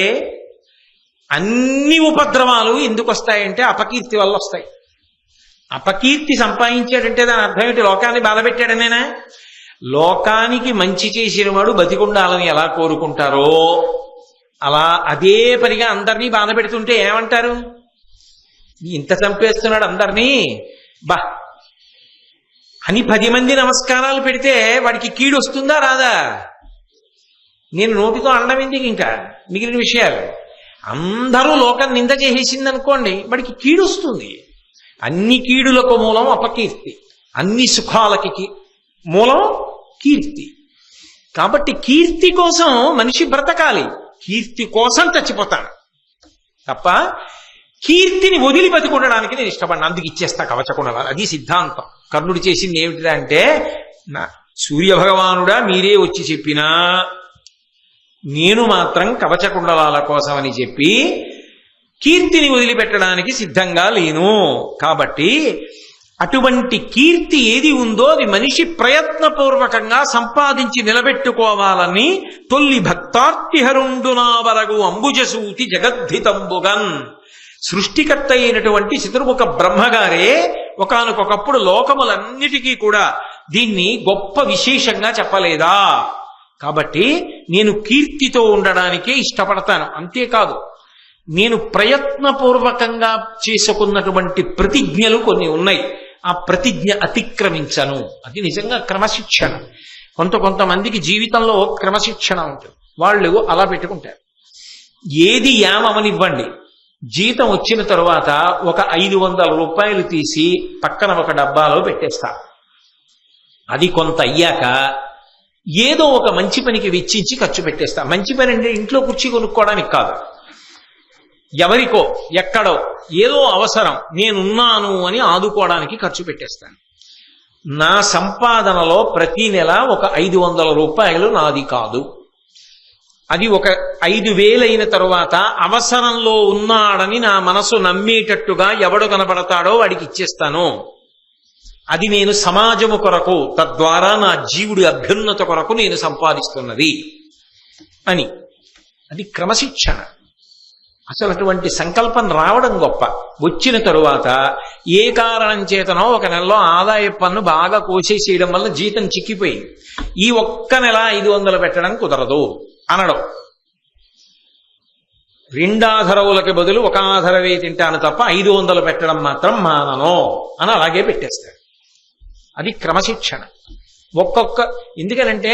అన్ని ఉపద్రవాలు ఎందుకు వస్తాయంటే అపకీర్తి వల్ల వస్తాయి. అపకీర్తి సంపాదించాడంటే దాని అర్థం ఏంటి, లోకాన్ని బాధపెట్టాడనేనా? లోకానికి మంచి చేసిన వాడు బతికుండాలని ఎలా కోరుకుంటారో అలా అదే పనిగా అందరినీ బాధ పెడుతుంటే ఏమంటారు, ఇంత చంపేస్తున్నాడు అందరినీ బా అని 10 మంది నమస్కారాలు పెడితే వాడికి కీడు వస్తుందా రాదా? నేను నోటితో అనడం ఎందుకు, ఇంకా మిగిలిన విషయాలు అందరూ లోకం నింద చేసేసింది అనుకోండి వాడికి కీడు వస్తుంది. అన్ని కీడులకు మూలం అపకీర్తి, అన్ని సుఖాలకి మూలం కీర్తి. కాబట్టి కీర్తి కోసం మనిషి బ్రతకాలి, కీర్తి కోసం చచ్చిపోతాడు తప్ప కీర్తిని వదిలి బతికుండడానికి నేను ఇష్టపడిన, అందుకు ఇచ్చేస్తా కవచకుండలాలు. అది సిద్ధాంతం. కర్ణుడు చేసింది ఏమిటిదా అంటే, నా సూర్యభగవానుడా మీరే వచ్చి చెప్పినా నేను మాత్రం కవచకుండలాల కోసం అని చెప్పి కీర్తిని వదిలిపెట్టడానికి సిద్ధంగా లేను. కాబట్టి అటువంటి కీర్తి ఏది ఉందో అది మనిషి ప్రయత్నపూర్వకంగా సంపాదించి నిలబెట్టుకోవాలని తొల్లి భక్తార్తిహరుండునా వరగు అంబుజసూతి జగద్ధితంబుగన్. సృష్టికర్త అయినటువంటి చతుర్ముఖ బ్రహ్మగారే ఒకానొకప్పుడు లోకములన్నిటికీ కూడా దీన్ని గొప్ప విశేషంగా చెప్పలేదా? కాబట్టి నేను కీర్తితో ఉండడానికే ఇష్టపడతాను. అంతేకాదు, నేను ప్రయత్నపూర్వకంగా చేసుకున్నటువంటి ప్రతిజ్ఞలు కొన్ని ఉన్నాయి. ఆ ప్రతిజ్ఞ అతిక్రమించను. అది నిజంగా క్రమశిక్షణ. కొంతమందికి జీవితంలో క్రమశిక్షణ ఉంటుంది. వాళ్ళు అలా పెట్టుకుంటారు. ఏది యామనివ్వండి, జీతం వచ్చిన తరువాత ఒక 500 రూపాయలు తీసి పక్కన ఒక డబ్బాలో పెట్టేస్తా. అది కొంత అయ్యాక ఏదో ఒక మంచి పనికి వెచ్చించి ఖర్చు పెట్టేస్తా. మంచి పని అంటే ఇంట్లో కుర్చీ కొనుక్కోవడానికి కాదు, ఎవరికో ఎక్కడో ఏదో అవసరం నేనున్నాను అని ఆదుకోవడానికి ఖర్చు పెట్టేస్తాను. నా సంపాదనలో ప్రతి నెల ఒక 500 రూపాయలు నాది కాదు. అది ఒక 5,000 అయిన తరువాత అవసరంలో ఉన్నాడని నా మనసు నమ్మేటట్టుగా ఎవడు కనబడతాడో వాడికి ఇచ్చేస్తాను. అది నేను సమాజము కొరకు, తద్వారా నా జీవుడి అభ్యున్నత కొరకు నేను సంపాదిస్తున్నది అని. అది క్రమశిక్షణ. అసలు అటువంటి సంకల్పం రావడం గొప్ప. వచ్చిన తరువాత ఏ కారణం చేతనో ఒక నెలలో ఆదాయ పన్ను బాగా కోసేసేయడం వల్ల జీతం చిక్కిపోయింది, ఈ ఒక్క నెల 500 పెట్టడం కుదరదు అనడం. 2 ఆధరవులకి బదులు 1 ఆధరవే తింటాను తప్ప 500 పెట్టడం మాత్రం మానను అని అలాగే పెట్టేస్తాడు. అది క్రమశిక్షణ. ఎందుకనంటే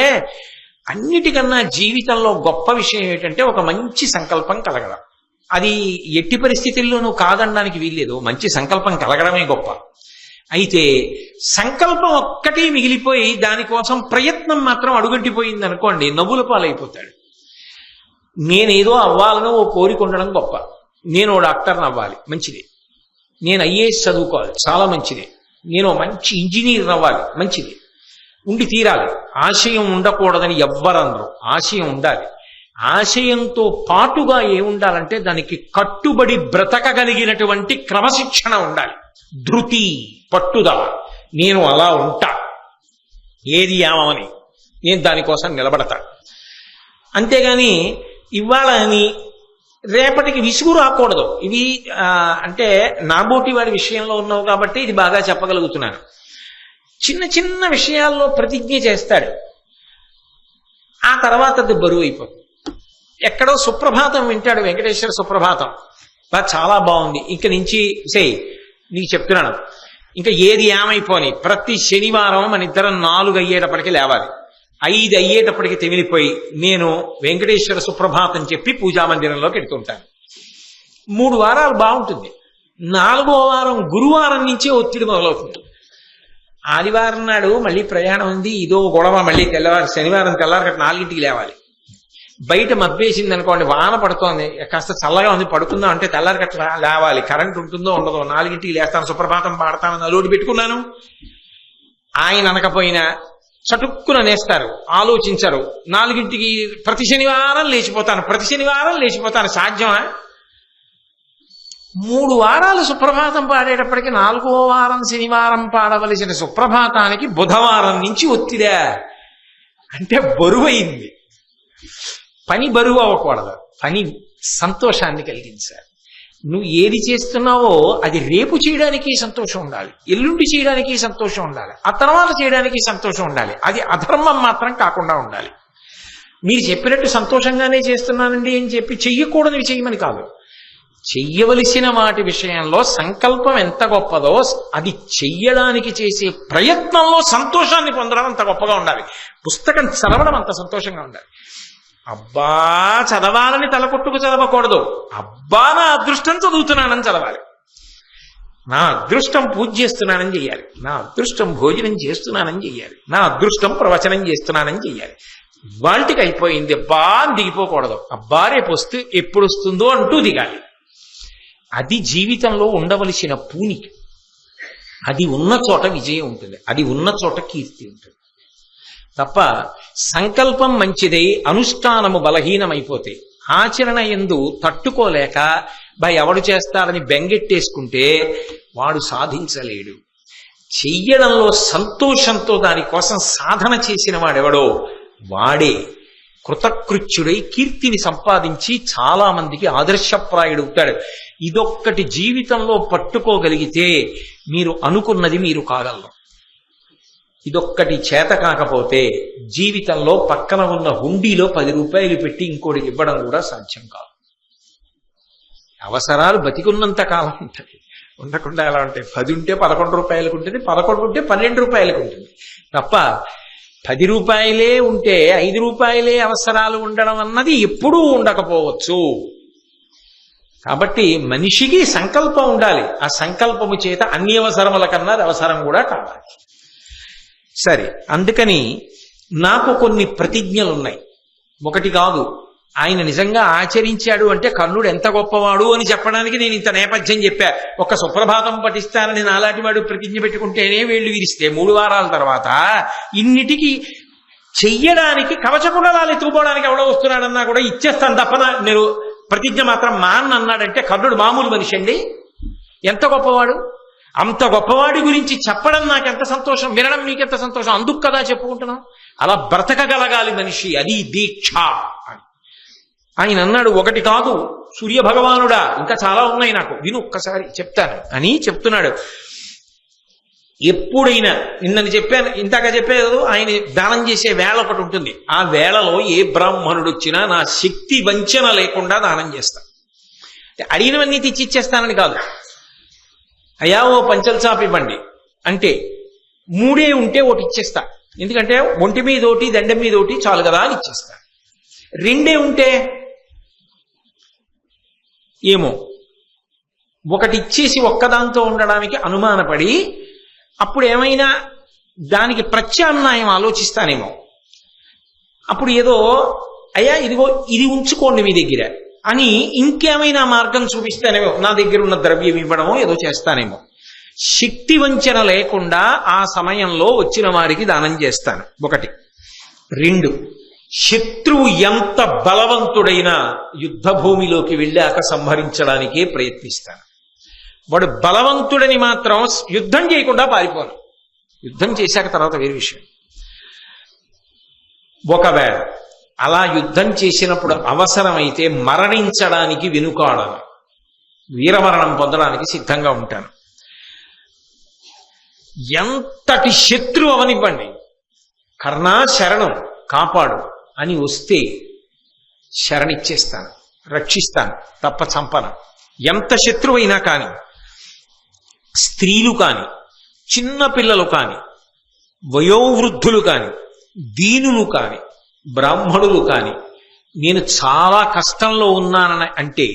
అన్నిటికన్నా జీవితంలో గొప్ప విషయం ఏంటంటే ఒక మంచి సంకల్పం కలగడం. అది ఎట్టి పరిస్థితుల్లోనూ కాదనడానికి వీల్లేదు. మంచి సంకల్పం కలగడమే గొప్ప. అయితే సంకల్పం ఒక్కటే మిగిలిపోయి దానికోసం ప్రయత్నం మాత్రం అడుగంటిపోయింది అనుకోండి, నవ్వుల పాలైపోతాడు. నేనేదో అవ్వాలని ఓ కోరిక ఉండడం గొప్ప. నేను ఓ డాక్టర్ని అవ్వాలి, మంచిది. నేను ఐఏఎస్ చదువుకోవాలి, చాలా మంచిది. నేను మంచి ఇంజనీర్ అవ్వాలి, మంచిది. ఉండి తీరాలి. ఆశయం ఉండకూడదని ఎవ్వరనరు. ఆశయం ఉండాలి. ఆశయంతో పాటుగా ఏముండాలంటే దానికి కట్టుబడి బ్రతకగలిగినటువంటి క్రమశిక్షణ ఉండాలి. ధృతి, పట్టుదల. నేను అలా ఉంటా, ఏది ఏమని నేను దానికోసం నిలబడతా. అంతేగాని ఇవాళ అని రేపటికి విసుగు రాకూడదు. ఇవి అంటే నాబోటి వాడి విషయంలో ఉన్నావు కాబట్టి ఇది బాగా చెప్పగలుగుతున్నాను. చిన్న చిన్న విషయాల్లో ప్రతిజ్ఞ చేస్తాడు, ఆ తర్వాత అది బరువు అయిపోతుంది. ఎక్కడో సుప్రభాతం వింటాడు, వెంకటేశ్వర సుప్రభాతం, చాలా బాగుంది, ఇంక నుంచి నీకు చెప్తున్నాను, ఇంకా ఏది ఏమైపోని ప్రతి శనివారం మన ఇద్దరం 4 అయ్యేటప్పటికి లేవాలి. 5 అయ్యేటప్పటికి తెమిలిపోయి నేను వెంకటేశ్వర సుప్రభాతం చెప్పి పూజామందిరంలోకి వెళ్తుంటాను. 3 వారాలు బాగుంటుంది. 4వ వారం గురువారం నుంచే ఒత్తిడి మొదలవుతుంది. ఆదివారం నాడు మళ్ళీ ప్రయాణం ఉంది, ఇదో గొడవ, మళ్ళీ శనివారం తెల్లారి 4ంటికి లేవాలి. బయట మబ్బేసింది అనుకోండి, వాన పడుతోంది, కాస్త చల్లగా ఉంది, పడుకుందాం అంటే తెల్లారి లేవాలి. కరెంట్ ఉంటుందో ఉండదో, 4ంటికి లేస్తాను, సుప్రభాతం పాడతానని అలోడి పెట్టుకున్నాను. ఆయన అనకపోయినా చటుక్కున నేస్తారు, ఆలోచించరు. 4ంటికి ప్రతి శనివారం లేచిపోతాను. సాధ్యమా? 3 వారాలు సుప్రభాతం పాడేటప్పటికి 4వ వారం శనివారం పాడవలసిన సుప్రభాతానికి బుధవారం నుంచి ఒత్తిడా అంటే బరువైంది. పని బరువు అవ్వకూడదు, పని సంతోషాన్ని కలిగించాలి. నువ్వు ఏది చేస్తున్నావో అది రేపు చేయడానికి సంతోషం ఉండాలి, ఎల్లుండి చేయడానికి సంతోషం ఉండాలి, ఆ తర్వాత చేయడానికి సంతోషం ఉండాలి. అది అధర్మం మాత్రం కాకుండా ఉండాలి. మీరు చెప్పినట్టు సంతోషంగానే చేస్తున్నానండి అని చెప్పి చెయ్యకూడనివి చెయ్యమని కాదు. చెయ్యవలసిన వాటి విషయంలో సంకల్పం ఎంత గొప్పదో అది చెయ్యడానికి చేసే ప్రయత్నంలో సంతోషాన్ని పొందడం అంత గొప్పగా ఉండాలి. పుస్తకం చదవడం అంత సంతోషంగా ఉండాలి. అబ్బా చదవాలని తలకొట్టుకు చదవకూడదు. అబ్బా నా అదృష్టం చదువుతున్నానని చదవాలి. నా అదృష్టం పూజ చేస్తున్నానని చెయ్యాలి, నా అదృష్టం భోజనం చేస్తున్నానని చెయ్యాలి, నా అదృష్టం ప్రవచనం చేస్తున్నానని చెయ్యాలి. వాటికి అయిపోయింది అబ్బా అని దిగిపోకూడదు. అబ్బా రేపు ఎప్పుడు వస్తుందో అంటూ దిగాలి. అది జీవితంలో ఉండవలసిన పూనిక. అది ఉన్న చోట విజయం ఉంటుంది, అది ఉన్న చోట కీర్తి ఉంటుంది. తప్ప సంకల్పం మంచిదై అనుష్ఠానము బలహీనమైపోతే, ఆచరణ యందు తట్టుకోలేక ఎవడు చేస్తాడని బెంగెట్టేసుకుంటే వాడు సాధించలేడు. చెయ్యడంలో సంతోషంతో దానికోసం సాధన చేసిన వాడెవడో వాడే కృతకృత్యుడై కీర్తిని సంపాదించి చాలా మందికి ఆదర్శప్రాయుడవుతాడు. ఇదొక్కటి జీవితంలో పట్టుకోగలిగితే మీరు అనుకున్నది మీరు కాగలరు. ఇదొక్కటి చేత కాకపోతే జీవితంలో పక్కన ఉన్న హుండీలో 10 రూపాయలు పెట్టి ఇంకోటికి ఇవ్వడం కూడా సాధ్యం కాదు. అవసరాలు బతికున్నంత కాలం ఉంటుంది, ఉండకుండా ఎలా ఉంటాయి. 10 ఉంటే 11 రూపాయలకు ఉంటుంది, 11 ఉంటే 12 రూపాయలకు ఉంటుంది. తప్ప 10 రూపాయలే ఉంటే 5 రూపాయలే అవసరాలు ఉండడం అన్నది ఎప్పుడూ ఉండకపోవచ్చు. కాబట్టి మనిషికి సంకల్పం ఉండాలి. ఆ సంకల్పము చేత అన్ని అవసరముల కన్నా అవసరం కూడా కావాలి. సరే, అందుకని నాకు కొన్ని ప్రతిజ్ఞలు ఉన్నాయి. ఒకటి కాదు, ఆయన నిజంగా ఆచరించాడు అంటే కర్ణుడు ఎంత గొప్పవాడు అని చెప్పడానికి నేను ఇంత నేపథ్యం చెప్పా. ఒక సుప్రభాతం పఠిస్తానని నాలాంటి వాడు ప్రతిజ్ఞ పెట్టుకుంటేనే వేళ్లు విరిస్తే 3 వారాల తర్వాత ఇన్నిటికి చెయ్యడానికి కవచకుండలాలు ఎత్తుకుపోవడానికి ఎవడో వస్తున్నాడన్నా కూడా ఇచ్చేస్తాను తప్పన నేను ప్రతిజ్ఞ మాత్రం మాన్ అన్నాడంటే కర్ణుడు మామూలు మనిషి అండి. ఎంత గొప్పవాడు! అంత గొప్పవాడి గురించి చెప్పడం నాకెంత సంతోషం, వినడం నీకెంత సంతోషం. అందుకు కదా చెప్పుకుంటున్నాం. అలా బ్రతకగలగాలి మనిషి, అది దీక్ష అని ఆయన అన్నాడు. ఒకటి కాదు సూర్యభగవానుడా, ఇంకా చాలా ఉన్నాయి, నాకు విను ఒక్కసారి చెప్తాను అని చెప్తున్నాడు. ఎప్పుడైనా నిన్నని చెప్పాను, ఇంతాక చెప్పేది, ఆయన దానం చేసే వేళ ఒకటి ఉంటుంది. ఆ వేళలో ఏ బ్రాహ్మణుడు వచ్చినా నా శక్తి వంచన లేకుండా దానం చేస్తాను. అడిగినవన్నీ తెచ్చిచ్చేస్తానని కాదు. అయ్యా ఓ పంచల్ చాప ఇవ్వండి అంటే 3 ఉంటే ఒకటి ఇచ్చేస్తా, ఎందుకంటే ఒంటి మీద ఒకటి దండం మీద ఒకటి చాలు కదా అని ఇచ్చేస్తా. 2 ఉంటే ఏమో ఒకటి ఇచ్చేసి ఒక్కదాంతో ఉండడానికి అనుమానపడి అప్పుడు ఏమైనా దానికి ప్రత్యామ్నాయం ఆలోచిస్తానేమో. అప్పుడు ఏదో అయ్యా ఇదిగో ఇది ఉంచుకోండి మీ దగ్గర అని ఇంకేమైనా మార్గం చూపిస్తానేమో, నా దగ్గర ఉన్న ద్రవ్యం ఇవ్వడమో ఏదో చేస్తానేమో. శక్తి వంచన లేకుండా ఆ సమయంలో వచ్చిన వారికి దానం చేస్తాను. 1. 2, శత్రువు ఎంత బలవంతుడైనా యుద్ధ భూమిలోకి వెళ్ళాక సంహరించడానికే ప్రయత్నిస్తాను. వాడు బలవంతుడని మాత్రం యుద్ధం చేయకుండా పారిపోను. యుద్ధం చేశాక తర్వాత వేరే విషయం. ఒకవేళ అలా యుద్ధం చేసినప్పుడు అవసరమైతే మరణించడానికి వెనుకాడను, వీరమరణం పొందడానికి సిద్ధంగా ఉంటాను. ఎంతటి శత్రువు అవనివ్వండి, కర్ణా శరణం కాపాడు అని వస్తే శరణిచ్చేస్తాను, రక్షిస్తాను, తప్ప చంపను. ఎంత శత్రువైనా కాని, స్త్రీలు కాని, చిన్న పిల్లలు కాని, వయోవృద్ధులు కాని, దీనులు కాని, బ్రాహ్మణులు కాని, నేను చాలా కష్టంలో ఉన్నానని అంటే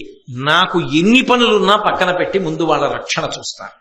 నాకు ఎన్ని పనులున్నా పక్కన పెట్టి ముందు వాళ్ళ రక్షణ చూస్తాను.